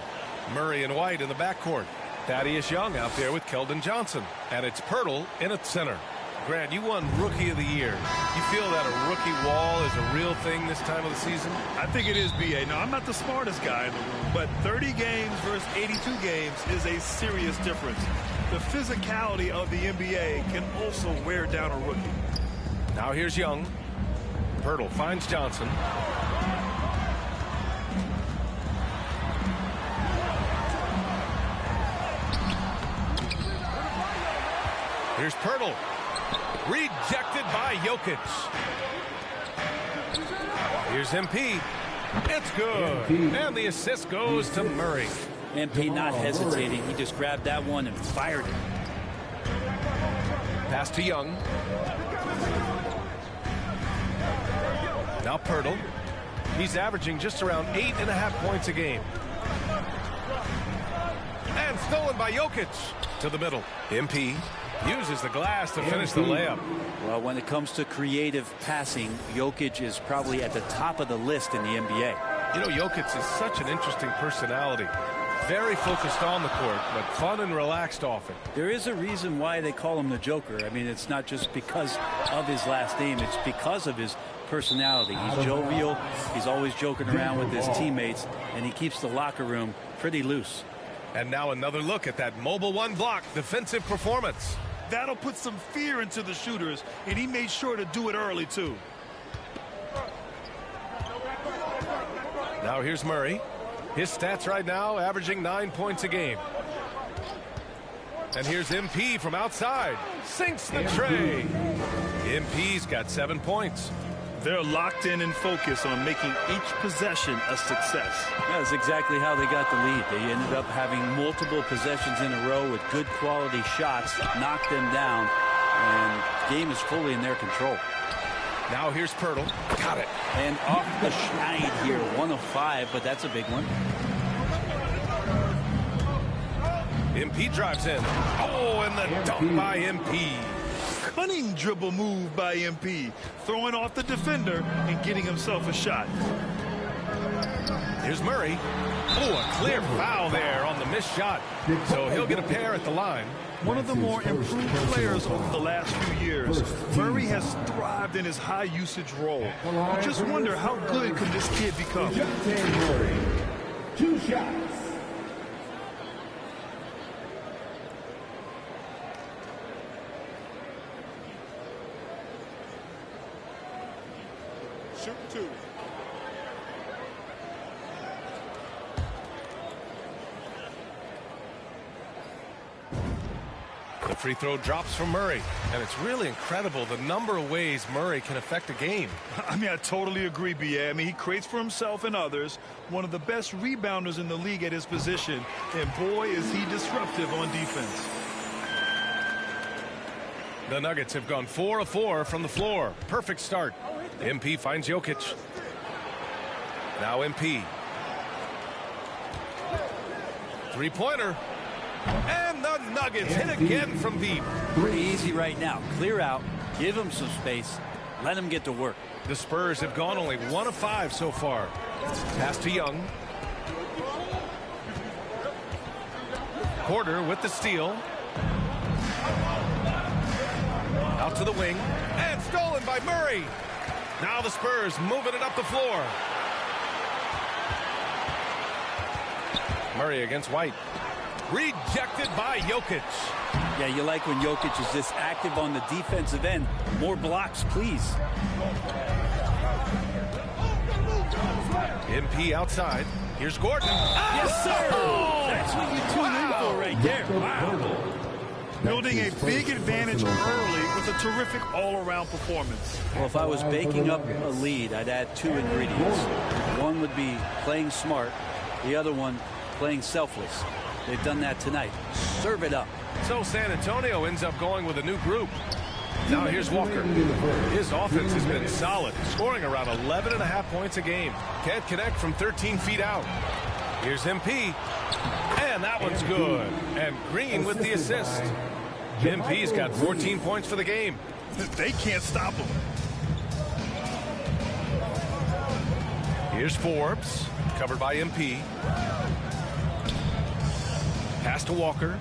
Murray and White in the backcourt. Thaddeus Young out there with Keldon Johnson. And it's Pirtle in at center. Grant, you won Rookie of the Year. You feel that a rookie wall is a real thing this time of the season? I think it is, B.A. Now, I'm not the smartest guy in the room, but 30 games versus 82 games is a serious difference. The physicality of the NBA can also wear down a rookie. Now here's Young. Pirtle finds Johnson. Here's Pirtle. Rejected by Jokic. Here's MP. It's good. And the assist goes to Murray. MP not hesitating. He just grabbed that one and fired it. Pass to Young. Now Pirtle. He's averaging just around 8.5 points a game. And stolen by Jokic. To the middle. MP uses the glass to finish the layup. Well, when it comes to creative passing, Jokic is probably at the top of the list in the NBA. You know, Jokic is such an interesting personality. Very focused on the court, but fun and relaxed off it. There is a reason why they call him the Joker. I mean, it's not just because of his last name. It's because of his personality. He's jovial. He's always joking around with his teammates, and he keeps the locker room pretty loose. And now another look at that Mobile One block defensive performance. that'll put some fear into the shooters, and he made sure to do it early, too. Now here's Murray. His stats right now averaging 9 points a game. And here's MP from outside. Sinks the tray. MP's got 7 points. They're locked in and focused on making each possession a success. That's exactly how they got the lead. They ended up having multiple possessions in a row with good quality shots, knocked them down, and the game is fully in their control. Now here's Pirtle. Got it. And off the schneid here, 1 of 5, but that's a big one. MP drives in. Oh, and the dunk by MP. Cunning dribble move by MP, throwing off the defender and getting himself a shot. Here's Murray. Oh, a clear foul there on the missed shot. So he'll get a pair at the line. One of the more improved players over the last few years, Murray has thrived in his high usage role. You just wonder how good could this kid become. Murray, 2 shots. Shoot 2. The free throw drops from Murray, and it's really incredible the number of ways Murray can affect a game. I mean, I totally agree, B.A. I mean, he creates for himself and others, one of the best rebounders in the league at his position, and boy, is he disruptive on defense. The Nuggets have gone 4 of 4 from the floor. Perfect start. MP finds Jokic. Now MP. Three-pointer. And the Nuggets hit again from deep. Pretty easy right now. Clear out, give him some space, let him get to work. The Spurs have gone only 1 of 5 so far. Pass to Young. Porter with the steal. Out to the wing. And stolen by Murray. Now the Spurs moving it up the floor. Murray against White. Rejected by Jokic. Yeah, you like when Jokic is this active on the defensive end. More blocks, please. MP outside. Here's Gordon. Yes, sir. Oh! That's what you tune in for right there. Wow. Building a big advantage early with a terrific all-around performance. Well, if I was baking up a lead, I'd add 2 ingredients. One would be playing smart. The other one, playing selfless. They've done that tonight. Serve it up. So San Antonio ends up going with a new group. Now here's Walker. His offense has been solid, scoring around 11.5 points a game. Can't connect from 13 feet out. Here's MP. And that one's good. And Green with the assist. MP's got 14 points for the game. They can't stop him. Here's Forbes, covered by MP. Pass to Walker.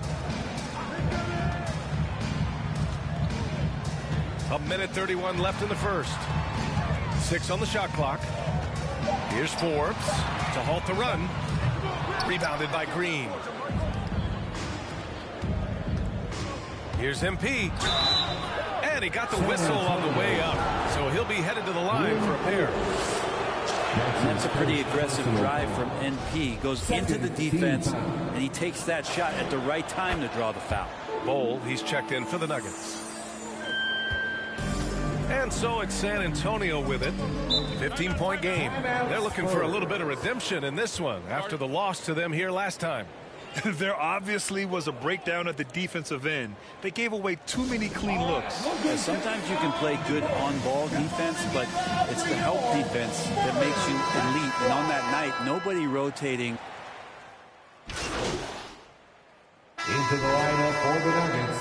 A minute 31 left in the first. 6 on the shot clock. Here's Forbes to halt the run. Rebounded by Green. Here's MP. And he got the whistle on the way up. So he'll be headed to the line for a pair. That's a pretty aggressive drive from NP. Goes into the defense, and he takes that shot at the right time to draw the foul. Bowl, he's checked in for the Nuggets. And so it's San Antonio with it. 15-point game. They're looking for a little bit of redemption in this one after the loss to them here last time. There obviously was a breakdown at the defensive end. They gave away too many clean looks. Yeah, sometimes you can play good on-ball defense, but it's the help defense that makes you elite. And on that night, nobody rotating. Into the lineup for the Nuggets.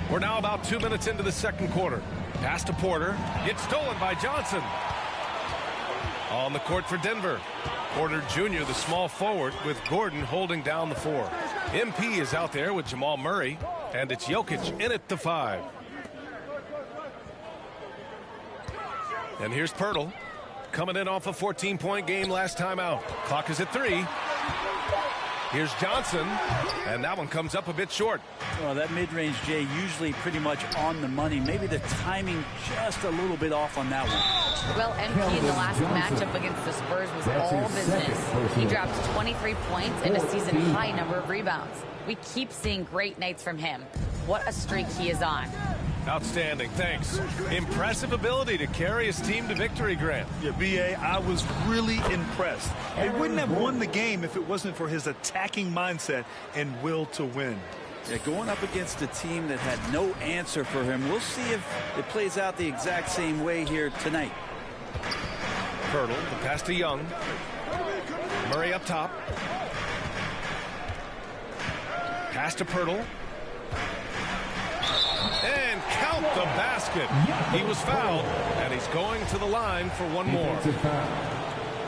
We're now about 2 minutes into the second quarter. Pass to Porter. Gets stolen by Johnson. On the court for Denver. Porter Jr., the small forward, with Gordon holding down the 4. MP is out there with Jamal Murray, and it's Jokic in at the 5. And here's Pirtle, coming in off a 14-point game last time out. Clock is at 3. Here's Johnson, and that one comes up a bit short. Well, that mid-range, Jay, usually pretty much on the money. Maybe the timing just a little bit off on that one. Well, MP in the last matchup against the Spurs was all business. He dropped 23 points and a season-high number of rebounds. We keep seeing great nights from him. What a streak he is on. Outstanding, thanks. Impressive ability to carry his team to victory, Grant. Yeah, B.A., I was really impressed. They wouldn't have won the game if it wasn't for his attacking mindset and will to win. Yeah, going up against a team that had no answer for him. We'll see if it plays out the exact same way here tonight. Pirtle, the pass to Young. Murray up top. Pass to Pirtle. And count the basket. He was fouled, and he's going to the line for one more.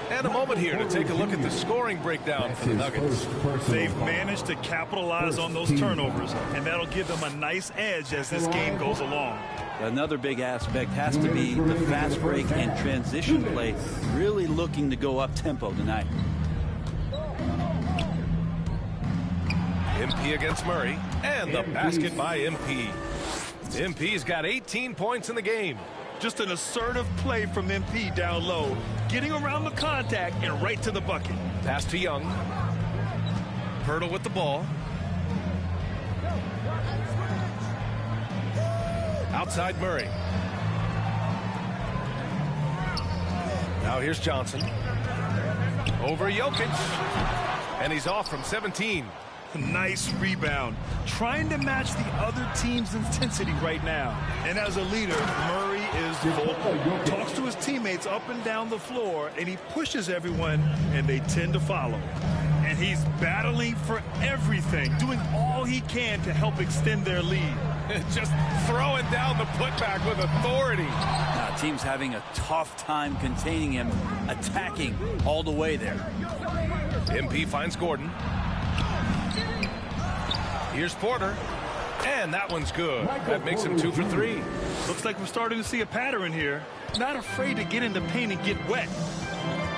And a moment here to take a look at the scoring breakdown for the Nuggets. They've managed to capitalize on those turnovers, and that'll give them a nice edge as this game goes along. Another big aspect has to be the fast break and transition play, really looking to go up tempo tonight. MP against Murray, and the basket by MP. MP's got 18 points in the game. Just an assertive play from MP down low, getting around the contact and right to the bucket. Pass to Young. Pirtle with the ball. Outside Murray. Now here's Johnson. Over Jokic. And he's off from 17. Nice rebound. Trying to match the other team's intensity right now. And as a leader, Murray is vocal. Talks to his teammates up and down the floor, and he pushes everyone, and they tend to follow. And he's battling for everything, doing all he can to help extend their lead. Just throwing down the putback with authority. Now, team's having a tough time containing him, attacking all the way there. MP finds Gordon. Here's Porter, and that one's good. That makes him 2 for 3. Looks like we're starting to see a pattern here. Not afraid to get in the paint and get wet.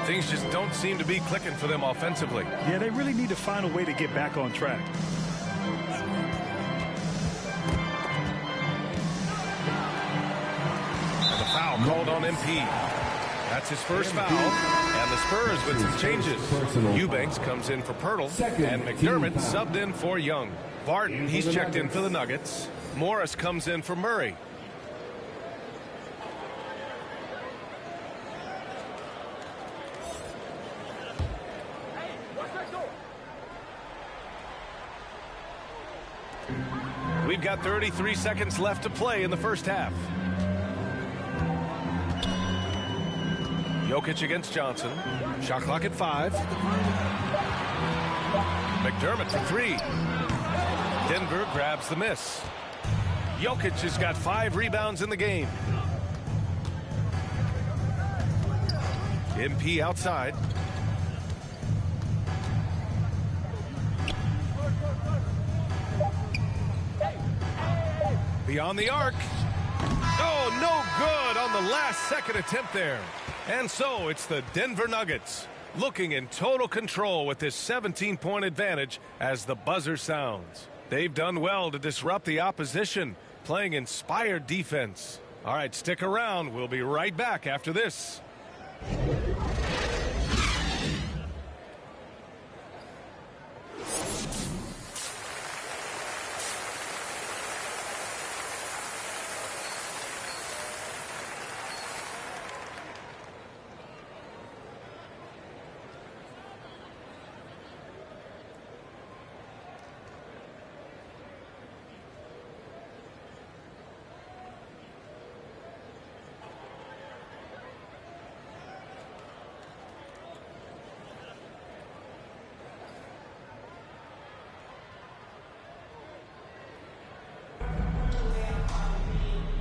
Things just don't seem to be clicking for them offensively. Yeah, they really need to find a way to get back on track. And the foul called on MP. That's his first foul, and the Spurs with some changes. Eubanks comes in for Pirtle, and McDermott subbed in for Young. Barton, he's checked in for the Nuggets. Morris comes in for Murray. We've got 33 seconds left to play in the first half. Jokic against Johnson. Shot clock at 5. McDermott for 3. Denver grabs the miss. Jokic has got 5 rebounds in the game. MP outside. Beyond the arc. Oh, no good on the last second attempt there. And so it's the Denver Nuggets looking in total control with this 17-point advantage as the buzzer sounds. They've done well to disrupt the opposition, playing inspired defense. All right, stick around. We'll be right back after this.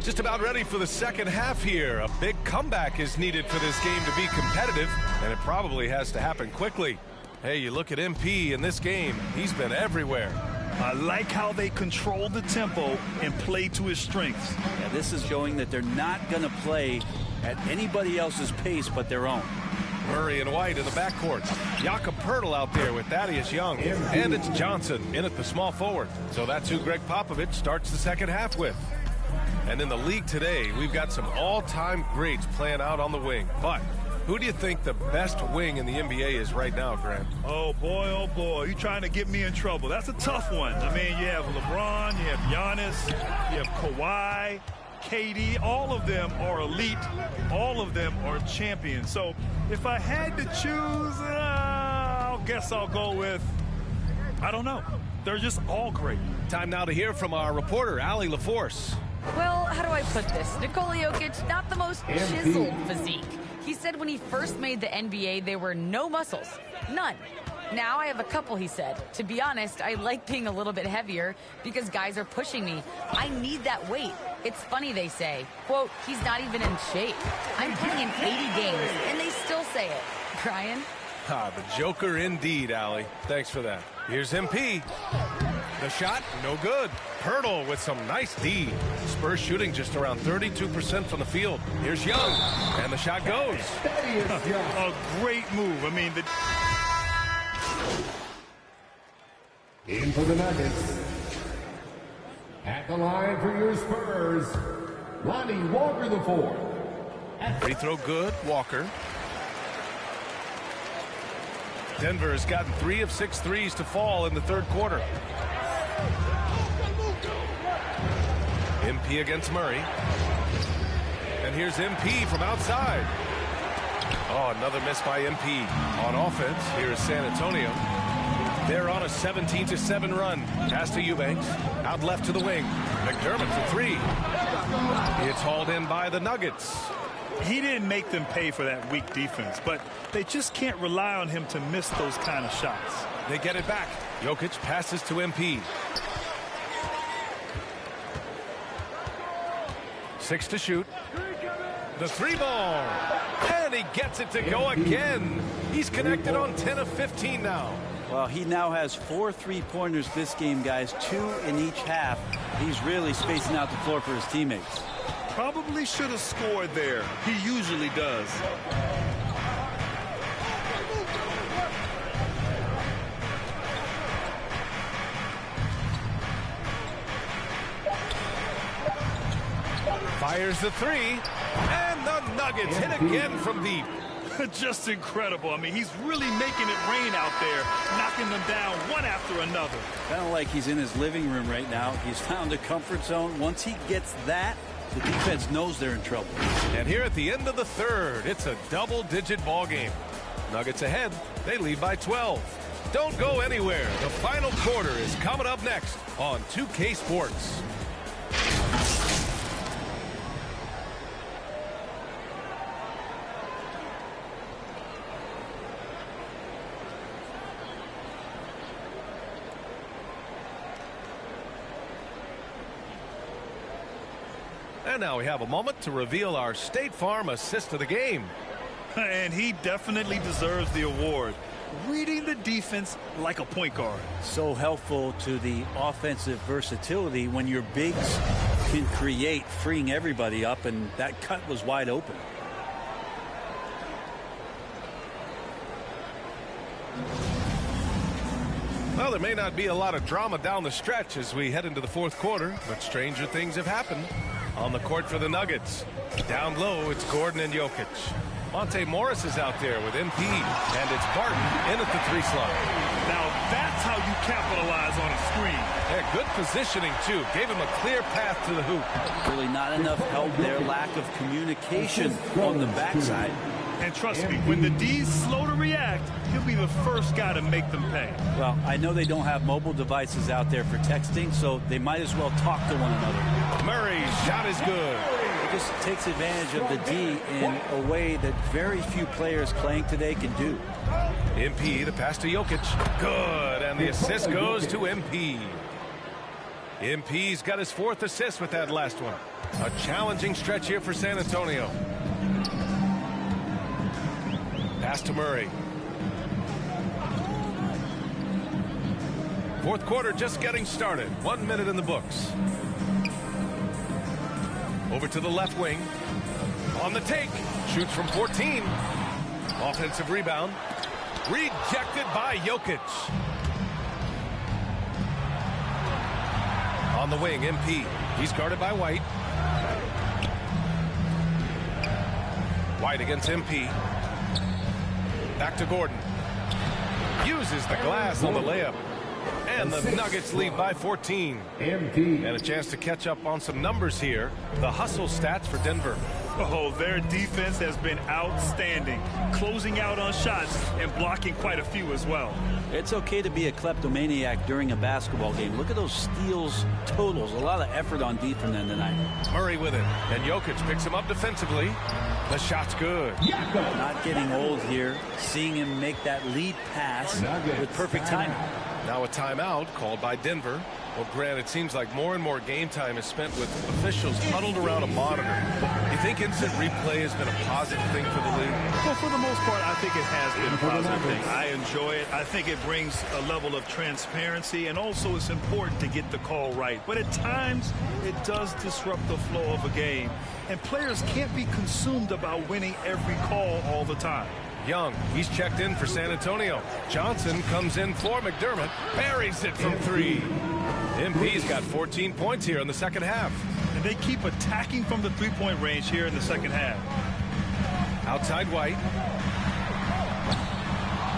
Just about ready for the second half here. A big comeback is needed for this game to be competitive, and it probably has to happen quickly. Hey, you look at MP in this game, he's been everywhere. I like how they control the tempo and play to his strengths. Yeah, this is showing that they're not going to play at anybody else's pace but their own. Murray and White in the backcourt. Jakob Poeltl out there with Thaddeus Young. And it's Johnson in at the small forward. So that's who Greg Popovich starts the second half with. And in the league today, we've got some all-time greats playing out on the wing. But who do you think the best wing in the NBA is right now, Grant? Oh, boy, you're trying to get me in trouble. That's a tough one. I mean, you have LeBron, you have Giannis, you have Kawhi, KD. All of them are elite. All of them are champions. So if I had to choose, I guess I'll go with, I don't know. They're just all great. Time now to hear from our reporter, Allie LaForce. Well, how do I put this? Nikola Jokic, not the most chiseled physique. He said when he first made the NBA, there were no muscles. None. Now I have a couple, he said. To be honest, I like being a little bit heavier because guys are pushing me. I need that weight. It's funny they say, quote, he's not even in shape. I'm playing in 80 games, and they still say it. Brian? The Joker indeed, Allie. Thanks for that. Here's MP. The shot, no good. Poeltl with some nice D. Spurs shooting just around 32% from the field. Here's Young, and the shot goes. A great move. I mean, In for the Nuggets. At the line for your Spurs, Lonnie Walker IV. Free throw good, Walker. Denver has gotten 3 of 6 threes to fall in the third quarter. MP against Murray. And here's MP from outside. Oh, another miss by MP. On offense, here's San Antonio. They're on a 17-7 run. Pass to Eubanks. Out left to the wing. McDermott for 3. It's hauled in by the Nuggets. He didn't make them pay for that weak defense, but they just can't rely on him to miss those kind of shots. They get it back. Jokic passes to MP. 6 to shoot. The 3-ball. And he gets it to go again. He's connected on 10 of 15 now. Well, he now has 4 3-pointers this game, guys, 2 in each half. He's really spacing out the floor for his teammates. Probably should have scored there. He usually does. Fires the 3, and the Nuggets hit again from deep. Just incredible. I mean, he's really making it rain out there, knocking them down one after another. Kind of like he's in his living room right now. He's found a comfort zone. Once he gets that, the defense knows they're in trouble. And here at the end of the third, it's a double-digit ball game. Nuggets ahead. They lead by 12. Don't go anywhere. The final quarter is coming up next on 2K Sports. And now we have a moment to reveal our State Farm assist of the game. And he definitely deserves the award. Reading the defense like a point guard. So helpful to the offensive versatility when your bigs can create, freeing everybody up, and that cut was wide open. Well, there may not be a lot of drama down the stretch as we head into the fourth quarter, but stranger things have happened. On the court for the Nuggets. Down low, it's Gordon and Jokic. Monte Morris is out there with MP, and it's Barton in at the 3 slot. Now that's how you capitalize on a screen. Yeah, good positioning, too. Gave him a clear path to the hoop. Really not enough help there. Lack of communication on the backside. And trust me, when the D's slow to react, he'll be the first guy to make them pay. Well, I know they don't have mobile devices out there for texting, so they might as well talk to one another. Murray's shot is good. He just takes advantage of the D in a way that very few players playing today can do. MP, the pass to Jokic. Good, and the assist goes to MP. MP's got his 4th assist with that last one. A challenging stretch here for San Antonio. Pass to Murray. Fourth quarter just getting started. 1 minute in the books. Over to the left wing. On the take. Shoots from 14. Offensive rebound. Rejected by Jokic. On the wing, MP. He's guarded by White. White against MP. Back to Gordon. Uses the glass on the layup. And the Nuggets lead by 14. And a chance to catch up on some numbers here. The hustle stats for Denver. Oh, their defense has been outstanding, closing out on shots and blocking quite a few as well. It's okay to be a kleptomaniac during a basketball game. Look at those steals totals. A lot of effort on D from them tonight. Murray with it. And Jokic picks him up defensively. The shot's good. Not getting old here. Seeing him make that lead pass with perfect timing. Now a timeout called by Denver. Well, Grant, it seems like more and more game time is spent with officials huddled around a monitor. You think instant replay has been a positive thing for the league? Well, for the most part, I think it has been a positive thing. I enjoy it. I think it brings a level of transparency, and also it's important to get the call right. But at times, it does disrupt the flow of a game, and players can't be consumed about winning every call all the time. Young, he's checked in for San Antonio. Johnson comes in for McDermott. Buries it from three. MP's got 14 points here in the second half. And they keep attacking from the three-point range here in the second half. Outside White.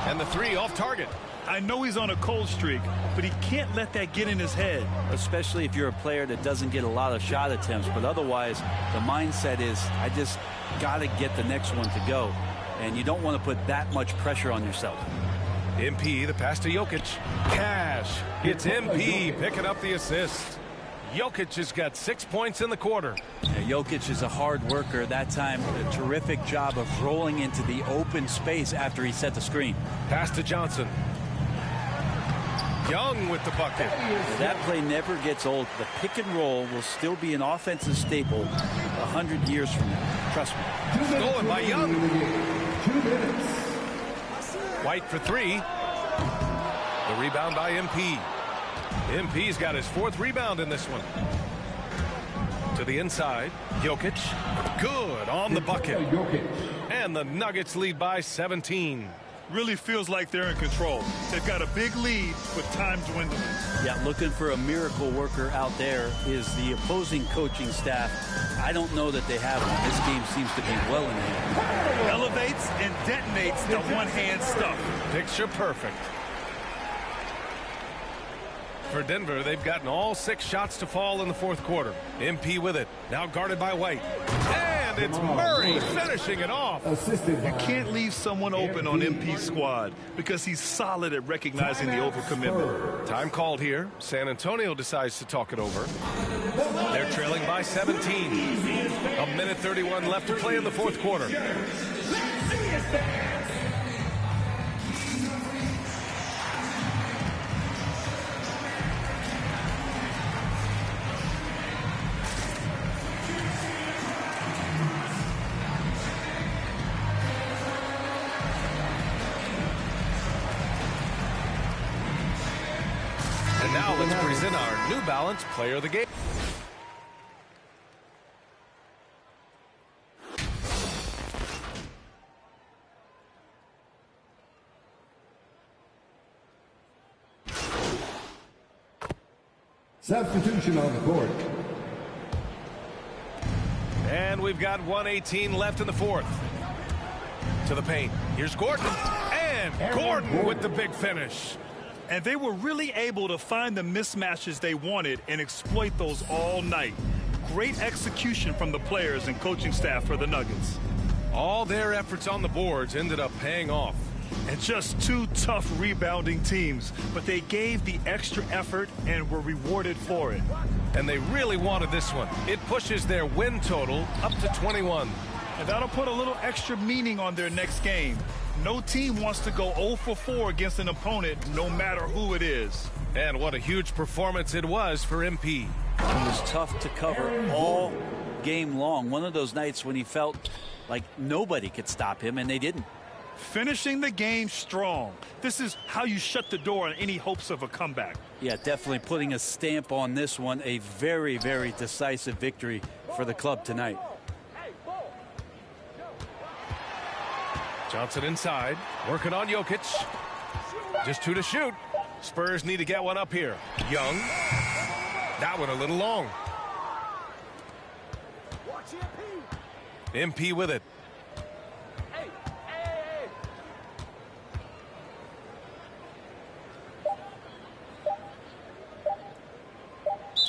And the three off target. I know he's on a cold streak, but he can't let that get in his head. Especially if you're a player that doesn't get a lot of shot attempts. But otherwise, the mindset is, I just got to get the next one to go. And you don't want to put that much pressure on yourself. MP, the pass to Jokic. Cash. It's MP picking up the assist. Jokic has got 6 points in the quarter. Yeah, Jokic is a hard worker. That time, a terrific job of rolling into the open space after he set the screen. Pass to Johnson. Young with the bucket. That play never gets old. The pick and roll will still be an offensive staple 100 years from now. Trust me. Stolen by Young. 2 minutes. White for three. The rebound by MP. MP's got his 4th rebound in this one. To the inside. Jokic. Good on the bucket. And the Nuggets lead by 17. Really feels like they're in control. They've got a big lead with time dwindling. Yeah, looking for a miracle worker out there is the opposing coaching staff. I don't know that they have one. This game seems to be well in hand. Elevates and detonates the one-hand stuff. Picture perfect. For Denver, they've gotten all 6 shots to fall in the 4th quarter. MP with it. Now guarded by White. And it's Murray finishing it off. You can't leave someone open on MP's squad because he's solid at recognizing the overcommitment. Time called here. San Antonio decides to talk it over. They're trailing by 17. 1:31 left to play in the 4th quarter. Now let's present our New Balance Player of the Game. Substitution on the court. And we've got 1:18 left in the 4th. To the paint. Here's Gordon. And Gordon with the big finish. And they were really able to find the mismatches they wanted and exploit those all night. Great execution from the players and coaching staff for the Nuggets. All their efforts on the boards ended up paying off. And just 2 tough rebounding teams, but they gave the extra effort and were rewarded for it. And they really wanted this one. It pushes their win total up to 21. And that'll put a little extra meaning on their next game. No team wants to go 0 for 4 against an opponent, no matter who it is. And what a huge performance it was for MP. It was tough to cover all game long. One of those nights when he felt like nobody could stop him, and they didn't. Finishing the game strong. This is how you shut the door on any hopes of a comeback. Yeah, definitely putting a stamp on this one. A very, very decisive victory for the club tonight. Johnson inside, working on Jokic. Just 2 to shoot. Spurs need to get one up here. Young. That one a little long. MP with it.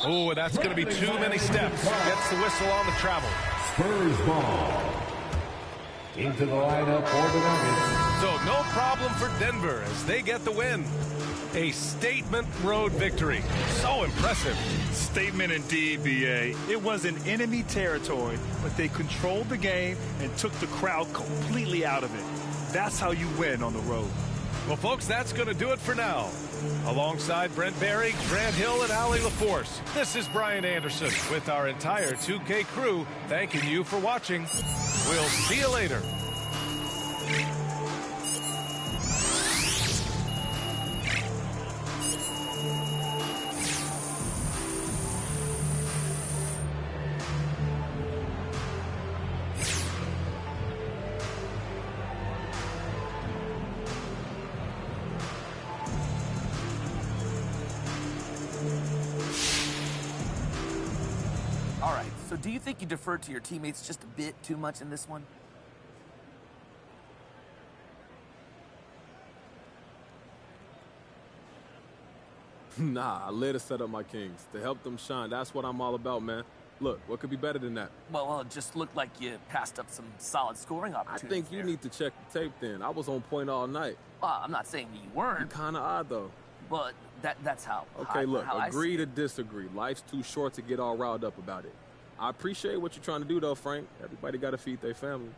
Oh, that's going to be too many steps. Gets the whistle on the travel. Spurs ball. Into the lineup for the Nuggets. So no problem for Denver as they get the win. A statement road victory. So impressive. Statement indeed, BA. It was in enemy territory, but they controlled the game and took the crowd completely out of it. That's how you win on the road. Well, folks, that's going to do it for now. Alongside Brent Barry, Grant Hill, and Allie LaForce, this is Brian Anderson with our entire 2K crew thanking you for watching. We'll see you later. All right, so do you think you deferred to your teammates just a bit too much in this one? Nah, I let it set up my Kings to help them shine. That's what I'm all about, man. Look, what could be better than that? Well, it just looked like you passed up some solid scoring I opportunities. think you need to check the tape then. I was on point all night. Well, I'm not saying that you weren't. You're kind of odd, though. But that's how. Okay, look, how agree to disagree. Life's too short to get all riled up about it. I appreciate what you're trying to do, though, Frank. Everybody got to feed their family.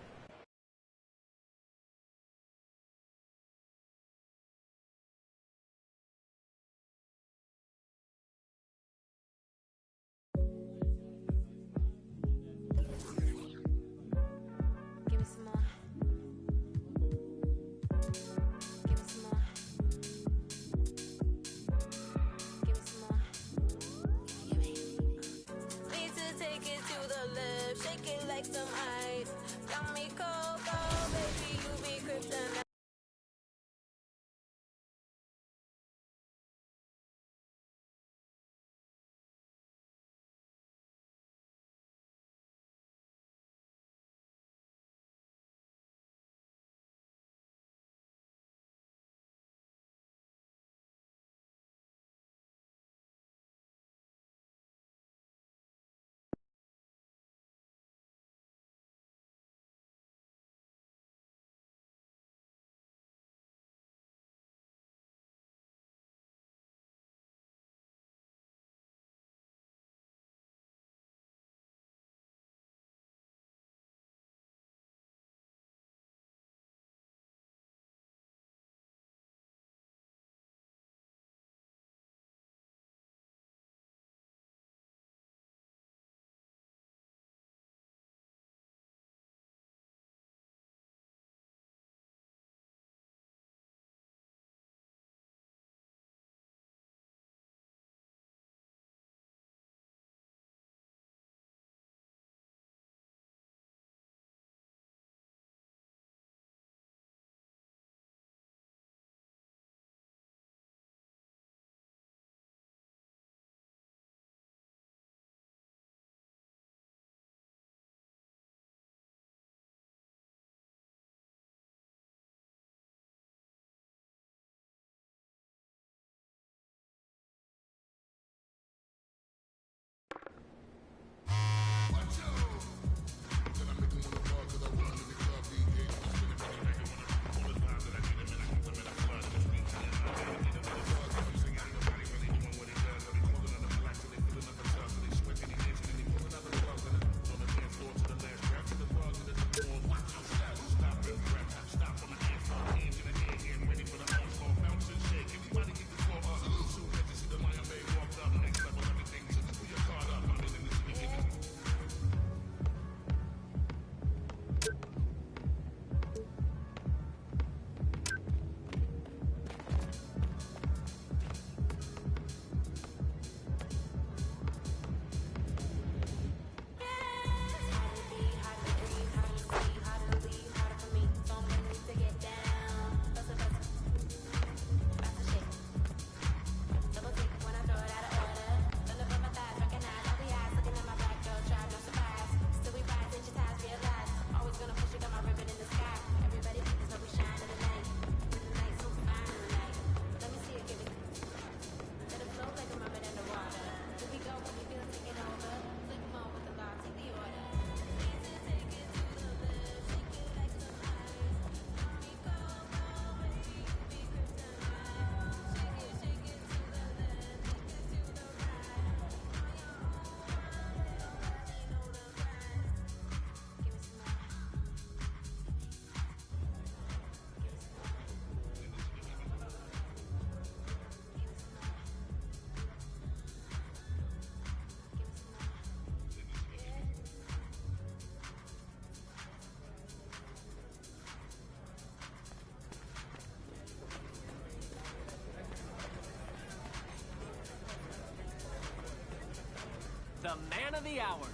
the man of the hour.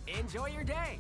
Enjoy your day.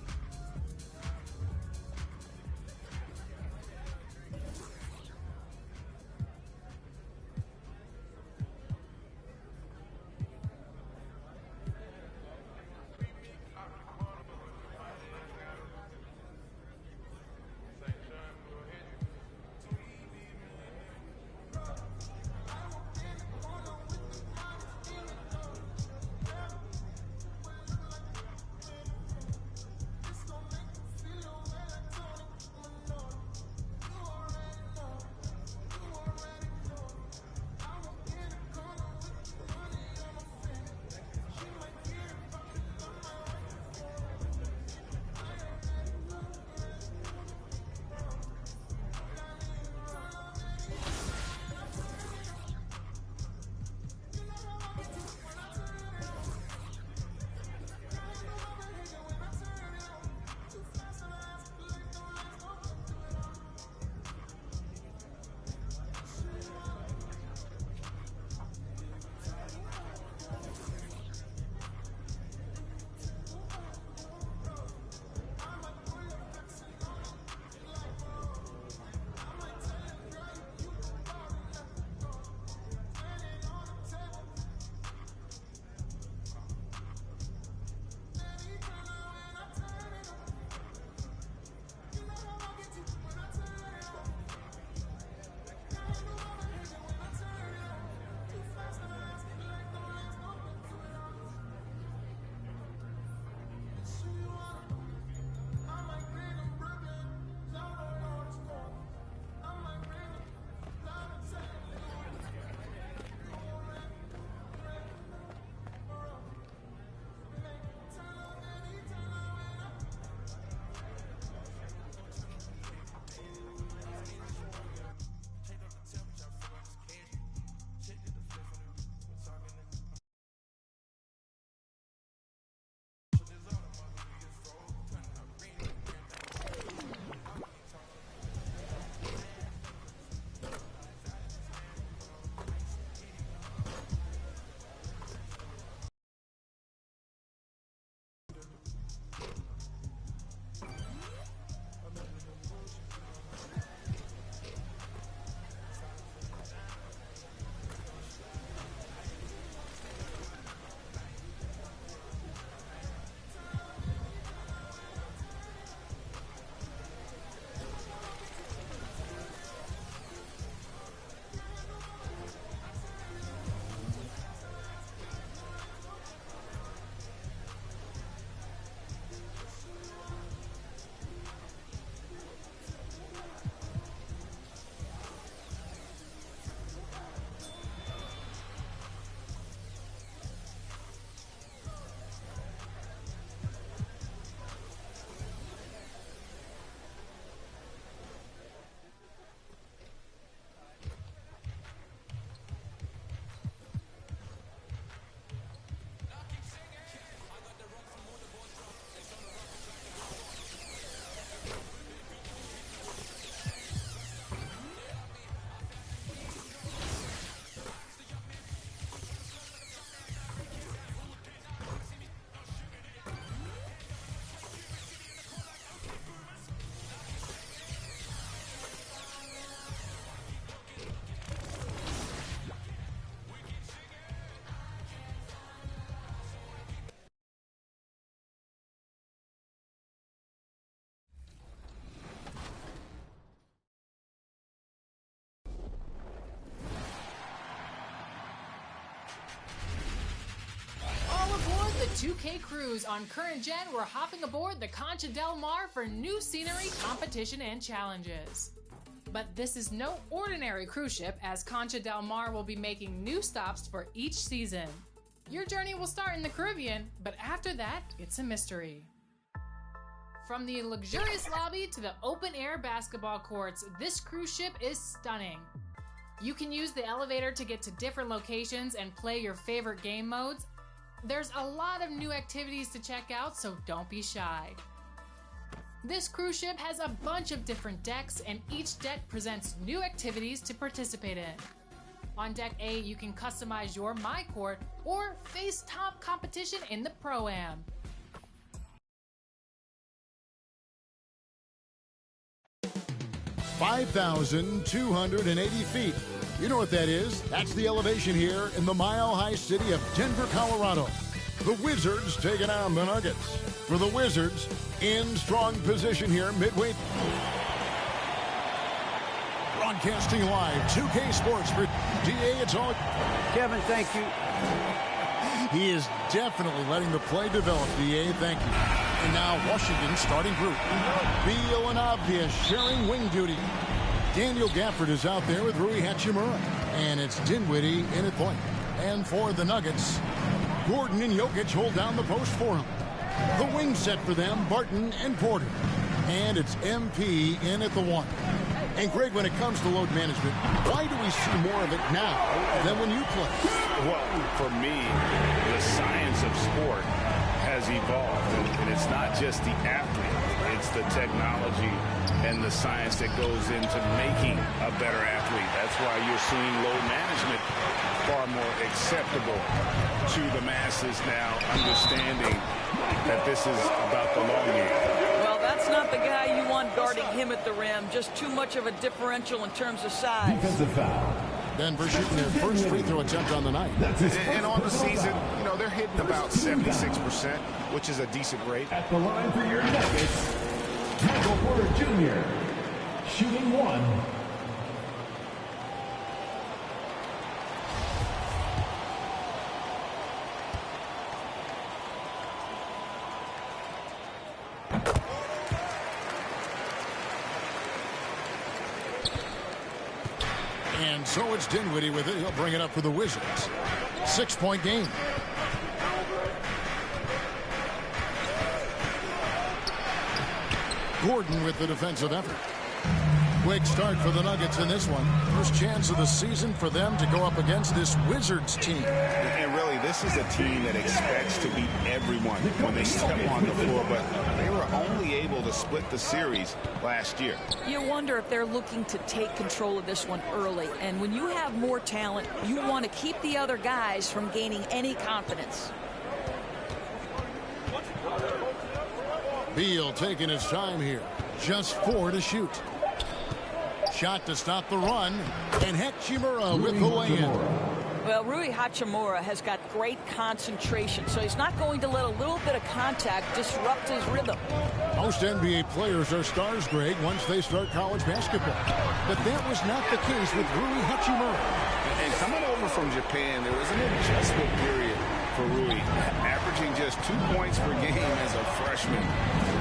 The 2K crews on current gen were hopping aboard the Concha Del Mar for new scenery, competition, and challenges. But this is no ordinary cruise ship, as Concha Del Mar will be making new stops for each season. Your journey will start in the Caribbean, but after that, it's a mystery. From the luxurious lobby to the open-air basketball courts, this cruise ship is stunning. You can use the elevator to get to different locations and play your favorite game modes. There's a lot of new activities to check out, so don't be shy. This cruise ship has a bunch of different decks, and each deck presents new activities to participate in. On Deck A, you can customize your My Court or face top competition in the Pro-Am. $5,280 feet. You know what that is? That's the elevation here in the mile-high city of Denver, Colorado. The Wizards taking on the Nuggets. For the Wizards, in strong position here, midway. Broadcasting live, 2K Sports for DA. It's all. Kevin, thank you. He is definitely letting the play develop, DA. Thank you. And now Washington starting group. Beal and Avdia sharing wing duty. Daniel Gafford is out there with Rui Hachimura. And it's Dinwiddie in at point. And for the Nuggets, Gordon and Jokic hold down the post for him. The wing set for them, Barton and Porter. And it's MP in at the one. And Greg, when it comes to load management, why do we see more of it now than when you play? Well, for me, the science of sport has evolved. And it's not just the athlete. It's the technology and the science that goes into making a better athlete. That's why you're seeing load management far more acceptable to the masses now, understanding that this is about the long game. Well, that's not the guy you want guarding him at the rim. Just too much of a differential in terms of size. Defensive foul. Denver shooting their first free throw attempt on the night. And on the season, you know, they're hitting about 76%, which is a decent rate. At the line for your Nuggets, Michael Porter Jr. shooting one. And so it's Dinwiddie with it. He'll bring it up for the Wizards. 6-point game. Gordon with the defensive effort. Quick start for the Nuggets in this one. First chance of the season for them to go up against this Wizards team. And really, this is a team that expects to beat everyone when they step on the floor, but they were only able to split the series last year. You wonder if they're looking to take control of this one early. And when you have more talent, you want to keep the other guys from gaining any confidence. Beal taking his time here. Just 4 to shoot. Shot to stop the run. And Hachimura with the lay-in. Well, Rui Hachimura has got great concentration, so he's not going to let a little bit of contact disrupt his rhythm. Most NBA players are stars, Greg, once they start college basketball. But that was not the case with Rui Hachimura. And coming over from Japan, there was an adjustment period for Rui, averaging just 2 points per game as a freshman.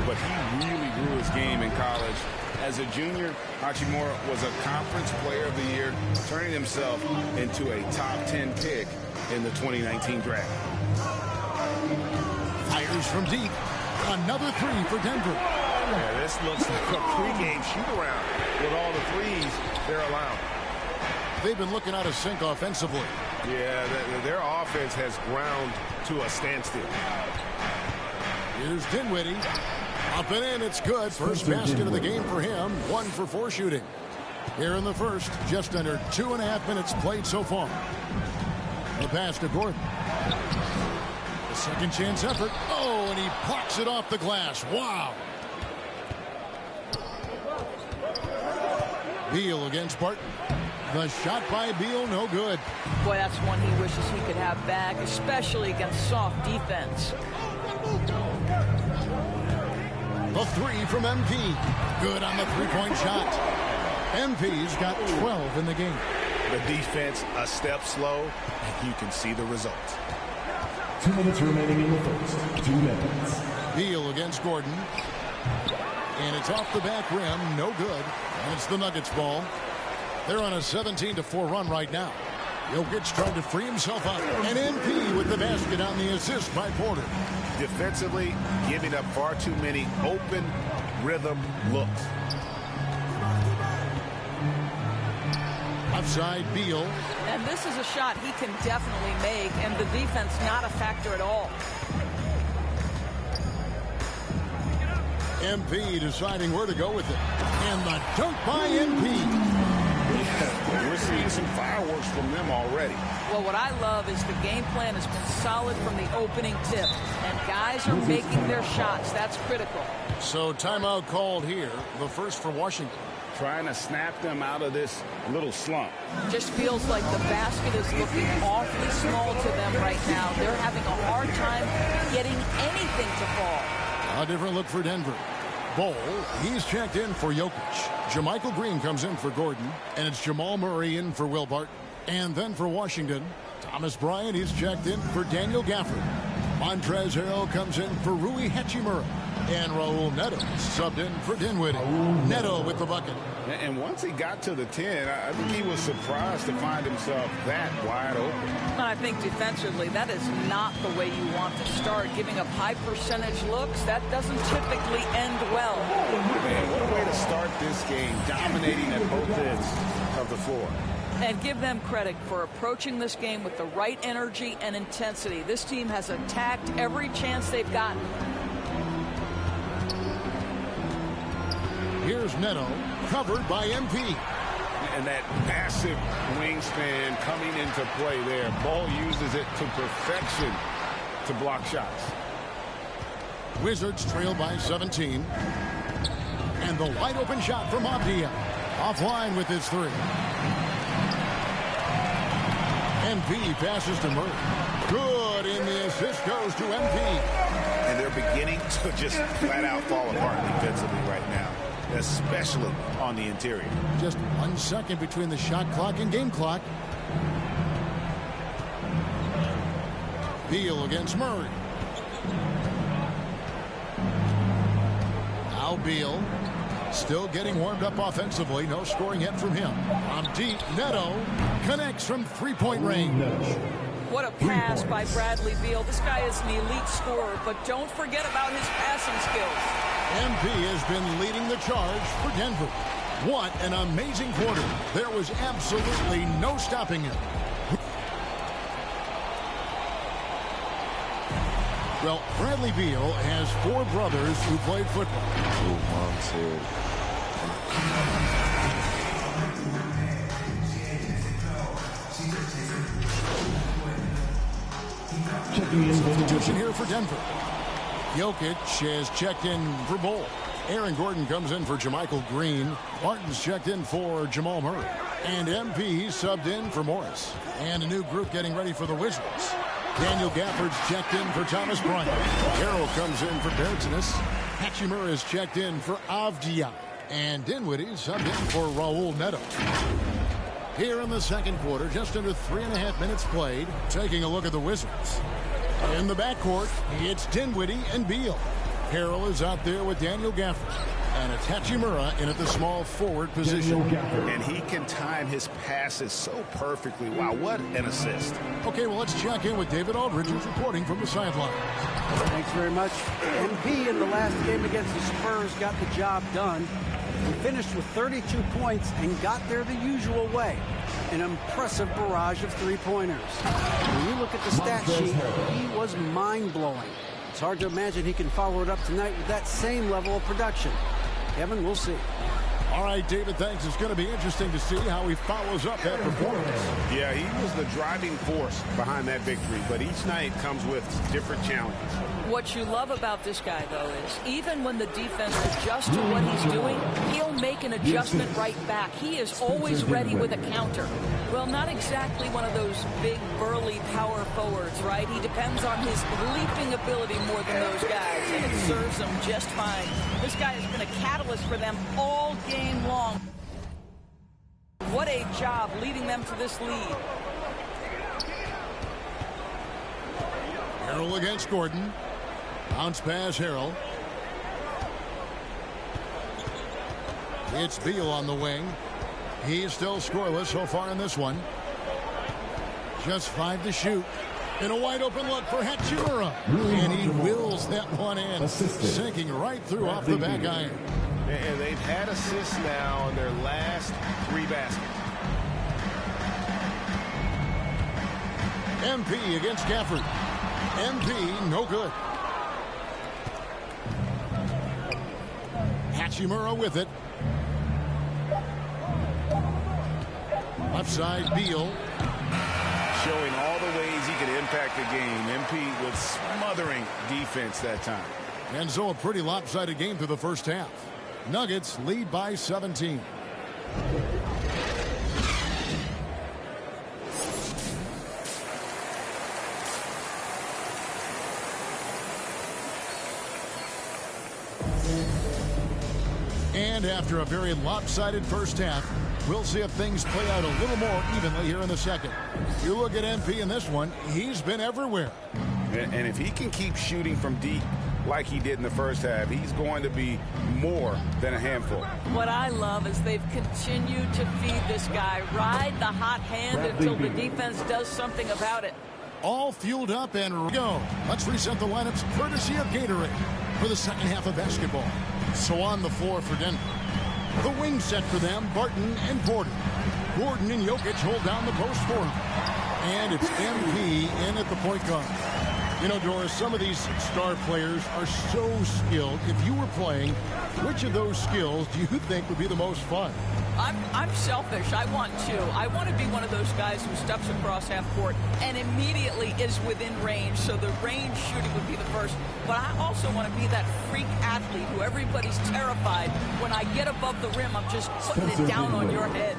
But he really grew his game in college. As a junior, Hachimura was a conference player of the year, turning himself into a top 10 pick in the 2019 draft. Fires from deep. Another 3 for Denver. Yeah, this looks like a pregame shoot-around with all the threes they're allowing. They've been looking out of sync offensively. Yeah, their offense has ground to a standstill. Here's Dinwiddie. Up and in, it's good. First basket of the game for him. 1 for 4 shooting. Here in the first, just under 2.5 minutes played so far. The pass to Gordon. The second chance effort. Oh, and he blocks it off the glass. Wow. Beal against Barton. The shot by Beal, no good. Boy, that's one he wishes he could have back, especially against soft defense. The 3 from MP. Good on the three-point shot. MP's got 12 in the game. The defense a step slow, and you can see the result. 2 minutes remaining in the first. 2 minutes. Beal against Gordon. And it's off the back rim. No good. And it's the Nuggets ball. They're on a 17-4 run right now. Jokic trying to free himself up. And MP with the basket on the assist by Porter. Defensively, giving up far too many open rhythm looks. Outside Beal. And this is a shot he can definitely make, and the defense not a factor at all. MP deciding where to go with it. And the dunk by MP. We're seeing some fireworks from them already. Well, what I love is the game plan has been solid from the opening tip, and guys are making their shots. That's critical. So timeout called here, the first for Washington. Trying to snap them out of this little slump. Just feels like the basket is looking awfully small to them right now. They're having a hard time getting anything to fall. A different look for Denver. Bol, he's checked in for Jokic. JaMychal Green comes in for Gordon, and it's Jamal Murray in for Will Barton. And then for Washington, Thomas Bryant, he's checked in for Daniel Gafford. Montrezl Harrell comes in for Rui Hachimura. And Raul Neto subbed in for Dinwiddie. Neto with the bucket. And once he got to the 10, I think he was surprised to find himself that wide open. I think defensively, that is not the way you want to start. Giving up high percentage looks, that doesn't typically end well. Man, what a way to start this game, dominating at both ends of the floor. And give them credit for approaching this game with the right energy and intensity. This team has attacked every chance they've gotten. Here's Neto, covered by MP. And that massive wingspan coming into play there. Ball uses it to perfection to block shots. Wizards trail by 17. And the wide open shot from Avdia. Offline with his three. MP passes to Murray. Good, and the assist goes to MP. And they're beginning to just flat out fall apart defensively right now, especially on the interior. Just 1 second between the shot clock and game clock. Beal against Murray. Now Beal still getting warmed up offensively. No scoring yet from him. On deep, Neto connects from three-point range. What a pass by Bradley Beal. This guy is an elite scorer, but don't forget about his passing skills. MP has been leading the charge for Denver. What an amazing quarter. There was absolutely no stopping him. Well, Bradley Beal has 4 brothers who played football. Oh, mom's here. Substitution here for Denver. Jokic has checked in for Bol. Aaron Gordon comes in for JaMychal Green. Barton's checked in for Jamal Murray. And MP subbed in for Morris. And a new group getting ready for the Wizards. Daniel Gafford's checked in for Thomas Bryant. Harrell comes in for Bertzinis. Hachimura is checked in for Avdia. And Dinwiddie subbed in for Raul Neto. Here in the second quarter, just under 3.5 minutes played. Taking a look at the Wizards. In the backcourt, it's Dinwiddie and Beal. Harrell is out there with Daniel Gafford. And it's Hachimura in at the small forward position. And he can time his passes so perfectly. Wow, what an assist. Okay, well, let's check in with David Aldridge, who's reporting from the sideline. Thanks very much. MP in the last game against the Spurs got the job done. He finished with 32 points and got there the usual way. An impressive barrage of three-pointers. When you look at the stat sheet, he was mind-blowing. It's hard to imagine he can follow it up tonight with that same level of production. Kevin, we'll see. All right, David, thanks. It's going to be interesting to see how he follows up that performance. Yeah, he was the driving force behind that victory, but each night comes with different challenges. What you love about this guy, though, is even when the defense adjusts to what he's doing, he'll make an adjustment right back. He is always ready with a counter. Well, not exactly one of those big, burly power forwards, right? He depends on his leaping ability more than those guys, and it serves him just fine. This guy has been a catalyst for them all game long. What a job leading them to this lead. Harrell against Gordon. Bounce pass, Harrell. It's Beal on the wing. He's still scoreless so far in this one. Just 5 to shoot. And a wide open look for Hachimura. And he wills that one in. Sinking right through off the back iron. And they've had assists now on their last 3 baskets. MP against Gafford. MP, no good. Hachimura with it. Left side, Beal. Showing all the ways he could impact the game. MP with smothering defense that time. And so a pretty lopsided game through the first half. Nuggets lead by 17. And after a very lopsided first half, we'll see if things play out a little more evenly here in the second. You look at MP in this one, he's been everywhere. And if he can keep shooting from deep like he did in the first half, he's going to be more than a handful. What I love is they've continued to feed this guy, ride the hot hand until the defense does something about it. All fueled up and go. Let's reset the lineups courtesy of Gatorade for the second half of basketball. So on the floor for Denver. The wing set for them, Barton and Porter. Gordon and Jokic hold down the post for him. And it's MP in at the point guard. You know, Doris, some of these star players are so skilled. If you were playing, which of those skills do you think would be the most fun? I'm selfish. I want to be one of those guys who steps across half court and immediately is within range, so the range shooting would be the first. But I also want to be that freak athlete who everybody's terrified. When I get above the rim, I'm just putting it down on your head.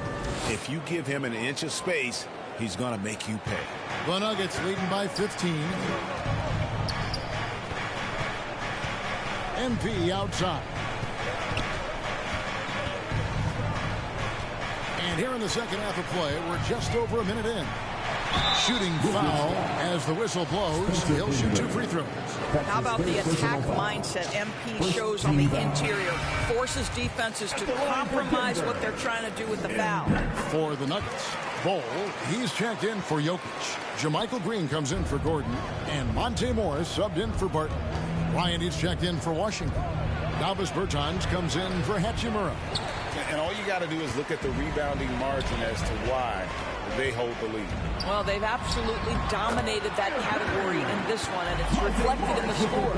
If you give him an inch of space, he's going to make you pay. The Nuggets leading by 15. MP outside. And here in the second half of play, we're just over a minute in. Shooting foul as the whistle blows. He'll shoot 2 free throws. How about the attack mindset MP shows on the interior? Forces defenses to compromise what they're trying to do with the foul. For the Nuggets, Bol, he's checked in for Jokic. Jermichael Green comes in for Gordon. And Monte Morris subbed in for Barton. Ryan is checked in for Washington. Davis Bertans comes in for Hachimura. And all you got to do is look at the rebounding margin as to why they hold the lead. Well, they've absolutely dominated that category in this one, and it's reflected in the score.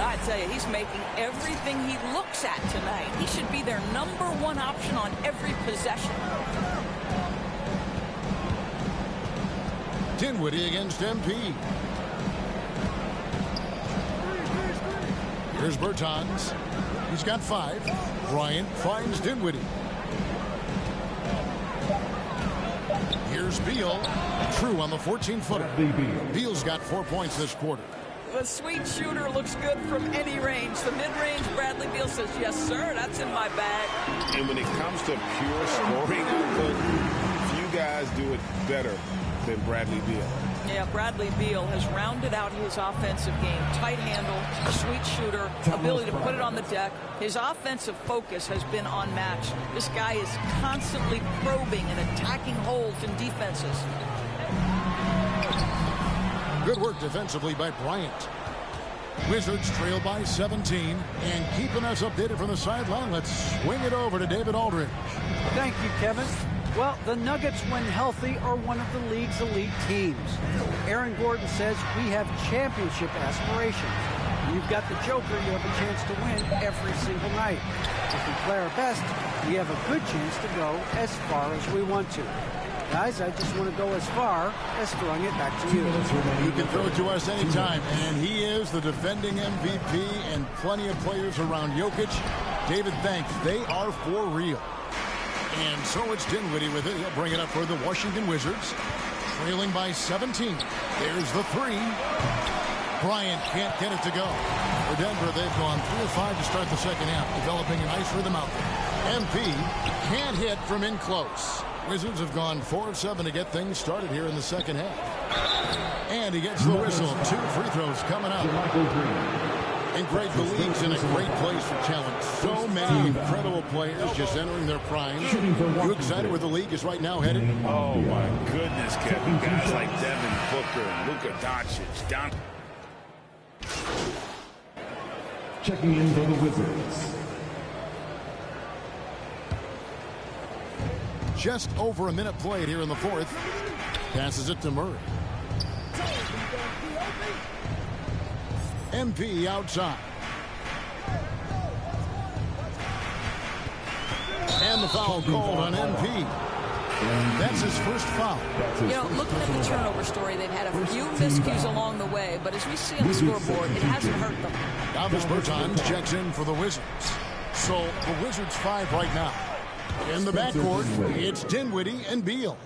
I tell you, he's making everything he looks at tonight. He should be their #1 option on every possession. Dinwiddie against MP. Here's Bertans. He's got 5. Bryant finds Dinwiddie. Here's Beal. True on the 14-footer. Beal's got 4 points this quarter. The sweet shooter looks good from any range. The mid-range, Bradley Beal says, yes, sir, that's in my bag. And when it comes to pure scoring output, few guys do it better than Bradley Beal. Yeah, Bradley Beal has rounded out his offensive game. Tight handle, sweet shooter, ability to put it on the deck. His offensive focus has been unmatched. This guy is constantly probing and attacking holes in defenses. Good work defensively by Bryant. Wizards trail by 17. And keeping us updated from the sideline, let's swing it over to David Aldridge. Thank you, Kevin. Well, the Nuggets, when healthy, are one of the league's elite teams. Aaron Gordon says we have championship aspirations. You've got the Joker, you have a chance to win every single night. If we play our best, we have a good chance to go as far as we want to. Guys, I just want to go as far as throwing it back to you. You can throw it to us anytime, and he is the defending MVP and plenty of players around Jokic. David, thanks. They are for real. And so it's Dinwiddie with it. He'll bring it up for the Washington Wizards. Trailing by 17. There's the 3. Bryant can't get it to go. For Denver, they've gone 3 of 5 to start the second half, developing a nice rhythm out there. MP can't hit from in close. Wizards have gone 4 of 7 to get things started here in the second half. And he gets the whistle. 2 free throws coming up. And Greg, the league's in a great place for talent. So many incredible players just entering their prime. You excited where the league is right now headed? Oh, my goodness, Kevin. Guys like Devin Booker and Luka Doncic. Checking in for the Wizards. Just over a minute played here in the fourth. Passes it to Murray. MP outside. And the foul called on MP. That's his first foul. You know, looking at the turnover story, they've had a few miscues along the way, but as we see on the scoreboard, it hasn't hurt them. Davis Bertans checks in for the Wizards. So the Wizards 5 right now. In the backcourt, it's Dinwiddie and Beal.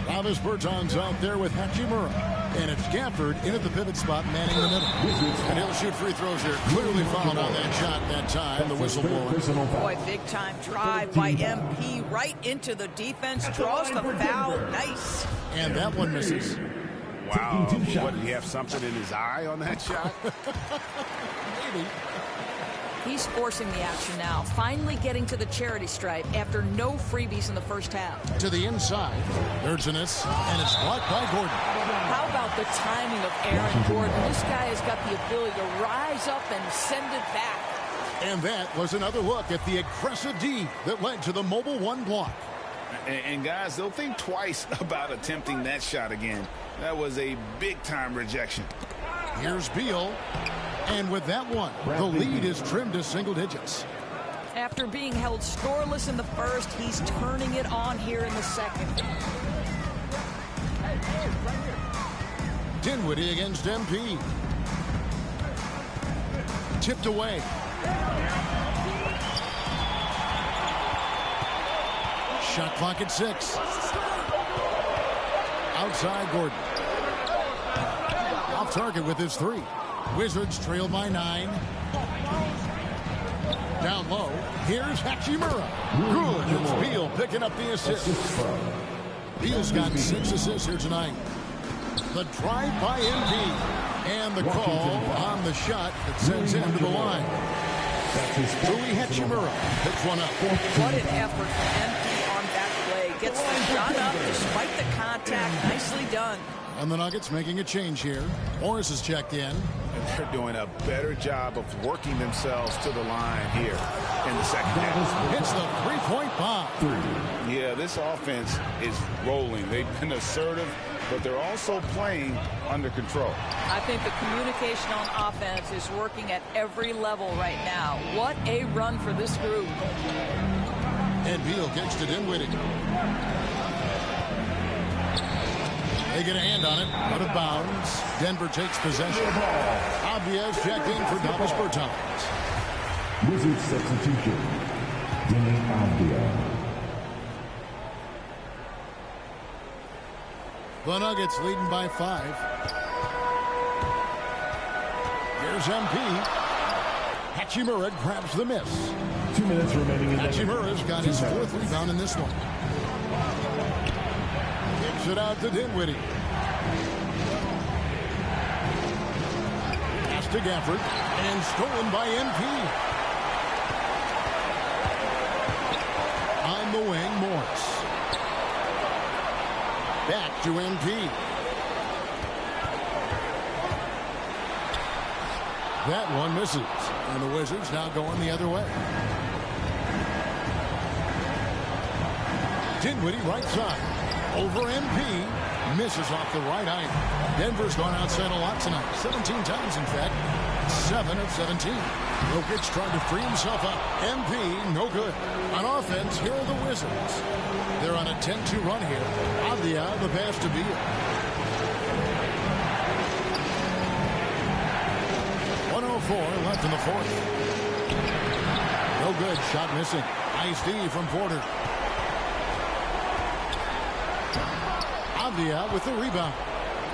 Davis Bertans out there with Hachimura. And it's Gafford in at the pivot spot, manning the middle. And he'll shoot free throws here. Clearly fouled on that shot that time. The whistle blowing. Boy, big time drive by MP right into the defense. Draws the foul. Nice. And that one misses. Wow. What, did he have something in his eye on that shot? Maybe. He's forcing the action now, finally getting to the charity stripe after no freebies in the first half. To the inside, Dirksinus, and it's blocked by Gordon. How about the timing of Aaron Gordon? This guy has got the ability to rise up and send it back. And that was another look at the aggressive D that led to the mobile one block. And guys, they'll think twice about attempting that shot again. That was a big-time rejection. Here's Beal. And with that one, the lead is trimmed to single digits. After being held scoreless in the first, he's turning it on here in the second. Dinwiddie against MP. Tipped away. Shot clock at 6. Outside Gordon. Off target with his 3. Wizards trail by 9. Down low. Here's Hachimura. Good. It's Beal picking up the assist. Beal's got 6 assists here tonight. The drive by MP. And the call on the shot that sends him to the line. Rui Hachimura picks one up. What an effort from MP on that play. Gets the shot up despite the contact. Nicely done. And the Nuggets making a change here. Morris is checked in. And they're doing a better job of working themselves to the line here in the second half. It's the three-point bomb. Yeah, this offense is rolling. They've been assertive, but they're also playing under control. I think the communication on offense is working at every level right now. What a run for this group. And Beal gets to Dinwiddie. They get a hand on it, out of bounds. Denver takes possession. Obvious checked in for Davis Bertans. Wizards substitution. Denny Avdia. The Nuggets leading by 5. Here's MP. Hachimura grabs the miss. 2 minutes remaining in the Hachimura's got his 4th rebound in this one. Kicks it out to Dinwiddie. Pass to Gafford. And stolen by MP. On the wing, Morris. Back to MP. That one misses. And the Wizards now going the other way. Dinwiddie right side. Over MP. Misses off the right iron. Denver's gone outside a lot tonight. 17 times, in fact. 7 of 17. Jokic trying to free himself up. MP, no good. On offense, here are the Wizards. They're on a 10-2 run here. Avdia, the pass to Beal. 1:04 left in the 4th. No good. Shot missing. Nice D from Porter. Avdia with the rebound.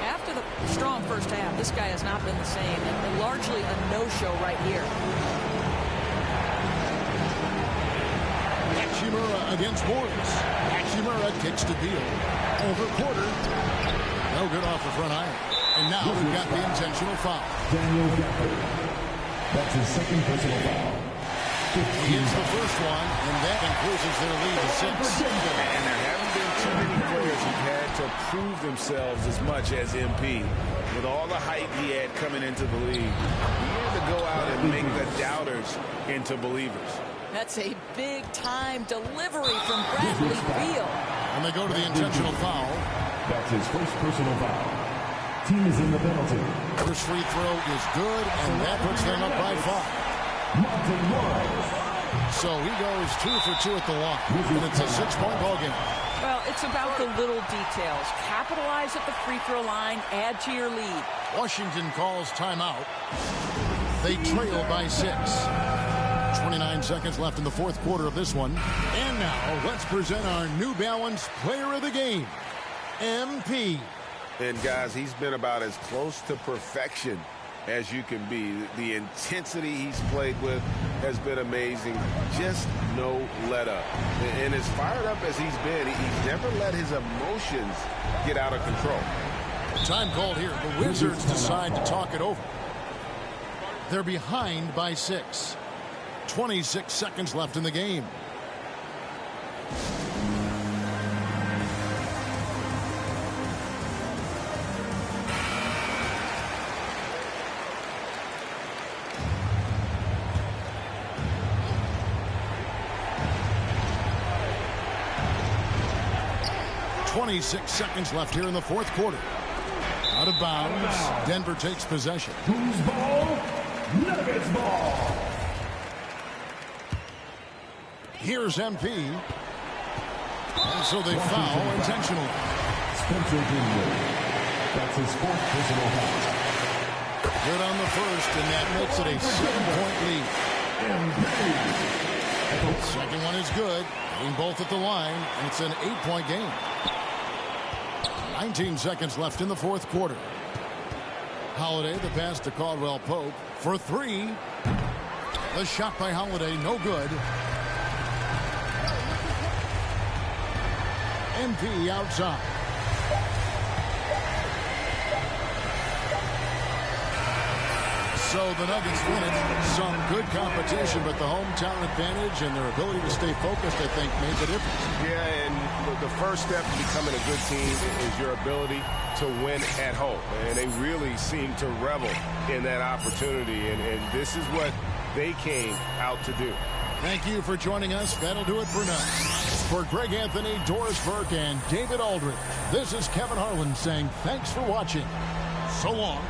After the strong first half, this guy has not been the same, and largely a no-show right here. Hachimura against Morris. Hachimura kicks to Beal. Over Porter. No good off the front iron. And now we've got the intentional foul. Daniel Gafford. That's his 2nd personal foul. He hits the first one, and that increases their lead to 6. And there haven't been too many players who've had to prove themselves as much as MP. With all the hype he had coming into the league, he had to go out and make the doubters into believers. That's a big-time delivery from Bradley Beal. And they go to the intentional foul. That's his first personal foul. Team is in the penalty. First free throw is good, and that puts them up by 5. So he goes 2 for 2 at the line. And it's a 6-point ball game. Well, it's about the little details. Capitalize at the free throw line, add to your lead. Washington calls timeout. They trail by 6. 29 seconds left in the fourth quarter of this one. And now let's present our New Balance Player of the Game, MP. And guys, he's been about as close to perfection as you can be. The intensity he's played with has been amazing. Just no let up. And as fired up as he's been, he's never let his emotions get out of control. Time called here. The Wizards decide to talk it over. They're behind by 6. 26 seconds left in the game. .26 seconds left here in the fourth quarter. Out of bounds. Denver takes possession. Who's ball? Nuggets ball. Here's MP. And so they foul intentionally. Spencer Dinwiddie. That's his 4th personal foul. Good on the first, and that makes it a 7-point lead. Second one is good. Getting both at the line, and it's an 8-point game. 19 seconds left in the fourth quarter. Holiday, the pass to Caldwell Pope for 3. The shot by Holiday, no good. MP outside. So the Nuggets win it. Some good competition, but the hometown advantage and their ability to stay focused, I think, made the difference. Yeah, and the first step to becoming a good team is your ability to win at home. And they really seem to revel in that opportunity, and this is what they came out to do. Thank you for joining us. That'll do it for now. For Greg Anthony, Doris Burke, and David Aldridge, this is Kevin Harlan saying thanks for watching. So long.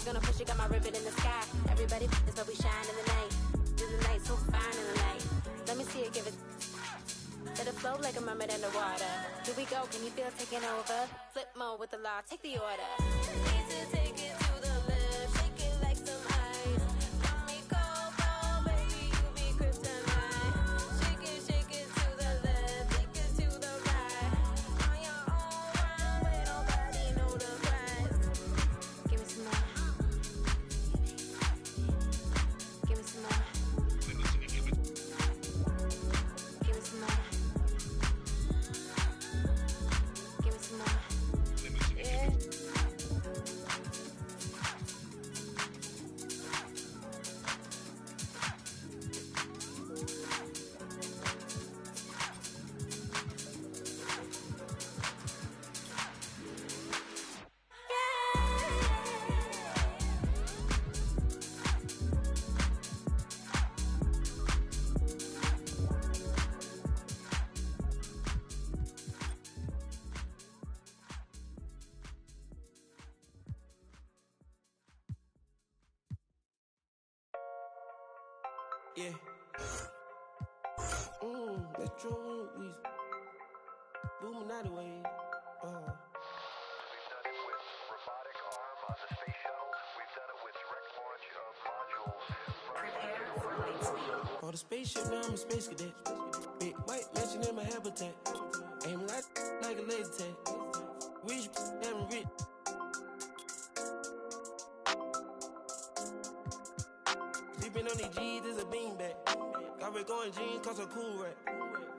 Gonna push, you got my ribbon in the sky. Everybody is but we shine in the night. like a mermaid underwater. Here we go, can you feel taking over? Flip mode with the law, take the order. Need to take it to the left, shake it like some ice. Call me cold, baby, you be kryptonite. Shake it to the left, shake it to the right. On your own runway, nobody know the price. Give me some more. Give me some more. Give me some more. Give me some more. Yeah. Yeah. Metro we booming out the way. We've done it with robotic arm on the space shuttle. We've done it with direct launch of modules. Prepare for light speed. For the spaceship, now I'm a space cadet. Big white mansion in my habitat. Aim like a laser tag. Rich, damn rich. Sleeping on these G's is a beanbag. Got red going jeans, cause I'm cool right.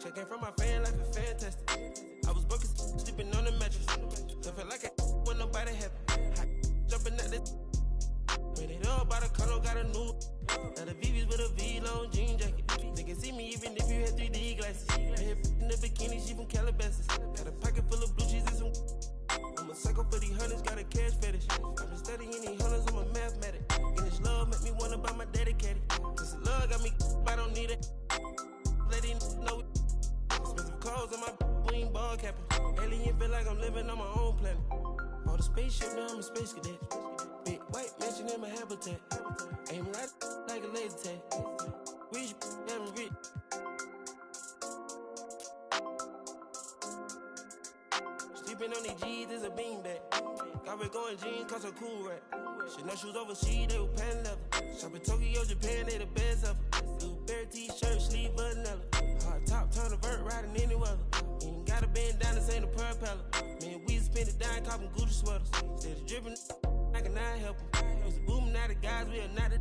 Checking from my fan life is fantastic. I was broken, sleeping on the mattress. So feel like I when nobody happy. Jumping at the made it up by the color, got a new. Now the VV's with a V-long jean jacket. They can see me even if you had 3D glasses. Head in the bikini, she from Calabasas. Got a pocket full of blue cheese and some. I'm a psycho for these hundreds, got a cash fetish. I've been studying these hundreds, I'm a mathematic. And this love make me wanna buy my dedicated. This love got me, I don't need it. Let it know. Expensive clothes on my wing ball capping. Alien feel like I'm living on my own planet. For the spaceship, now I'm a space cadet. Big white mansion in my habitat. Aim like a laser tag. Rich, damn rich. Sleeping on these G's is a beanbag. Got red going jeans, cause I'm cool right. Chanel shoes overseas, they were pan leather. Shop in Tokyo, Japan, they the best ever. Blueberry t-shirt, sleeve vanilla. Hard top, turn a vert, riding any weather. Ain't gotta bend down, this ain't a propeller. Man, we spend it down, copping Gucci sweaters. Instead of dripping, I cannot help them. Used to booming out the guys, we are not the.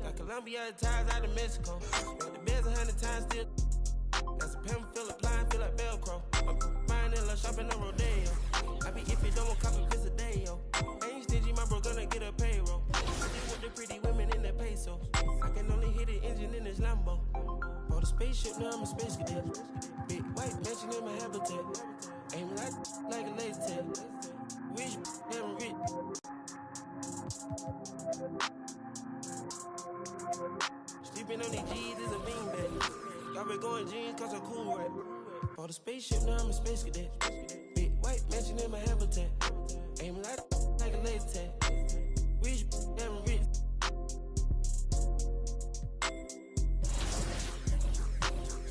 Got Colombia ties out of Mexico. Got the beds 100 times still. Got some pimp, feel applying, feel like Velcro. I'm buying in love, shopping on Rodeo. I be if you don't want copy, visit day, yo. Ain't stingy, my bro gonna get a payroll. I deal with the pretty women in their pesos. I can only hit the engine in this Lambo. For the spaceship, now I'm a space cadet. Big white mansion in my habitat. Aim like a laser tag. Rich, damn rich. Sleeping on these G's is a beanbag. Got red going jeans, cause I'm cool right. For the spaceship, now I'm a space cadet. Big white mansion in my habitat. Aim like a laser tag. Rich, damn rich.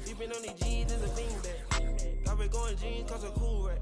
Sleeping on these G's is a beanbag. Got red going jeans, cause I'm cool right.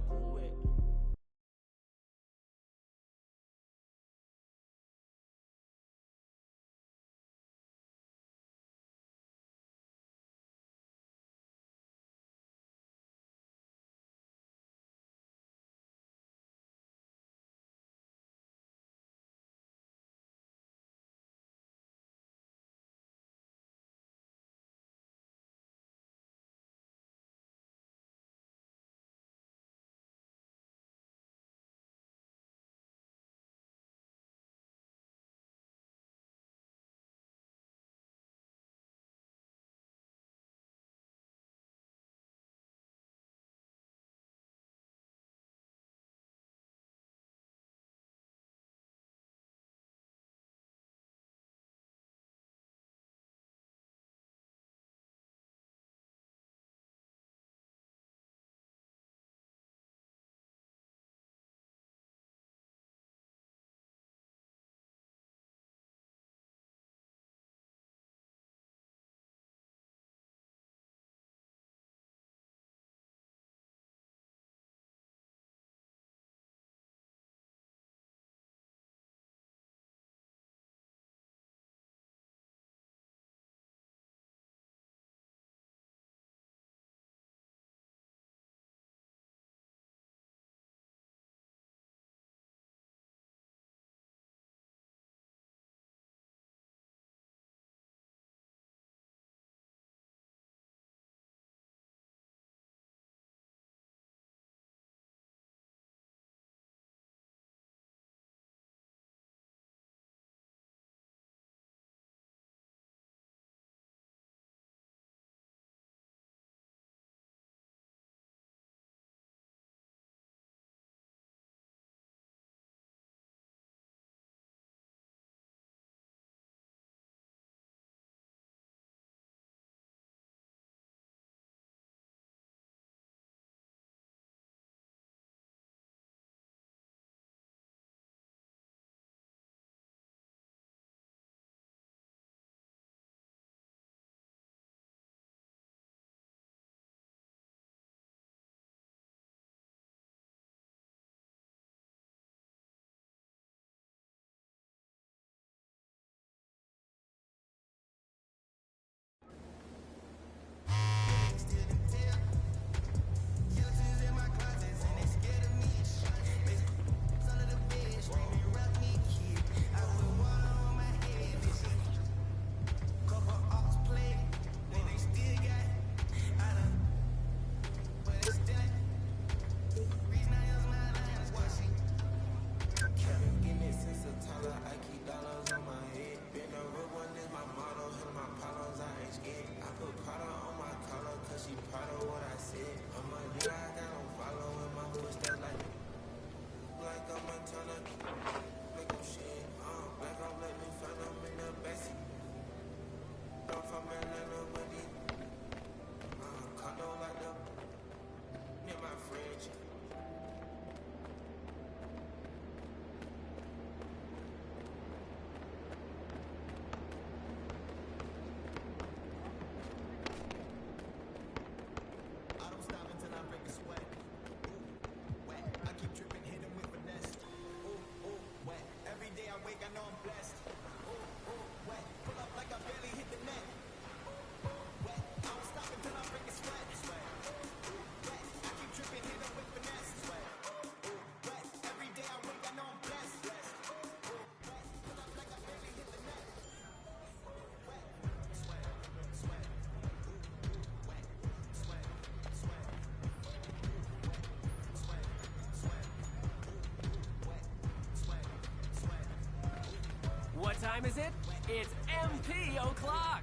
time is it? It's MP o'clock.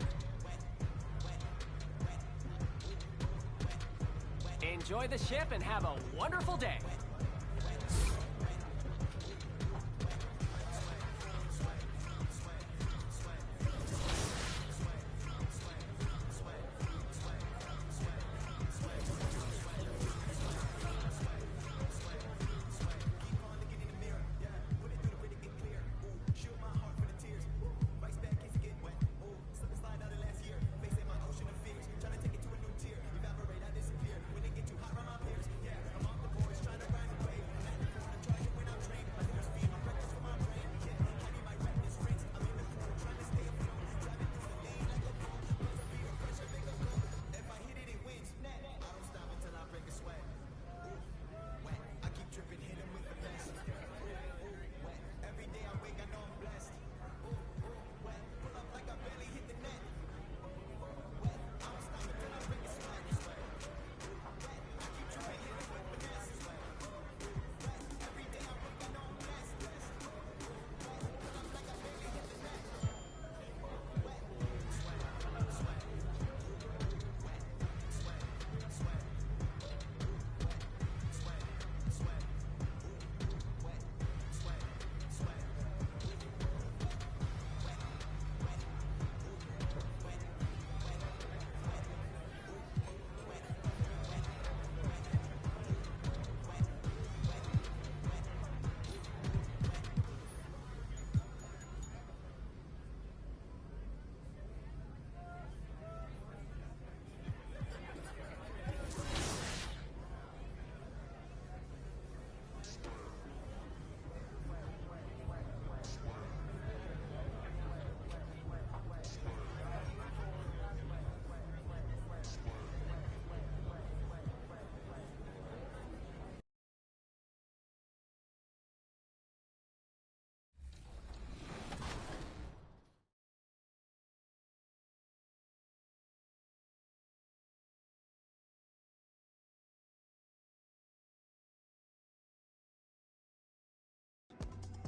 Enjoy the ship and have a wonderful day.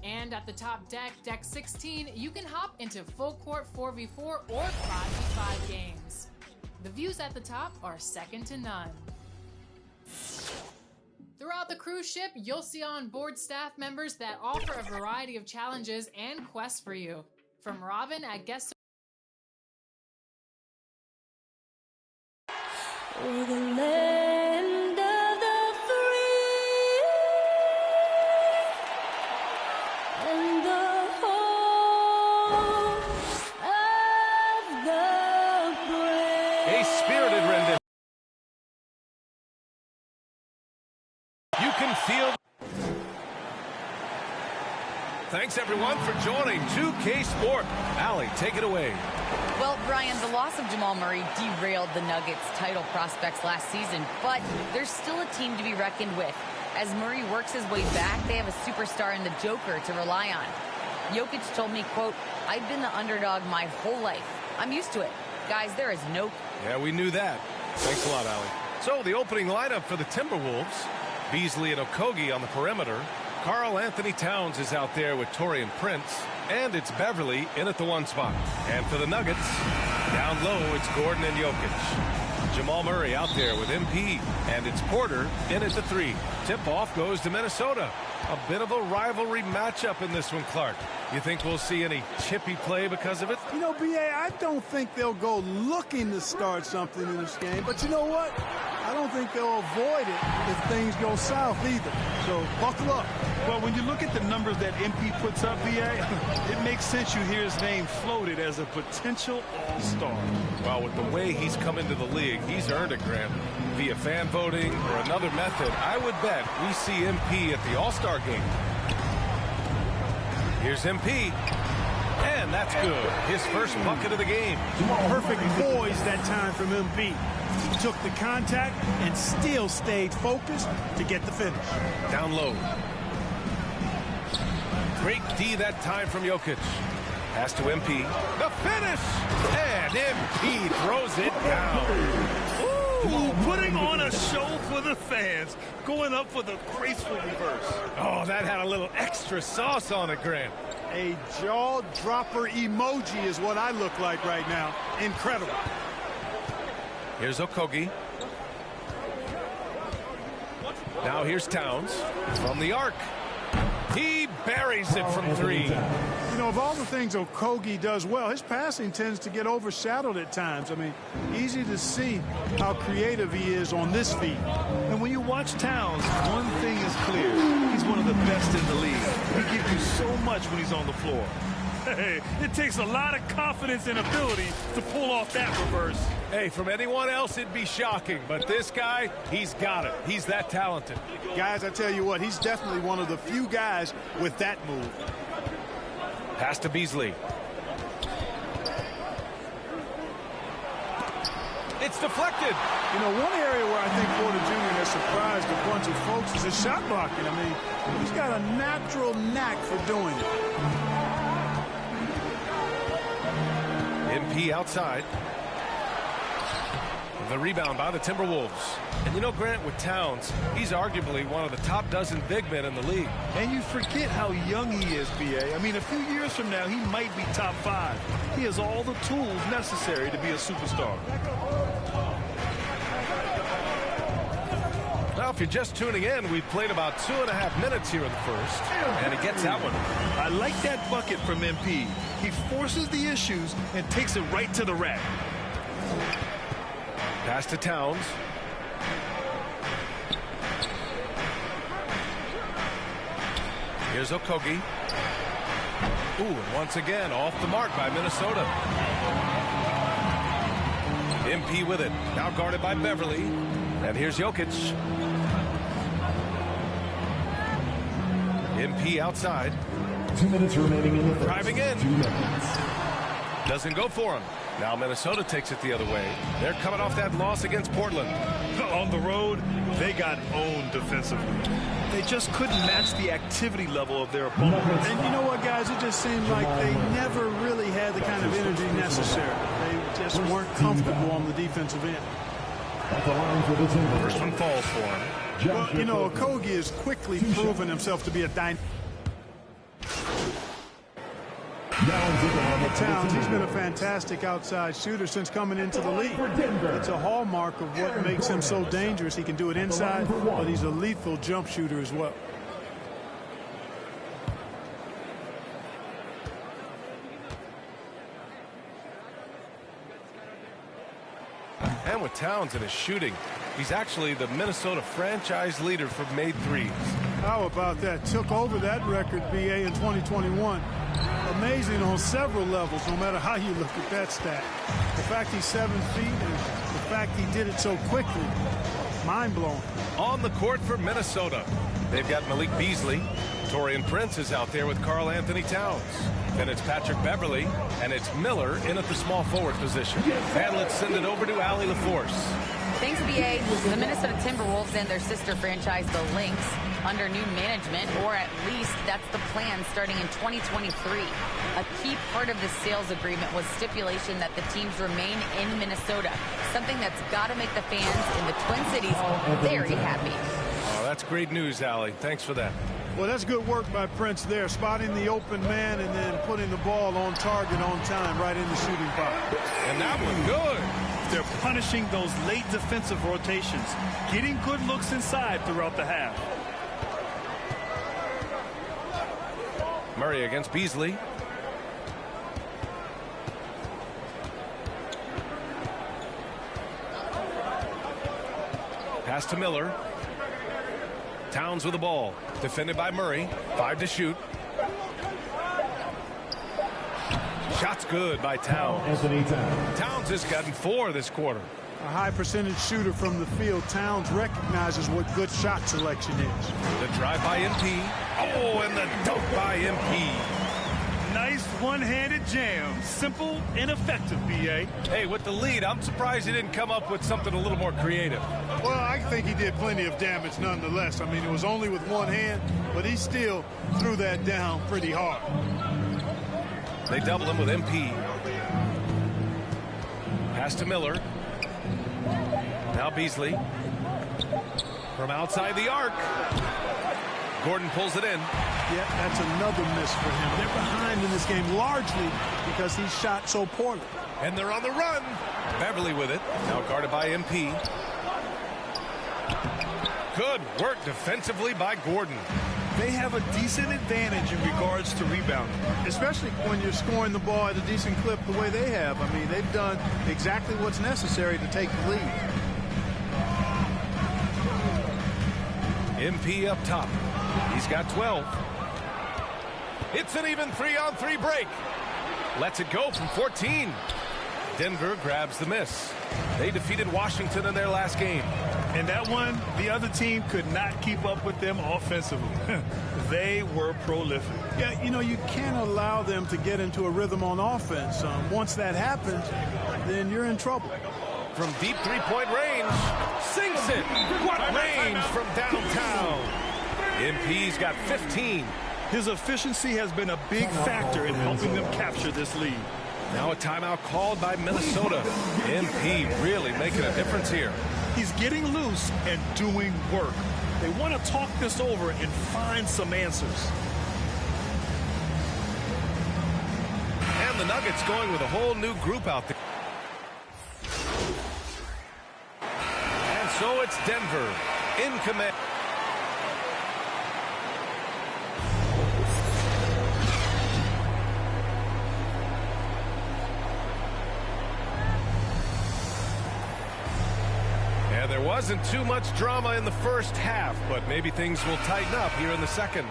And at the top deck, Deck 16, you can hop into full court 4v4 or 5v5 games. The views at the top are second to none. Throughout the cruise ship, you'll see on-board staff members that offer a variety of challenges and quests for you. From Robin at guest We're the land of the free and the home of the brave. A spirited rendition. You can feel. Thanks everyone for joining 2K Sport. Allie, take it away. Well, Brian, the loss of Jamal Murray derailed the Nuggets' title prospects last season, but there's still a team to be reckoned with. As Murray works his way back, they have a superstar in the Joker to rely on. Jokic told me, quote, "I've been the underdog my whole life. I'm used to it. Guys, there is no..." Yeah, we knew that. Thanks a lot, Allie. So the opening lineup for the Timberwolves, Beasley and Okogie on the perimeter. Karl Anthony Towns is out there with Taurean Prince. And it's Beverly in at the 1 spot. And for the Nuggets, down low, it's Gordon and Jokic. Jamal Murray out there with MP. And it's Porter in at the 3. Tip-off goes to Minnesota. A bit of a rivalry matchup in this one, Clark. You think we'll see any chippy play because of it? You know, B.A., I don't think they'll go looking to start something in this game. But you know what? I don't think they'll avoid it if things go south either. So buckle up. Well, when you look at the numbers that MP puts up, B.A., it makes sense you hear his name floated as a potential all-star. Well, with the way he's come into the league, he's earned it, Grant. Via fan voting or another method, I would bet we see MP at the All-Star game. Here's MP. And that's good. His first bucket of the game. Perfect poise that time from MP. He took the contact and still stayed focused to get the finish. Down low. Great D that time from Jokic. Pass to MP. The finish! And MP throws it down. Ooh, putting on a show for the fans. Going up for the graceful reverse. Oh, that had a little extra sauce on it, Grant. A jaw-dropper emoji is what I look like right now. Incredible. Here's Okogie. Now here's Towns from the arc. He buries it from 3. You know, of all the things Okogie does well, his passing tends to get overshadowed at times. I mean, easy to see how creative he is on this feed. And when you watch Towns, one thing is clear. He's one of the best in the league. He gives you so much when he's on the floor. Hey, it takes a lot of confidence and ability to pull off that reverse. Hey, from anyone else, it'd be shocking. But this guy, he's got it. He's that talented. Guys, I tell you what, he's definitely one of the few guys with that move. Pass to Beasley. It's deflected. You know, one area where I think Porter Jr. has surprised a bunch of folks is his shot blocking. I mean, he's got a natural knack for doing it. MP outside. The rebound by the Timberwolves. And you know, Grant, with Towns, he's arguably one of the top dozen big men in the league. And you forget how young he is, B.A. I mean, a few years from now, he might be top 5. He has all the tools necessary to be a superstar. Now, if you're just tuning in, we've played about 2.5 minutes here in the first. And he gets that one. I like that bucket from MP. He forces the issues and takes it right to the rack. Pass to Towns. Here's Okogie. Ooh, and once again, off the mark by Minnesota. MP with it. Now guarded by Beverly. And here's Jokic. MP outside. 2 minutes remaining in the first. Driving in. 2 minutes. Doesn't go for him. Now Minnesota takes it the other way. They're coming off that loss against Portland. On the road, they got owned defensively. They just couldn't match the activity level of their opponent. And you know what, guys? It just seemed like they never really had the kind of energy necessary. They just weren't comfortable on the defensive end. At the line for the Timberwolves. First one falls for him. Well, you know, Okogie has quickly proven himself to be a dynamic. Towns, he's been a fantastic outside shooter since coming into the league. It's a hallmark of what makes him so dangerous. He can do it inside, but he's a lethal jump shooter as well. And with Towns in his shooting, he's actually the Minnesota franchise leader for made threes. How about that? Took over that record, BA, in 2021. Amazing on several levels, no matter how you look at that stat. The fact he's 7 feet and the fact he did it so quickly, mind-blowing. On the court for Minnesota, they've got Malik Beasley. Taurean Prince is out there with Karl Anthony Towns. Then it's Patrick Beverly, and it's Miller in at the small forward position. And let's send it over to Allie LaForce. Thanks, BA. The Minnesota Timberwolves and their sister franchise, the Lynx, under new management, or at least that's the plan starting in 2023. A key part of the sales agreement was stipulation that the teams remain in Minnesota, something that's got to make the fans in the Twin Cities very happy. Oh, that's great news, Allie. Thanks for that. Well, that's good work by Prince there, spotting the open man and then putting the ball on target on time right in the shooting pocket. And that one good. They're punishing those late defensive rotations, getting good looks inside throughout the half. Murray against Beasley. Pass to Miller. Towns with the ball. Defended by Murray. 5 to shoot. Shot's good by Towns. Towns has gotten 4 this quarter. A high percentage shooter from the field. Towns recognizes what good shot selection is. The drive by MP. Oh, and the dunk by MP. Nice one-handed jam. Simple and effective, B.A. Hey, with the lead, I'm surprised he didn't come up with something a little more creative. Well, I think he did plenty of damage nonetheless. I mean, it was only with one hand, but he still threw that down pretty hard. They double him with MP. Pass to Miller. Now Beasley. From outside the arc. Gordon pulls it in. yet. That's another miss for him. They're behind in this game largely because he shot so poorly. And they're on the run. Beverly with it. Now guarded by MP. Good work defensively by Gordon. They have a decent advantage in regards to rebounding. Especially when you're scoring the ball at a decent clip the way they have. I mean, they've done exactly what's necessary to take the lead. MP up top. He's got 12. It's an even 3-on-3 break. Lets it go from 14. Denver grabs the miss. They defeated Washington in their last game. And that one, the other team could not keep up with them offensively. They were prolific. Yeah, you know, you can't allow them to get into a rhythm on offense. Once that happens, then you're in trouble. From deep three-point range, sinks it. What range from downtown. MP's got 15. His efficiency has been a big factor in helping them capture this lead. Now a timeout called by Minnesota. MP really making a difference here. He's getting loose and doing work. They want to talk this over and find some answers. And the Nuggets going with a whole new group out there. And so it's Denver in command. And there wasn't too much drama in the first half, but maybe things will tighten up here in the second.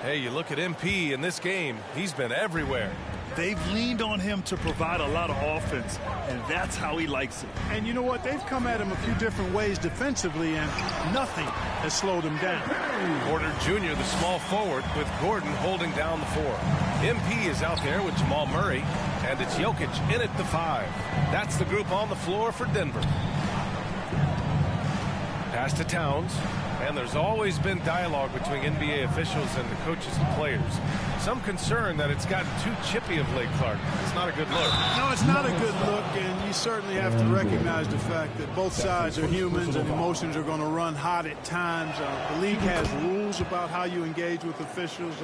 Hey, you look at MP in this game, he's been everywhere. They've leaned on him to provide a lot of offense, and that's how he likes it. And you know what? They've come at him a few different ways defensively, and nothing has slowed him down. Porter Jr., the small forward, with Gordon holding down the 4. MP is out there with Jamal Murray, and it's Jokic in at the 5. That's the group on the floor for Denver. Pass to Towns, and there's always been dialogue between NBA officials and the coaches and players. Some concern that it's gotten too chippy of late, Clark. It's not a good look. No, it's not a good look, and you certainly have to recognize the fact that both sides are humans and emotions are going to run hot at times. The league has rules about how you engage with officials.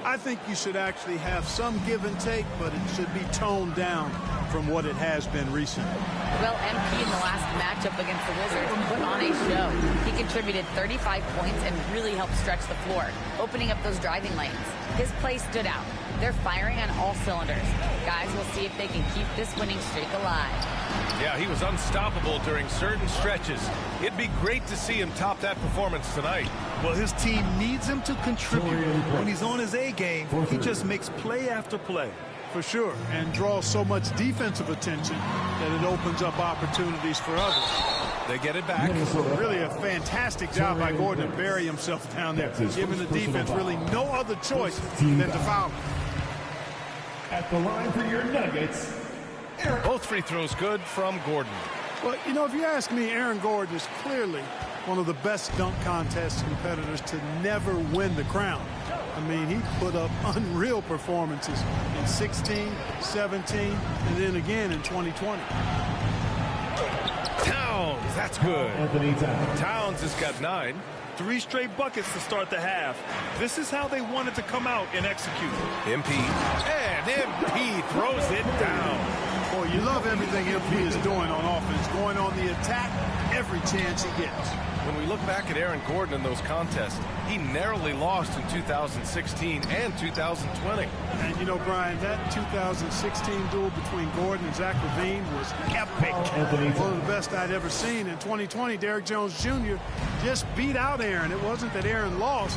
I think you should actually have some give and take, but it should be toned down from what it has been recently. Well, MP in the last matchup against the Wizards put on a show. He contributed 35 points and really helped stretch the floor, opening up those driving lanes. His play stood out. They're firing on all cylinders. Guys, we'll see if they can keep this winning streak alive. Yeah, he was unstoppable during certain stretches. It'd be great to see him top that performance tonight. Well, his team needs him to contribute. When he's on his A game, he just makes play after play. For sure, and draws so much defensive attention that it opens up opportunities for others. They get it back. Really a fantastic job by Gordon to bury himself down there, giving the defense really no other choice than to foul him. At the line for your Nuggets, both free throws good from Gordon. Well, you know, if you ask me, Aaron Gordon is clearly one of the best dunk contest competitors to never win the crown. I mean, he put up unreal performances in 16, 17, and then again in 2020. Towns, that's good. Towns has got 9. 3 straight buckets to start the half. This is how they wanted to come out and execute. MP, and MP throws it down. Boy, you love everything MP is doing on offense, going on the attack every chance he gets. When we look back at Aaron Gordon in those contests, he narrowly lost in 2016 and 2020. And you know, Brian, that 2016 duel between Gordon and Zach LaVine was epic. One of the best I'd ever seen. In 2020, Derrick Jones Jr. just beat out Aaron. It wasn't that Aaron lost.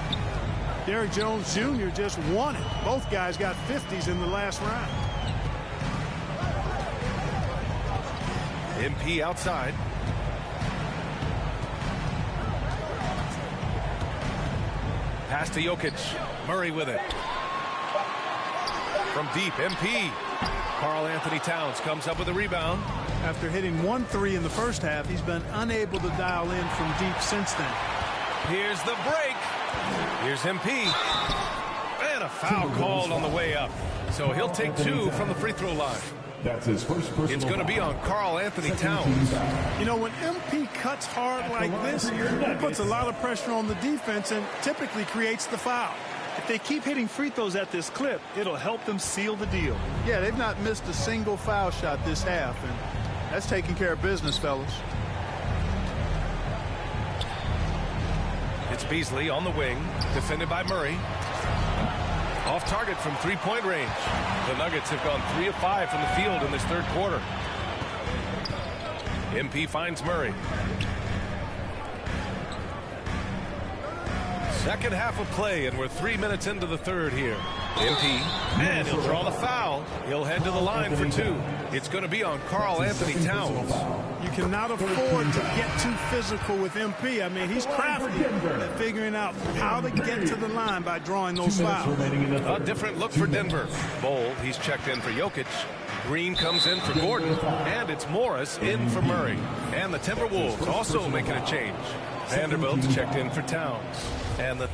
Derrick Jones Jr. just won it. Both guys got 50s in the last round. MP outside. Pass to Jokic. Murray with it. From deep, MP. Karl Anthony Towns comes up with a rebound. After hitting 1 3 in the first half, he's been unable to dial in from deep since then. Here's the break. Here's MP. And a foul called on the way up. So he'll take 2 from the free throw line. That's his first personal. It's going to be on Karl Anthony Towns. You know, when MP cuts hard like this, he puts a lot of pressure on the defense and typically creates the foul. If they keep hitting free throws at this clip, it'll help them seal the deal. Yeah, they've not missed a single foul shot this half, and that's taking care of business, fellas. It's Beasley on the wing, defended by Murray. Off target from three-point range. The Nuggets have gone 3 of 5 from the field in this third quarter. MP finds Murray. Second half of play, and we're 3 minutes into the third here. MP, and he'll draw the foul. He'll head to the line for 2. It's going to be on Karl Anthony Towns. You cannot afford to get too physical with MP. I mean, he's crafty at figuring out how to get to the line by drawing those fouls. A different look for Denver. Bol, he's checked in for Jokic. Green comes in for Gordon, and it's Morris in for Murray. And the Timberwolves also making a change. Vanderbilt checked in for Towns. And the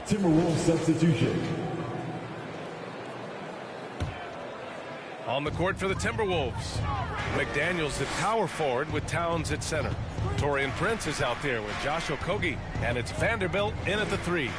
Timberwolves substitution. on the court for the Timberwolves. McDaniels at power forward with Towns at center. Taurean Prince is out there with Josh Okogie, and it's Vanderbilt in at the 3.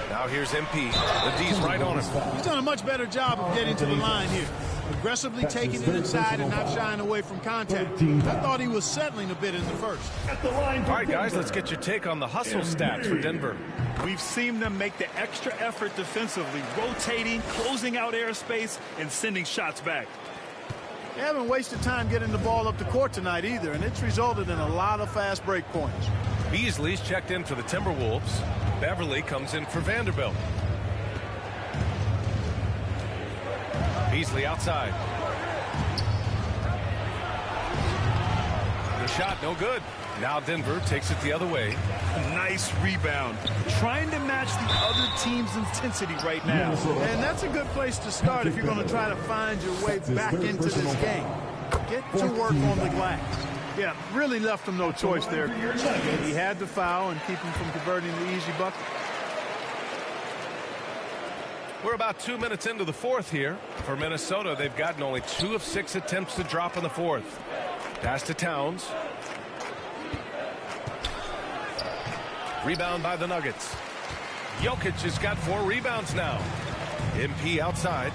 Now here's MP. The D's right on him. He's done a much better job of getting to the line here. Aggressively taking it inside and not shying away from contact. I thought he was settling a bit in the first. All right, guys, let's get your take on the hustle stats for Denver. We've seen them make the extra effort defensively, rotating, closing out airspace, and sending shots back. They haven't wasted time getting the ball up the court tonight either, and it's resulted in a lot of fast break points. Beasley's checked in for the Timberwolves. Beverly comes in for Vanderbilt. Beasley outside. The shot no good. Now Denver takes it the other way. Nice rebound. Trying to match the other team's intensity right now. And that's a good place to start if you're going to try to find your way back into this game. Get to work on the glass. Yeah, really left him no choice there. He had the foul and keep him from converting the easy bucket. We're about 2 minutes into the fourth here. For Minnesota, they've gotten only 2 of 6 attempts to drop in the fourth. Pass to Towns. Rebound by the Nuggets. Jokic has got 4 rebounds now. MP outside.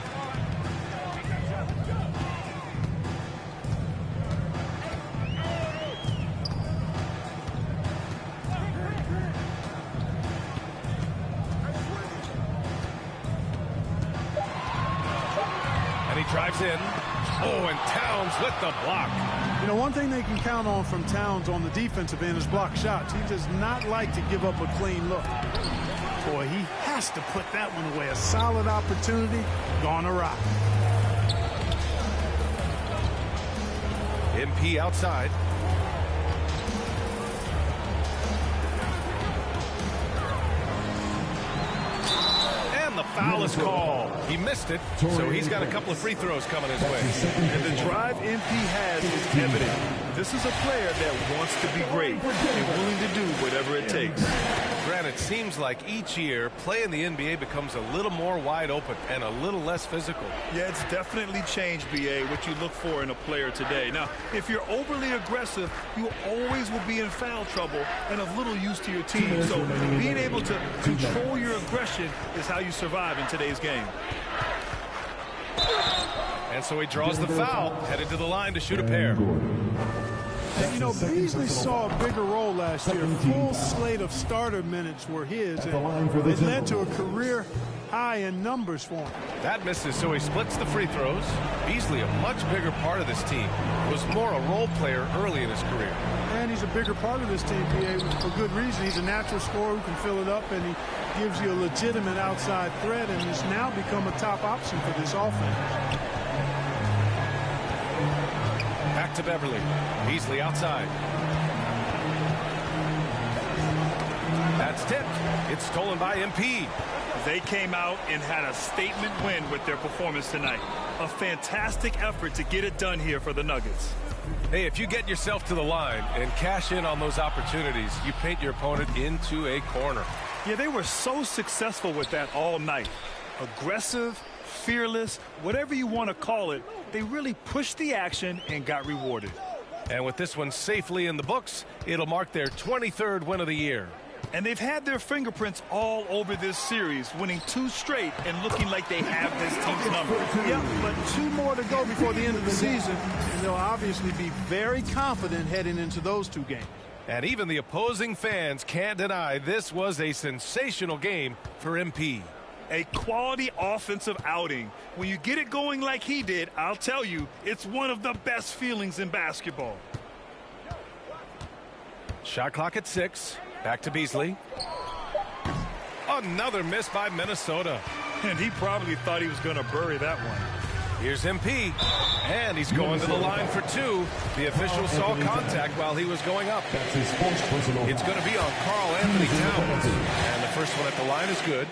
And he drives in. Oh, and Towns with the block. You know, one thing they can count on from Towns on the defensive end is block shots. He does not like to give up a clean look. Boy, he has to put that one away. A solid opportunity gone awry. MP outside. And the foul is called. He missed it, so he's got a couple of free throws coming his way. And the drive MP has is evident. This is a player that wants to be great and willing to do whatever it takes. Grant, it seems like each year, play in the NBA becomes a little more wide open and a little less physical. Yeah, it's definitely changed, B.A., what you look for in a player today. Now, if you're overly aggressive, you always will be in foul trouble and of little use to your team. So being able to control your aggression is how you survive in today's game. And so he draws the foul, headed to the line to shoot a pair. And, you know, Beasley saw a bigger role last year. Full slate of starter minutes were his, and it led to a career high in numbers for him. That misses, so he splits the free throws. Beasley, a much bigger part of this team, was more a role player early in his career. And he's a bigger part of this team, PA, for good reason. He's a natural scorer who can fill it up, and he gives you a legitimate outside threat, and has now become a top option for this offense. Back to Beverly. Beasley outside. That's tipped. It's stolen by MP. They came out and had a statement win with their performance tonight. A fantastic effort to get it done here for the Nuggets. Hey, if you get yourself to the line and cash in on those opportunities, you paint your opponent into a corner. Yeah, they were so successful with that all night. Aggressive, fearless, whatever you want to call it, they really pushed the action and got rewarded. And with this one safely in the books, it'll mark their 23rd win of the year. And they've had their fingerprints all over this series, winning 2 straight and looking like they have this team's number. Yeah, but 2 more to go before the end of the season, and they'll obviously be very confident heading into those 2 games. And even the opposing fans can't deny this was a sensational game for MP. A quality offensive outing. When you get it going like he did, I'll tell you, it's one of the best feelings in basketball. Shot clock at 6. Back to Beasley. Another miss by Minnesota. And he probably thought he was going to bury that one. Here's MP. And he's going to the line for 2. The official saw contact while he was going up. It's going to be on Karl Anthony Towns. And the first one at the line is good.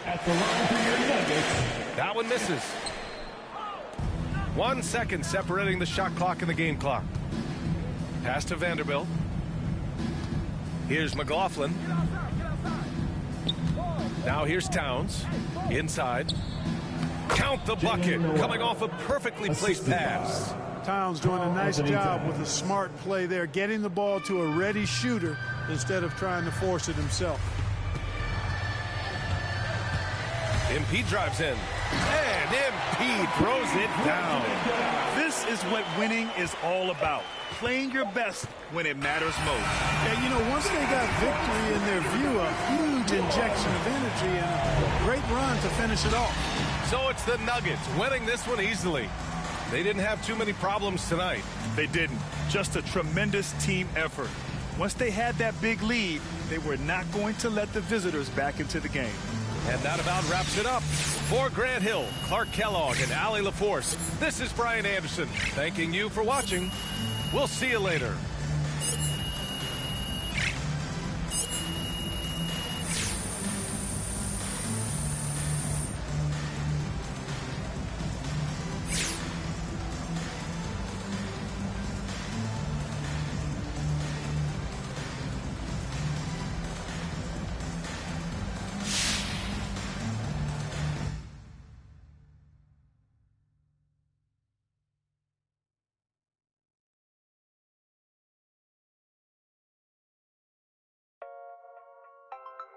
That one misses. 1 second separating the shot clock and the game clock. Pass to Vanderbilt. Here's McLaughlin. Now here's Towns. Inside. Count the bucket. Coming off a perfectly placed pass. Towns doing a nice job with a smart play there, getting the ball to a ready shooter instead of trying to force it himself. MP drives in. And MP throws it down. This is what winning is all about. Playing your best when it matters most. Yeah, you know, once they got victory in their view, a huge injection of energy and a great run to finish it off. So it's the Nuggets winning this one easily. They didn't have too many problems tonight. They didn't. Just a tremendous team effort. Once they had that big lead, they were not going to let the visitors back into the game. And that about wraps it up. For Grant Hill, Clark Kellogg, and Allie LaForce, this is Brian Anderson thanking you for watching. We'll see you later.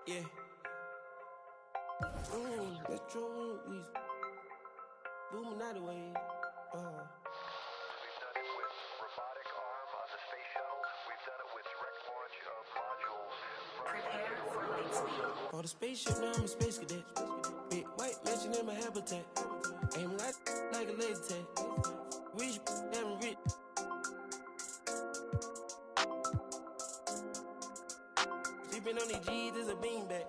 Yeah. Metro, we booming out of way. We've done it with robotic arm on the space shuttle. We've done it with direct launch of modules. Prepare for light speed. For the spaceship, now I'm a space cadet. Big white mansion in my habitat. Aim like a laser tag. Rich, damn rich. Sleeping on these G's is a beanbag.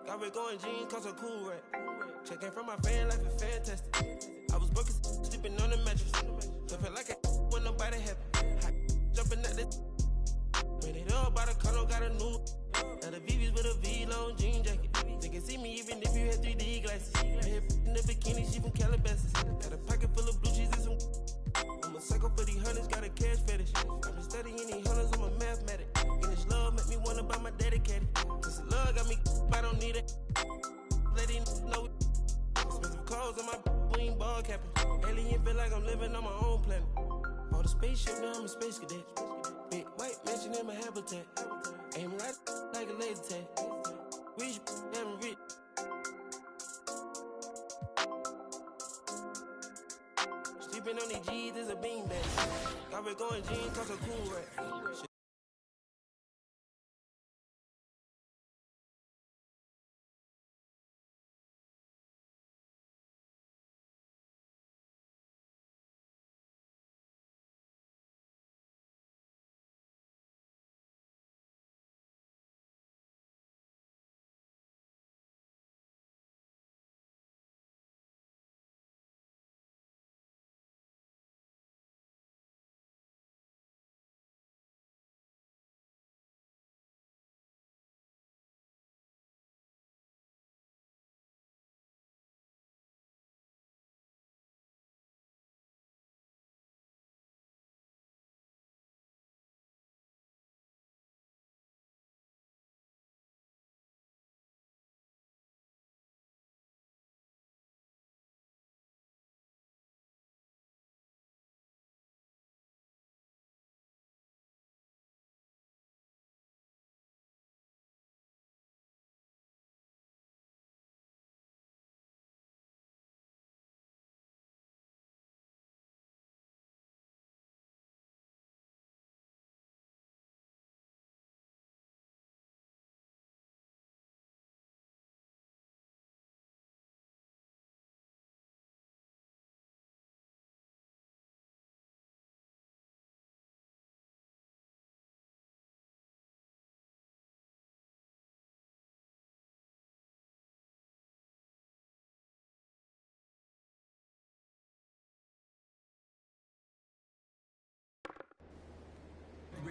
Got red going jeans, cause a cool rack. Checking from my fan life is fantastic. I was broken, sleeping on the mattress. So feel like I when nobody happy. Jumping at the when it all by the color, got a new. Now the VV's with a V-long jean jacket. They can see me even if you had 3D glasses. Head in the bikini, she from Calabasas. Got a pocket full of blue cheese and some. I'm a psycho for these hundreds, got a cash fetish. I've been studying these hundreds, I'm a mathematic. And this love make me wanna buy my dedicated. This love got me, I don't need it. Let it know. Expensive clothes on my wing ball capping. Alien feel like I'm living on my own planet. For the spaceship, now I'm a space cadet. Big white mansion in my habitat. Aim like a laser tag. Rich, damn rich. Sleeping on these G's is a beanbag. Got red going jeans, cause a cool rack.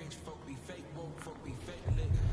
rich folk be fake woke, folk be fake lit.